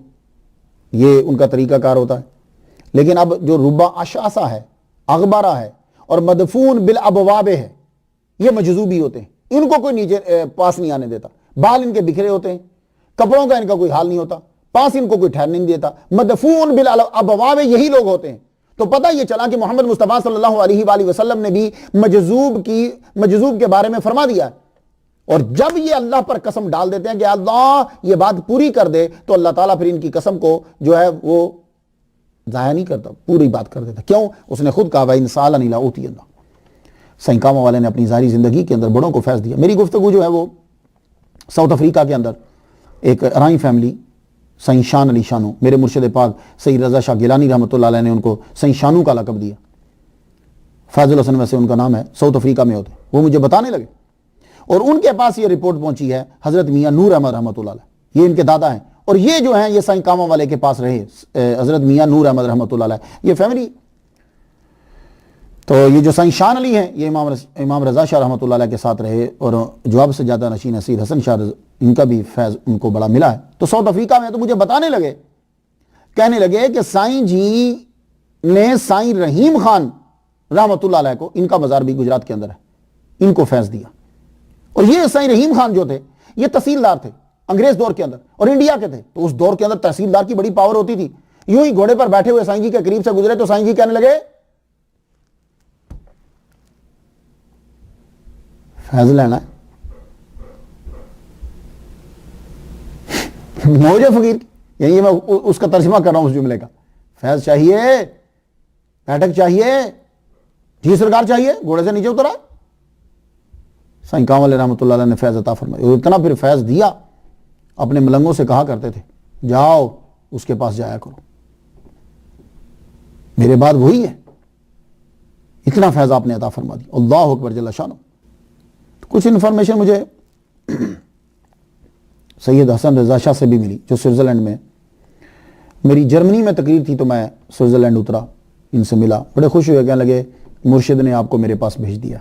Speaker 1: یہ ان کا طریقہ کار ہوتا ہے۔ لیکن اب جو ربا اشعثا ہے، اغبارہ ہے اور مدفون بالابواب ہے، یہ مجذوبی ہوتے ہیں، ان کو کوئی نیچے پاس نہیں آنے دیتا، بال ان کے بکھرے ہوتے ہیں، کپڑوں کا ان کا کوئی حال نہیں ہوتا، پاس ان کو کوئی ٹھہرنے نہیں دیتا، مدفون بالابواب یہی لوگ ہوتے ہیں۔ تو پتہ یہ چلا کہ محمد مصطفیٰ صلی اللہ علیہ وآلہ وسلم نے بھی مجذوب کے بارے میں فرما دیا ہے، اور جب یہ اللہ پر قسم ڈال دیتے ہیں کہ اللہ یہ بات پوری کر دے تو اللہ تعالیٰ پھر ان کی قسم کو جو ہے وہ ضائع نہیں کرتا، پوری بات کر دیتا۔ کیوں؟ اس نے خود کہا وَإِنْ سَأَلَنِي لَأُوتِيَنَّهُ۔ سائنکامہ والے نے اپنی ظاہری زندگی کے اندر بڑوں کو فیض دیا۔ میری گفتگو جو ہے وہ ساؤتھ افریقہ کے اندر ایک رائی فیملی، سائیں شان علی شانو، میرے مرشد پاک سید رضا شاہ گیلانی رحمۃ اللہ علیہ نے ان کو سائیں شانو کا لقب دیا، فیض الحسن ویسے ان کا نام ہے، ساؤتھ افریقہ میں ہوتے، وہ مجھے بتانے لگے، اور ان کے پاس یہ رپورٹ پہنچی ہے حضرت میاں نور احمد رحمۃ اللہ علیہ، یہ ان کے دادا ہیں، اور یہ جو ہیں یہ سائیں کامہ والے کے پاس رہے، حضرت میاں نور احمد رحمۃ اللہ علیہ، یہ فیملی۔ تو یہ جو سائیں شان علی ہیں یہ امام رضا شاہ رحمۃ اللہ علیہ کے ساتھ رہے، اور جو اب سے زیادہ نشین سید حسن شاہ ان کا بھی فیض ان کو بڑا ملا ہے۔ تو ساؤتھ افریقہ میں تو مجھے بتانے لگے، کہنے لگے کہ سائیں جی نے سائیں رحیم خان رحمۃ اللہ علیہ کو، ان کا مزار بھی گجرات کے اندر ہے، ان کو فیض دیا۔ اور یہ سائیں رحیم خان جو تھے یہ تحصیلدار تھے انگریز دور کے اندر، اور انڈیا کے تھے، تو اس دور کے اندر تحصیلدار کی بڑی پاور ہوتی تھی۔ یوں ہی گھوڑے پر بیٹھے ہوئے سائیں جی کے قریب سے گزرے تو سائیں جی کہنے لگے فیض لینا ہے، موجہ فقیر، یعنی میں اس کا ترجمہ کر رہا ہوں اس جملے کا، فیض چاہیے، بیٹھک چاہیے، جی سرکار چاہیے، گھوڑے سے نیچے اترا۔ سائیں کامہ والے رحمۃ اللہ علیہ نے فیض عطا فرمایا، اور اتنا پھر فیض دیا، اپنے ملنگوں سے کہا کرتے تھے جاؤ اس کے پاس جایا کرو، میرے بعد وہی ہے، اتنا فیض آپ نے عطا فرما دیا، اللہ اکبر جل شانہ۔ کچھ انفارمیشن مجھے سید حسن رضا شاہ سے بھی ملی جو سوئٹزرلینڈ میں، میری جرمنی میں تقریر تھی تو میں سوئٹزرلینڈ اترا، ان سے ملا، بڑے خوش ہوئے، کہنے لگے مرشد نے آپ کو میرے پاس بھیج دیا،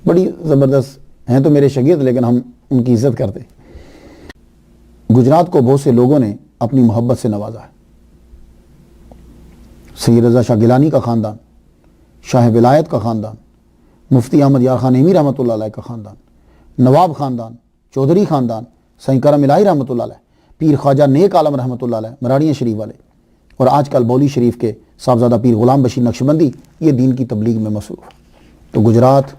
Speaker 1: بڑی زبردست ہیں تو میرے شاگرد لیکن ہم ان کی عزت کرتے۔ گجرات کو بہت سے لوگوں نے اپنی محبت سے نوازا ہے، سید رضا شاہ گیلانی کا خاندان، شاہ ولایت کا خاندان، مفتی احمد یار خان ایمی رحمۃ اللہ علیہ کا خاندان، نواب خاندان، چودھری خاندان، سائیں کرم الہی رحمۃ اللہ علیہ، پیر خواجہ نیک عالم رحمۃ اللہ علیہ مراڑیاں شریف والے، اور آج کل بولی شریف کے صاحبزادہ پیر غلام بشیر نقشبندی، یہ دین کی تبلیغ میں مصروف۔ تو گجرات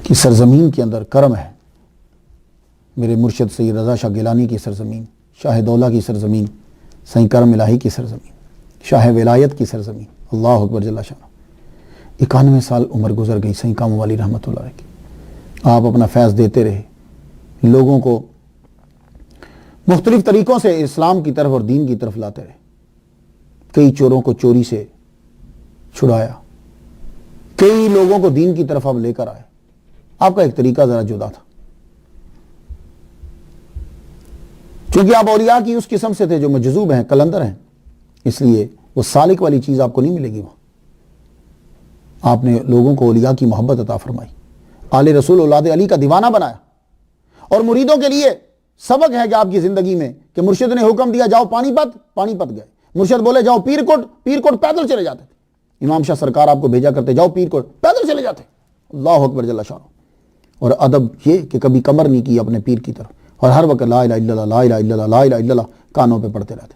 Speaker 1: کی سرزمین کے اندر کرم ہے، میرے مرشد سید رضا شاہ گیلانی کی سرزمین، شاہ دولہ کی سرزمین، سائیں کرم الہی کی سرزمین، شاہ ولایت کی سرزمین، اللہ اکبر جل شانہ۔ 91 سال عمر گزر گئی سائیں کامہ والی رحمۃ اللہ علیہ کی، آپ اپنا فیض دیتے رہے، لوگوں کو مختلف طریقوں سے اسلام کی طرف اور دین کی طرف لاتے رہے، کئی چوروں کو چوری سے چھڑایا، کئی لوگوں کو دین کی طرف آپ لے کر آئے۔ آپ کا ایک طریقہ ذرا جدا تھا، چونکہ آپ اولیاء کی اس قسم سے تھے جو مجذوب ہیں، کلندر ہیں، اس لیے وہ سالک والی چیز آپ کو نہیں ملے گی وہاں۔ آپ نے لوگوں کو اولیاء کی محبت عطا فرمائی، آل رسول اولاد علی کا دیوانہ بنایا، اور مریدوں کے لیے سبق ہے کہ آپ کی زندگی میں کہ مرشد نے حکم دیا جاؤ پانی پت گئے، مرشد بولے جاؤ پیر کوٹ پیدل چلے جاتے تھے، امام شاہ سرکار آپ کو بھیجا کرتے جاؤ پیر کوٹ، پیدل چلے جاتے، اللہ اکبر جل شانہ۔ اور ادب یہ کہ کبھی کمر نہیں کی اپنے پیر کی طرف، اور ہر وقت لا الہ الا اللہ لا الہ الا اللہ لا الہ الا اللہ کانوں پہ پڑھتے رہتے۔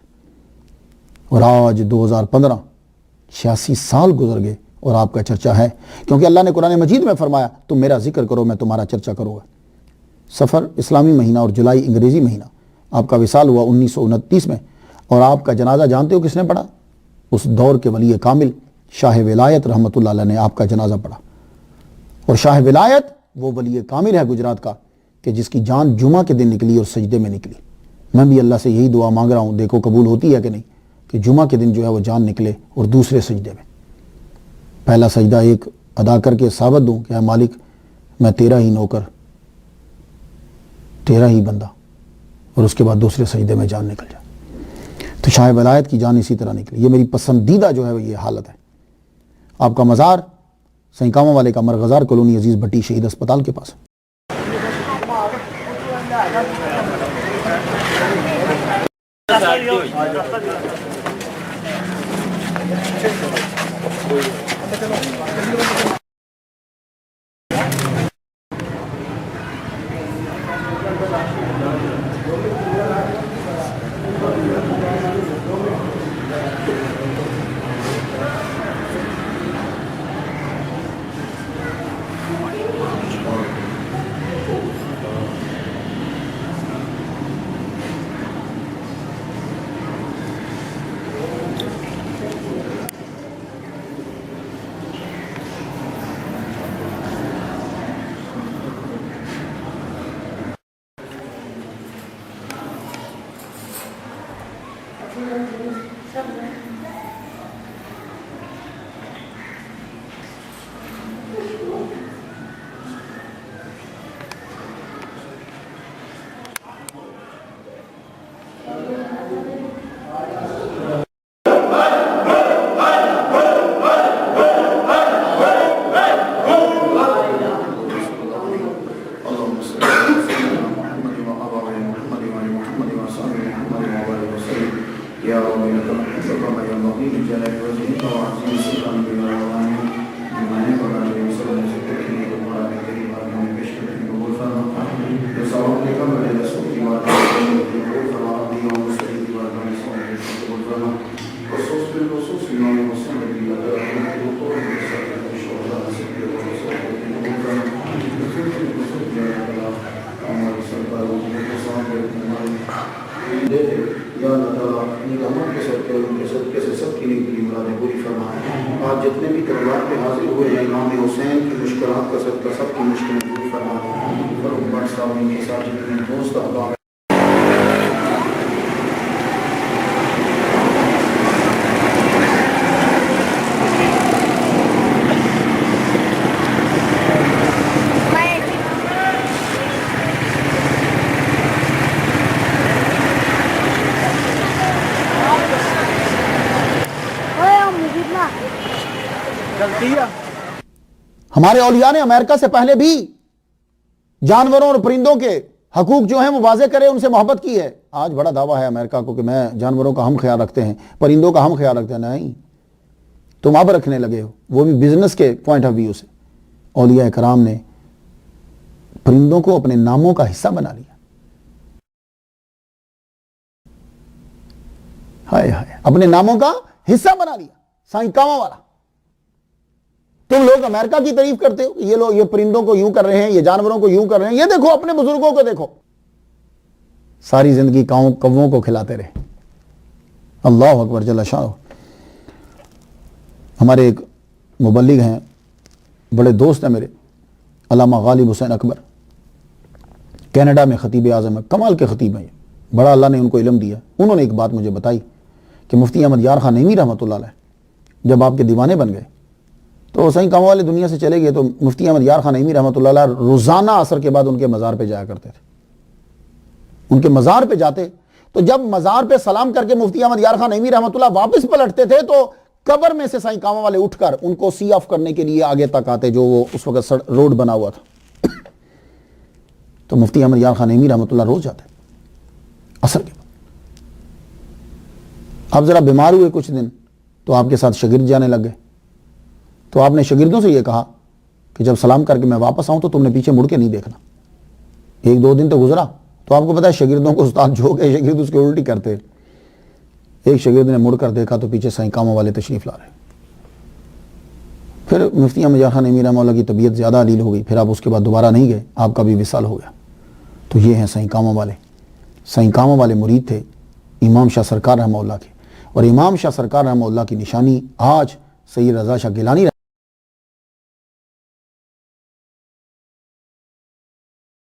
Speaker 1: اور آج 2015 86 سال گزر گئے اور آپ کا چرچا ہے، کیونکہ اللہ نے قرآن مجید میں فرمایا تم میرا ذکر کرو میں تمہارا چرچا کروں گا۔ سفر اسلامی مہینہ اور جولائی انگریزی مہینہ، آپ کا وصال ہوا 1929 میں، اور آپ کا جنازہ جانتے ہو کس نے پڑھا؟ اس دور کے ولی کامل شاہ ولایت رحمۃ اللہ علیہ نے آپ کا جنازہ پڑھا۔ اور شاہ ولایت وہ ولی کامل ہے گجرات کا کہ جس کی جان جمعہ کے دن نکلی اور سجدے میں نکلی۔ میں بھی اللہ سے یہی دعا مانگ رہا ہوں، دیکھو قبول ہوتی ہے کہ نہیں، کہ جمعہ کے دن جو ہے وہ جان نکلے اور دوسرے سجدے میں۔ پہلا سجدہ ایک ادا کر کے ثابت دوں کہ اے مالک میں تیرا ہی نوکر، تیرا ہی بندہ، اور اس کے بعد دوسرے سجدے میں جان نکل جائے۔ تو شاہ ولایت کی جان اسی طرح نکلی۔ یہ میری پسندیدہ جو ہے وہ یہ حالت ہے۔ آپ کا مزار سنکامہ والے کا مرغزار کالونی عزیز بھٹی شہید اسپتال کے پاس۔ آج جتنے بھی طلبات پہ حاضر ہوئے ہیں امام حسین کی مشکلات کا صدقہ سب کی مشکلیں دور فرمائے۔ فروغ بٹ صاحب ان کے ساتھ جتنے دوست احباب ہمارے اولیاء نے امریکہ سے پہلے بھی جانوروں اور پرندوں کے حقوق جو ہیں وہ واضح کرے، ان سے محبت کی ہے۔ آج بڑا دعویٰ ہے امریکہ کو کہ میں جانوروں کا ہم خیال رکھتے ہیں، پرندوں کا ہم خیال رکھتے ہیں۔ نہیں، تم اب رکھنے لگے ہو، وہ بھی بزنس کے پوائنٹ آف ویو سے۔ اولیاء کرام نے پرندوں کو اپنے ناموں کا حصہ بنا لیا۔ ہائے ہائے، اپنے ناموں کا حصہ بنا لیا۔ سائنکامہ والا، تم لوگ امریکہ کی تعریف کرتے ہو کہ یہ لوگ یہ پرندوں کو یوں کر رہے ہیں، یہ جانوروں کو یوں کر رہے ہیں۔ یہ دیکھو اپنے بزرگوں کو دیکھو، ساری زندگی کووں کو کھلاتے رہے۔ اللہ اکبر جل شانہ۔ ہمارے ایک مبلغ ہیں، بڑے دوست ہیں میرے، علامہ غالب حسین اکبر، کینیڈا میں خطیب اعظم ہے، کمال کے خطیب ہیں، بڑا اللہ نے ان کو علم دیا۔ انہوں نے ایک بات مجھے بتائی کہ مفتی احمد یار خان نعیمی رحمۃ اللہ علیہ جب آپ کے دیوانے بن گئے تو صحیح کام والے دنیا سے چلے گئے، تو مفتی احمد یار خان نعیمی رحمۃ اللہ علیہ روزانہ عصر کے بعد ان کے مزار پہ جایا کرتے تھے۔ ان کے مزار پہ جاتے تو جب مزار پہ سلام کر کے مفتی احمد یار خان نعیمی رحمۃ اللہ واپس پلٹتے تھے تو قبر میں سے سائیں کامہ والے اٹھ کر ان کو سی آف کرنے کے لیے آگے تک آتے، جو وہ اس وقت روڈ بنا ہوا تھا۔ تو مفتی احمد یار خان نعیمی رحمۃ اللہ روز جاتے عصر کے بعد۔ آپ ذرا بیمار ہوئے کچھ دن تو آپ کے ساتھ شاگرد جانے لگ گئے، تو آپ نے شاگردوں سے یہ کہا کہ جب سلام کر کے میں واپس آؤں تو تم نے پیچھے مڑ کے نہیں دیکھنا۔ 1-2 دن تو گزرا تو آپ کو پتا ہے شاگردوں کو استاد جو کہ شاگرد اس کے الٹی کرتے۔ ایک شاگرد نے مڑ کر دیکھا تو پیچھے سائیں کاموں والے تشریف لا رہے۔ پھر مفتی احمد خان امیر رحمہ اللہ کی طبیعت زیادہ علیل ہو گئی، پھر آپ اس کے بعد دوبارہ نہیں گئے، آپ کا بھی وصال ہو گیا۔ تو یہ ہیں سائیں کاموں والے۔ سائیں کاموں والے مرید تھے امام شاہ سرکار رحمہ اللہ کے، اور امام شاہ سرکار رحمہ اللہ کی نشانی آج سید رضا شاہ گیلانی